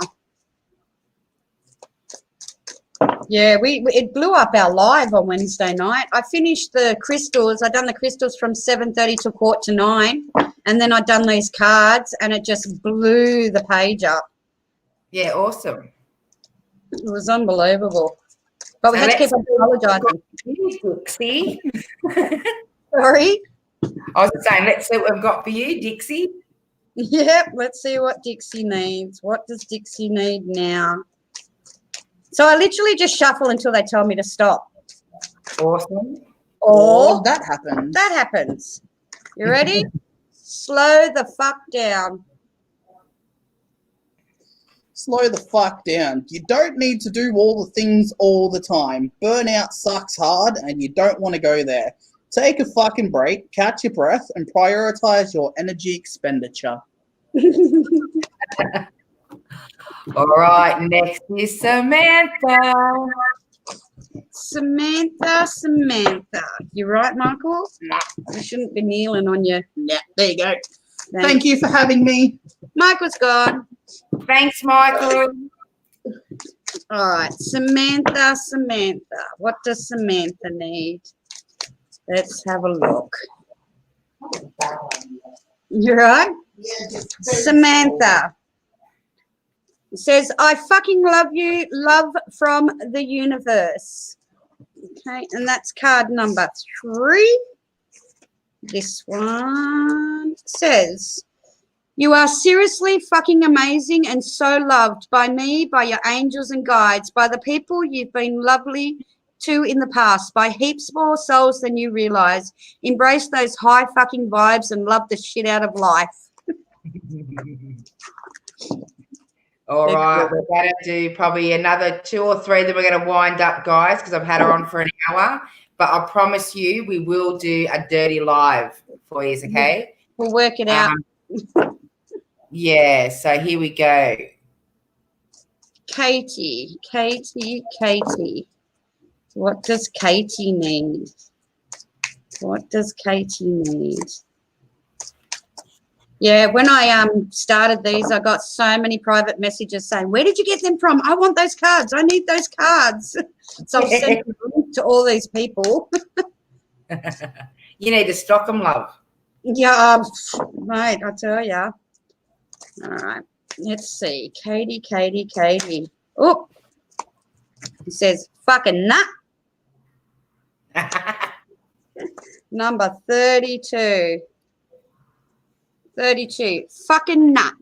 Yeah, it blew up our live on Wednesday night. I finished the crystals. I done the crystals from 7:30 to 9:15, and then I done these cards, and it just blew the page up. Yeah, awesome. It was unbelievable. But we had to keep on apologising. Dixie. Sorry. I was saying, let's see what we've got for you, Dixie. Yep, let's see what Dixie needs. What does Dixie need now? So I literally just shuffle until they tell me to stop. Awesome. Or that happens. that happens. You ready? Slow the fuck down. Slow the fuck down. You don't need to do all the things all the time. Burnout sucks hard and you don't want to go there. Take a fucking break, catch your breath, and prioritize your energy expenditure. All right, next is Samantha. Samantha. You right, Michael? No. I shouldn't be kneeling on you. Yeah, there you go. Thanks. Thank you for having me. Michael's gone. Thanks, Michael. All right, Samantha. What does Samantha need? Let's have a look. You right? Samantha. It says, I fucking love you, love from the universe. Okay, and that's card number 3. This one says, you are seriously fucking amazing and so loved by me, by your angels and guides, by the people you've been lovely to in the past, by heaps more souls than you realize. Embrace those high fucking vibes and love the shit out of life. All right, we're going to do probably another 2 or 3 that we're going to wind up, guys, because I've had her on for an hour. But I promise you, we will do a dirty live for you, okay? We'll work it out. Yeah, so here we go. Katie. What does Katie need? Yeah, when I started these, I got so many private messages saying, where did you get them from? I want those cards. I need those cards. So I've sent them to all these people. You need to stock them, love. Yeah, mate, I tell you. All right, let's see. Katie. Oh, it says fucking nut. Number 32. Fucking nut.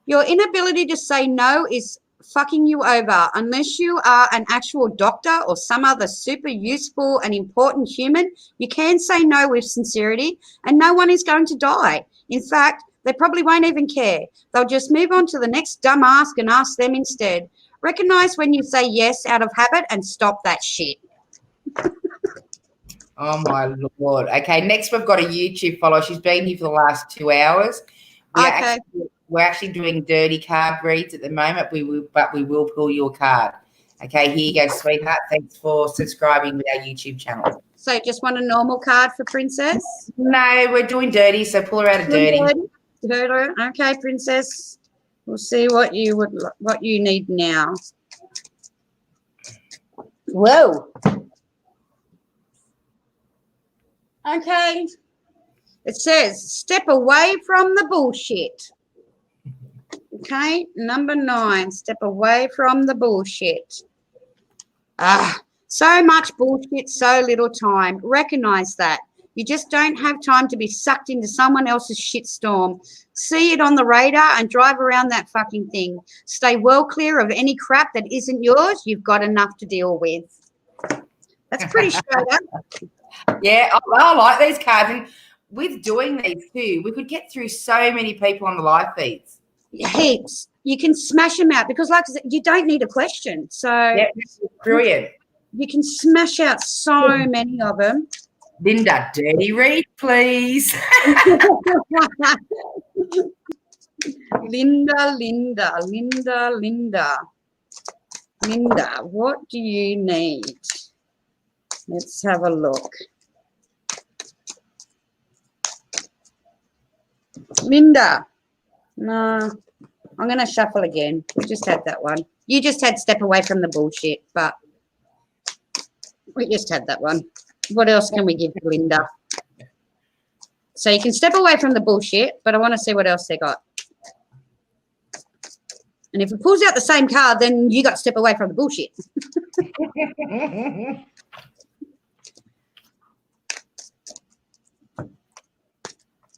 Your inability to say no is fucking you over. Unless you are an actual doctor or some other super useful and important human, you can say no with sincerity and no one is going to die. In fact, they probably won't even care. They'll just move on to the next dumb ask and ask them instead. Recognize when you say yes out of habit and stop that shit. Oh, my Lord. Okay, next we've got a YouTube follower. She's been here for the last 2 hours. We're actually doing dirty card reads at the moment, but we will pull your card. Okay, here you go, sweetheart. Thanks for subscribing with our YouTube channel. So just want a normal card for Princess? No, we're doing dirty, so pull her out of dirty. Okay, Princess. We'll see what you need now. Whoa. Okay. It says, step away from the bullshit. Okay, number 9, step away from the bullshit. So much bullshit, so little time. Recognize that. You just don't have time to be sucked into someone else's shitstorm. See it on the radar and drive around that fucking thing. Stay well clear of any crap that isn't yours. You've got enough to deal with. That's pretty straight up. Yeah, I like these cards. And with doing these too, we could get through so many people on the live feeds. Heaps. You can smash them out because, like I said, you don't need a question. So yeah, brilliant. You can smash out so many of them. Linda, dirty read, please. Linda, what do you need? Let's have a look. Linda. No, I'm going to shuffle again. We just had that one. You just had step away from the bullshit, but we just had that one. What else can we give to Linda? So you can step away from the bullshit, but I want to see what else they got. And if it pulls out the same card, then you got to step away from the bullshit.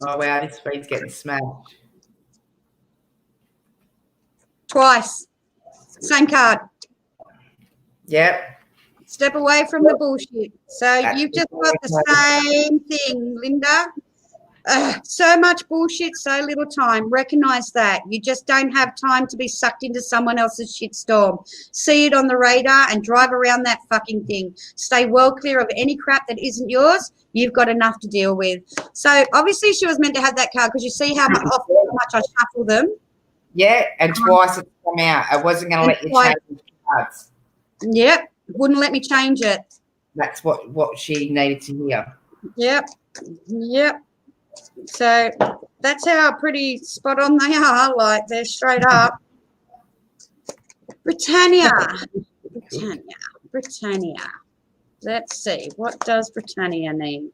Oh, wow, this feed's getting smashed. Twice. Same card. Yep. Step away from the bullshit. So you've just got the same thing, Linda. So much bullshit, so little time. Recognize that. You just don't have time to be sucked into someone else's shitstorm. See it on the radar and drive around that fucking thing. Stay well clear of any crap that isn't yours. You've got enough to deal with. So obviously she was meant to have that card because you see how much I shuffle them. Yeah, and twice it's come out. I wasn't going to let you change the cards. Yep, wouldn't let me change it. That's what she needed to hear. Yep. So that's how pretty spot on they are. Like they're straight up. Britannia. Let's see. What does Britannia need?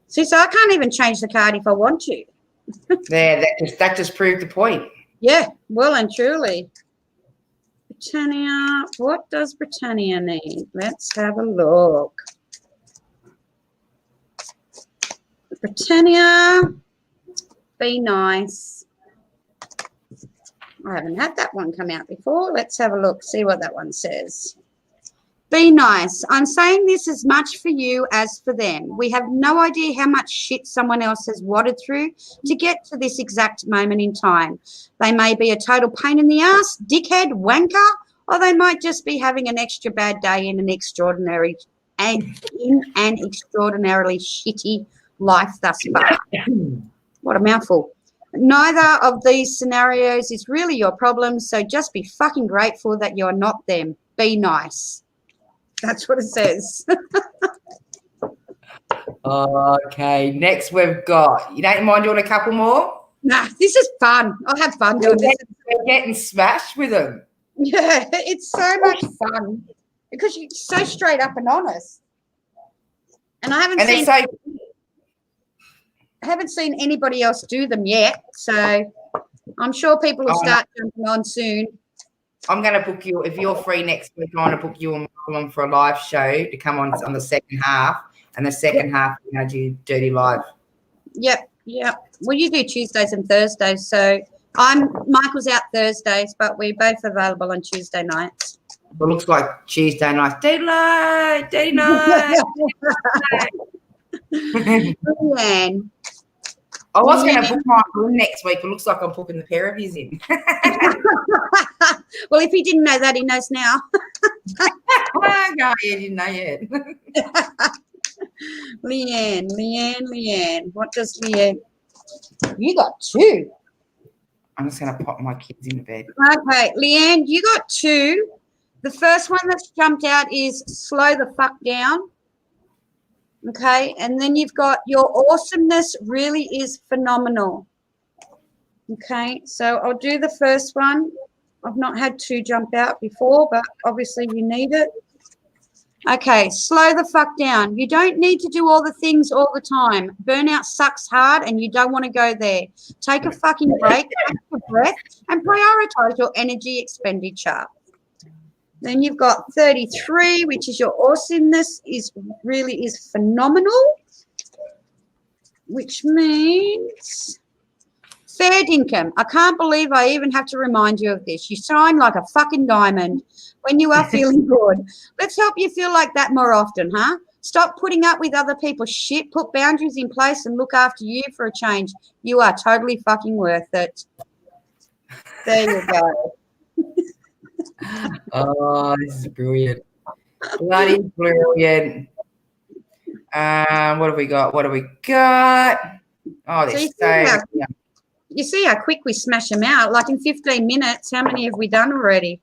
See, so I can't even change the card if I want to. There, that just proved the point. Yeah, well and truly. Britannia, what does Britannia need? Let's have a look. Britannia, be nice. I haven't had that one come out before. Let's have a look, see what that one says. Be nice. I'm saying this as much for you as for them. We have no idea how much shit someone else has wadded through to get to this exact moment in time. They may be a total pain in the ass, dickhead, wanker, or they might just be having an extra bad day in an extraordinarily shitty life thus far. What a mouthful. Neither of these scenarios is really your problem, so just be fucking grateful that you're not them. Be nice. That's what it says. Okay, next we've got, you don't mind doing a couple more? Nah, this is fun. I'll have fun doing this. We're getting smashed with them. Yeah, it's so much fun because you're so straight up and honest. And I haven't seen anybody else do them yet, so I'm sure people will start jumping on soon. I'm going to book you, if you're free next week, I'm going to book you and Michael on for a live show to come on the second half, and the second half we're going to do Dirty Live. Yep. Well, you do Tuesdays and Thursdays, so Michael's out Thursdays, but we're both available on Tuesday nights. It looks like Tuesday night. Dirty night. Man. I was going to book Michael in next week. It looks like I'm booking the pair of yous in. Well, if he didn't know that, he knows now. No, he didn't know yet. Leanne. What does Leanne? You got two. I'm just going to pop my kids in the bed. Okay, Leanne, you got two. The first one that's jumped out is slow the fuck down. Okay, and then you've got your awesomeness really is phenomenal. Okay, so I'll do the first one. I've not had two jump out before, but obviously you need it. Okay, slow the fuck down. You don't need to do all the things all the time. Burnout sucks hard and you don't want to go there. Take a fucking break, take a breath, and prioritize your energy expenditure. Then you've got 33, which is your awesomeness is phenomenal, which means fair income. I can't believe I even have to remind you of this. You shine like a fucking diamond when you are feeling good. Let's help you feel like that more often, huh? Stop putting up with other people's shit. Put boundaries in place and look after you for a change. You are totally fucking worth it. There you go. Oh, this is brilliant. Bloody brilliant. What have we got? Oh, they're you see how quick we smash them out? Like in 15 minutes, how many have we done already?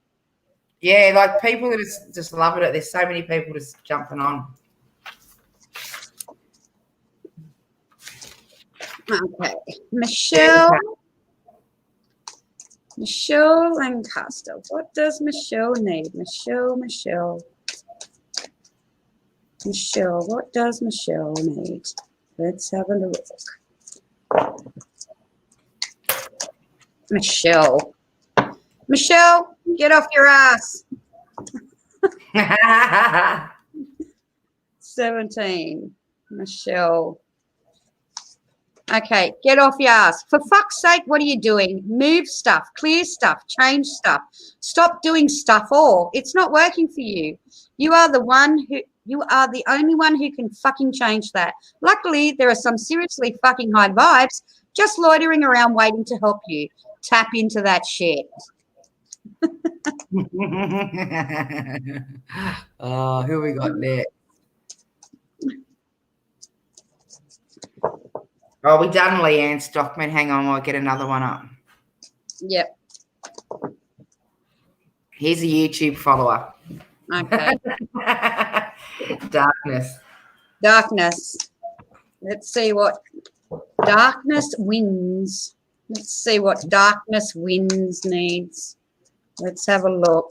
Yeah, like people are just loving it. There's so many people just jumping on. Okay. Michelle Lancaster. What does Michelle need? Michelle, what does Michelle need? Let's have a look. Michelle. Michelle, get off your ass. 17. Michelle. Okay, get off your ass. For fuck's sake, what are you doing? Move stuff, clear stuff, change stuff. Stop doing stuff all. It's not working for you. You are the only one who can fucking change that. Luckily, there are some seriously fucking high vibes just loitering around waiting to help you. Tap into that shit. Oh, who we got next? Oh, we done Leanne Stockman. Hang on, I'll get another one up. Yep. Here's a YouTube follower. Okay. Darkness. Darkness. Let's see what darkness wins. Let's see what darkness wins needs. Let's have a look.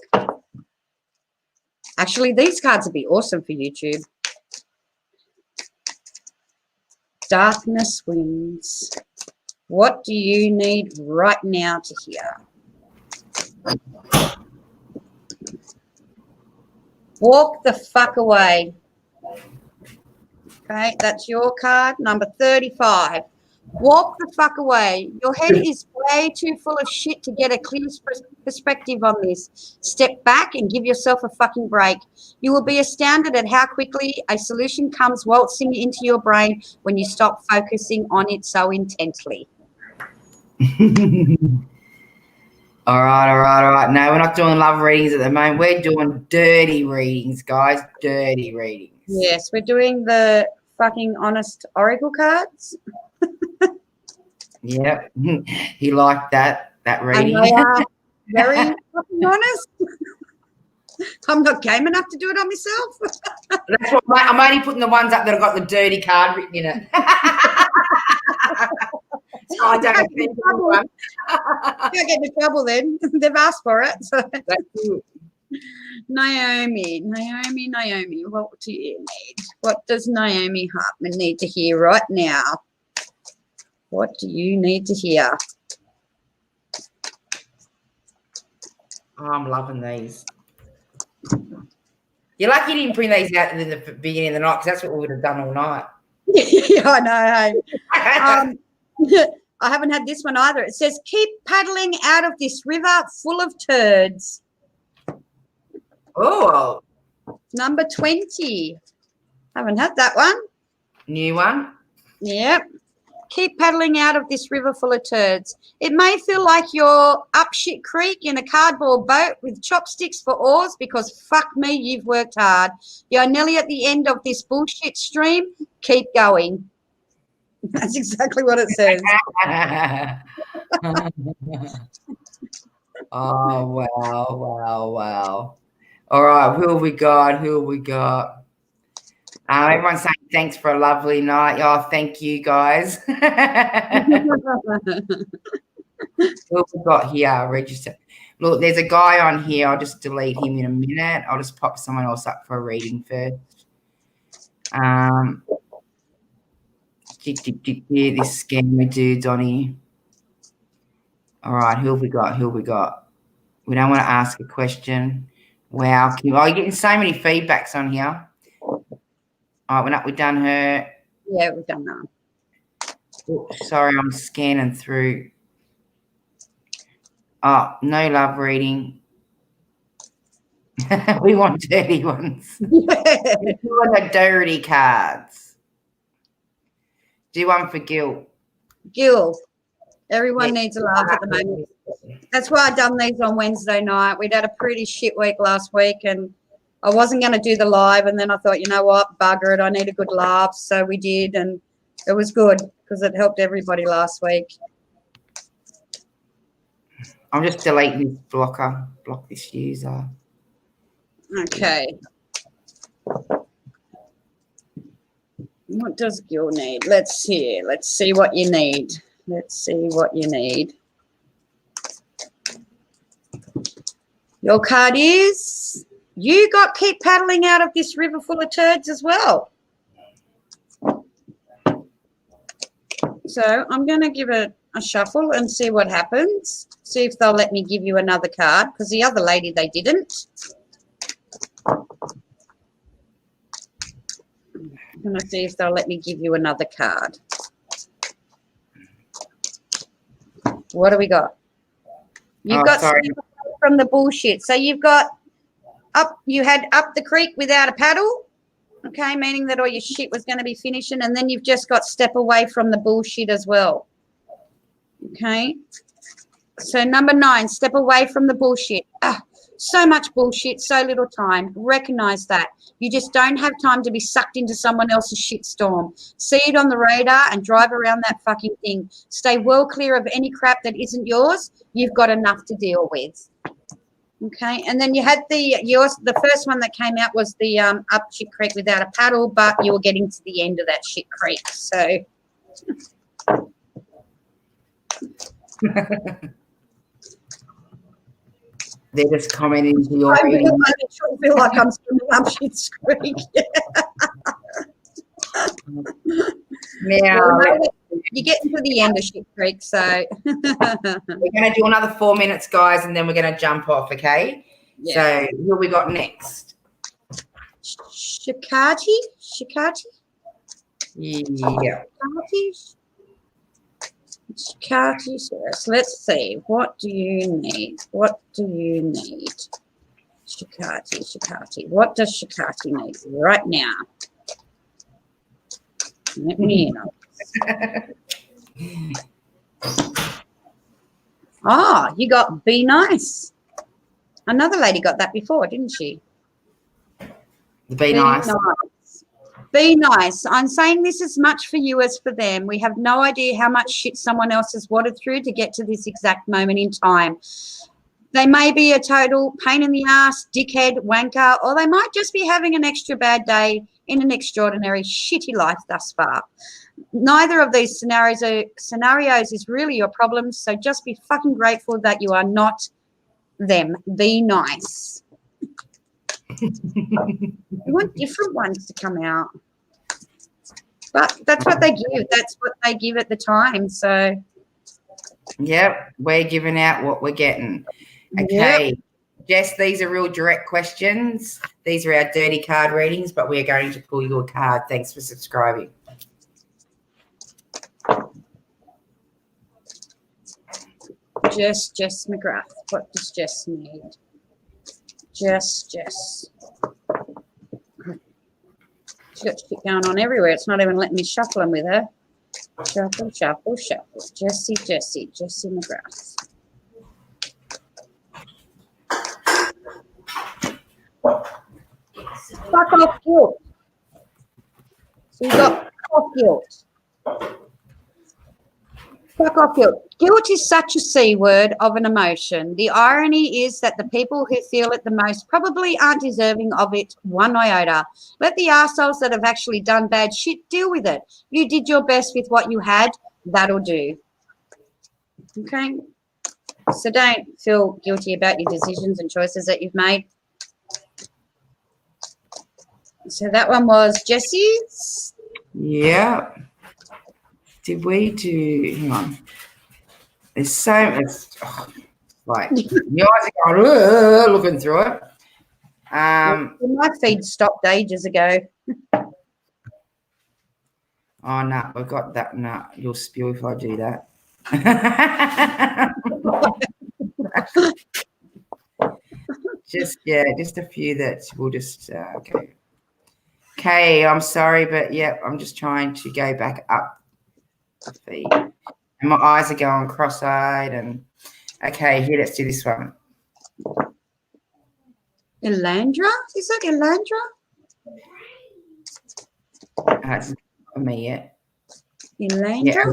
Actually, these cards would be awesome for YouTube. Darkness wins. What do you need right now to hear? Walk the fuck away. Okay, that's your card, number 35. Walk the fuck away. Your head is way too full of shit to get a clear perspective on this. Step back and give yourself a fucking break. You will be astounded at how quickly a solution comes waltzing into your brain when you stop focusing on it so intensely. All right. No, we're not doing love readings at the moment. We're doing dirty readings, guys. Dirty readings. Yes, we're doing the fucking honest oracle cards. Yep. He liked that reading. And they are very fucking honest. I'm not game enough to do it on myself. That's what I'm only putting the ones up that have got the dirty card written in it. So I don't one. Can't get into trouble then. They've asked for it. So. Naomi, what do you need? What does Naomi Hartman need to hear right now? What do you need to hear? Oh, I'm loving these. You're lucky you didn't bring these out in the beginning of the night, because that's what we would have done all night. Yeah, I know. I haven't had this one either. It says, keep paddling out of this river full of turds. Oh. Number 20. Haven't had that one. New one? Yep. Keep paddling out of this river full of turds. It may feel like you're up shit creek in a cardboard boat with chopsticks for oars, because fuck me, you've worked hard. You're nearly at the end of this bullshit stream. Keep going. That's exactly what it says. Oh, wow. All right, who have we got? Everyone's saying thanks for a lovely night. Oh, thank you, guys. Who have we got here? Register. Look, there's a guy on here. I'll just delete him in a minute. I'll just pop someone else up for a reading first. This scammer dude's on here. All right, who have we got? We don't want to ask a question. Wow. You're getting so many feedbacks on here. All right, we've done her. Yeah, we've done that. Oh, sorry, I'm scanning through. Oh, no love reading. We want dirty ones. We want the dirty cards. Do one for Gil. Gil. Everyone needs a laugh at the moment. That's why I done these on Wednesday night. We'd had a pretty shit week last week, and I wasn't going to do the live, and then I thought, you know what, bugger it, I need a good laugh. So we did, and it was good because it helped everybody last week. I'm just deleting this blocker. Block this user. Okay. What does Gil need? Let's see. Let's see what you need. Your card is, you got keep paddling out of this river full of turds as well. So I'm going to give it a shuffle and see what happens. See if they'll let me give you another card, because the other lady, they didn't. I'm going to see if they'll let me give you another card. What do we got? You've got sorry. from the bullshit. So you've got you had up the creek without a paddle. Okay, meaning that all your shit was going to be finishing, and then you've just got step away from the bullshit as well. Okay, so number 9, step away from the bullshit. So much bullshit, so little time. Recognize that. You just don't have time to be sucked into someone else's shitstorm. See it on the radar and drive around that fucking thing. Stay well clear of any crap that isn't yours. You've got enough to deal with. Okay, and then you had the first one that came out was the up shit creek without a paddle, but you were getting to the end of that shit creek. So they're just commenting to your I reading. feel like I'm swimming up shit's creek. Now, you're getting to the end of shit creek, so we're going to do another 4 minutes, guys, and then we're going to jump off, okay? yeah. So, who we got next? Shikati? Yeah. Shikati, so let's see. What do you need? Shikati. What does Shikati need right now? Let me know. You got be nice. Another lady got that before, didn't she? Be nice. Be nice. I'm saying this as much for you as for them. We have no idea how much shit someone else has wadded through to get to this exact moment in time. They may be a total pain in the ass, dickhead, wanker, or they might just be having an extra bad day in an extraordinary shitty life thus far. Neither of these scenarios is really your problem, so just be fucking grateful that you are not them. Be nice. We want different ones to come out. But that's what they give. That's what they give at the time. So, yep, we're giving out what we're getting. Okay. Yep. Jess, these are real direct questions. These are our dirty card readings, but we're going to pull your card. Thanks for subscribing. Jess McGrath. What does Jess need? Jess. She's got shit going on everywhere. It's not even letting me shuffle them with her. Shuffle. Jessie McGrath. Fuck off guilt. So you got off guilt. Fuck off guilt. Guilt is such a C word of an emotion. The irony is that the people who feel it the most probably aren't deserving of it one iota. Let the arseholes that have actually done bad shit deal with it. You did your best with what you had. That'll do. Okay? So don't feel guilty about your decisions and choices that you've made. So that one was Jessie's. Yeah. Did we do? Hang on. There's so much. Like your eyes are going looking through it. My feed stopped ages ago. Oh no, we've got that. No, you'll spew if I do that. just a few that we'll just okay. Okay, I'm sorry, but yeah, I'm just trying to go back up the feed. And my eyes are going cross-eyed and okay, here, let's do this one. Elandra? Is that Elandra? It's not for me yet. Elandra? Yeah.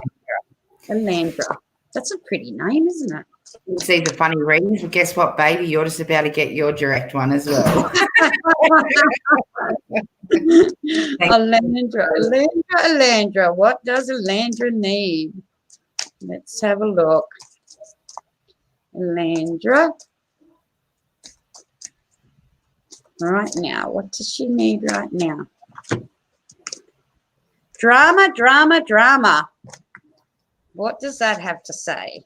Elandra. That's a pretty name, isn't it? You see the funny readings? Well, guess what, baby? You're just about to get your direct one as well. Elandra. What does Elandra need? Let's have a look. Elandra. Right now. What does she need right now? Drama. What does that have to say?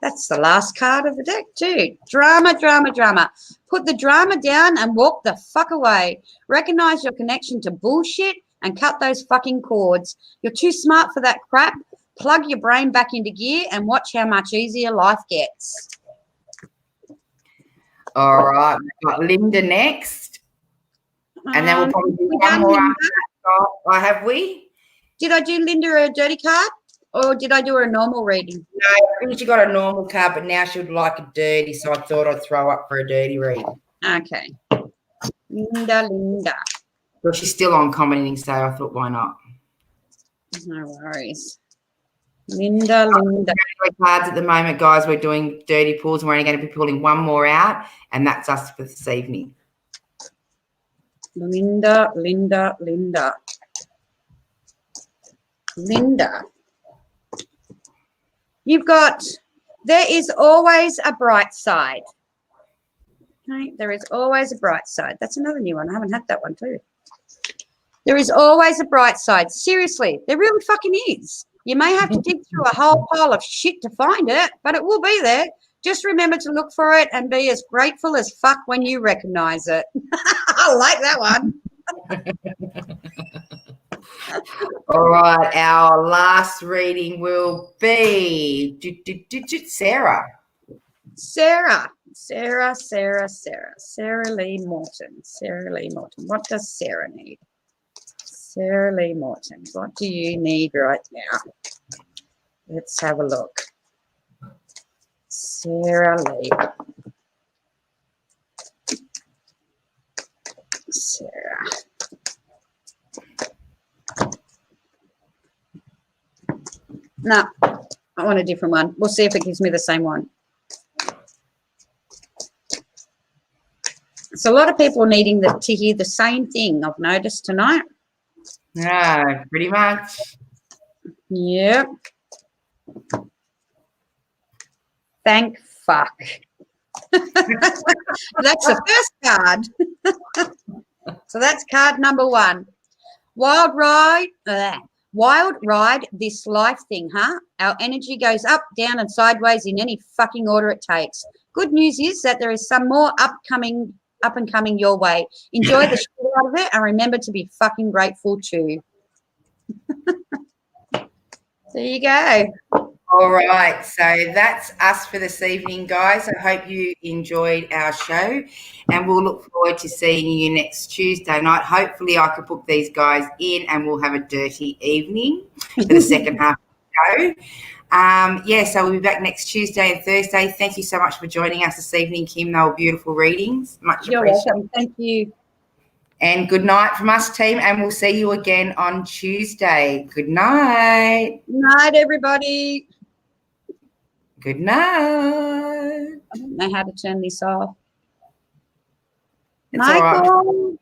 That's the last card of the deck too. Drama, drama, drama. Put the drama down and walk the fuck away. Recognize your connection to bullshit and cut those fucking cords. You're too smart for that crap. Plug your brain back into gear and watch how much easier life gets. All right, we've got Linda next. And then we'll probably do one more after that. Have we? Did I do Linda a dirty card or did I do her a normal reading? No, I think she got a normal card, but now she would like a dirty, so I thought I'd throw up for a dirty read. Okay. Linda. Well, she's still on commenting, so I thought, why not? No worries. Linda. Cards at the moment, guys. We're doing dirty pulls, and we're only going to be pulling one more out, and that's us for this evening. Linda. You've got, there is always a bright side. Okay, there is always a bright side. That's another new one. I haven't had that one too. There is always a bright side. Seriously, there really fucking is. You may have to dig through a whole pile of shit to find it, but it will be there. Just remember to look for it and be as grateful as fuck when you recognize it. I like that one. All right, our last reading will be Sarah. Sarah Lee Morton. What does Sarah need? Sarah Lee Morton, what do you need right now? Let's have a look. Sarah Lee. Sarah. No, I want a different one. We'll see if it gives me the same one. It's a lot of people needing to hear the same thing, I've noticed tonight. No, pretty much. Yep. Thank fuck. That's the first card. So that's card number one. Wild ride this life thing, huh? Our energy goes up, down, and sideways in any fucking order it takes. Good news is that there is some more up and coming your way. Enjoy the shit out of it and remember to be fucking grateful too. There you go. All right, so that's us for this evening, guys. I hope you enjoyed our show, and we'll look forward to seeing you next Tuesday night. Hopefully I could book these guys in and we'll have a dirty evening for the second half of the show. So we'll be back next Tuesday and Thursday. Thank you so much for joining us this evening, Kim. They were beautiful readings. Much You're appreciated. welcome. Thank you. And good night from us, team, and we'll see you again on Tuesday. Good night. Night, everybody. Good night. I don't know how to turn this off. It's all right. Michael.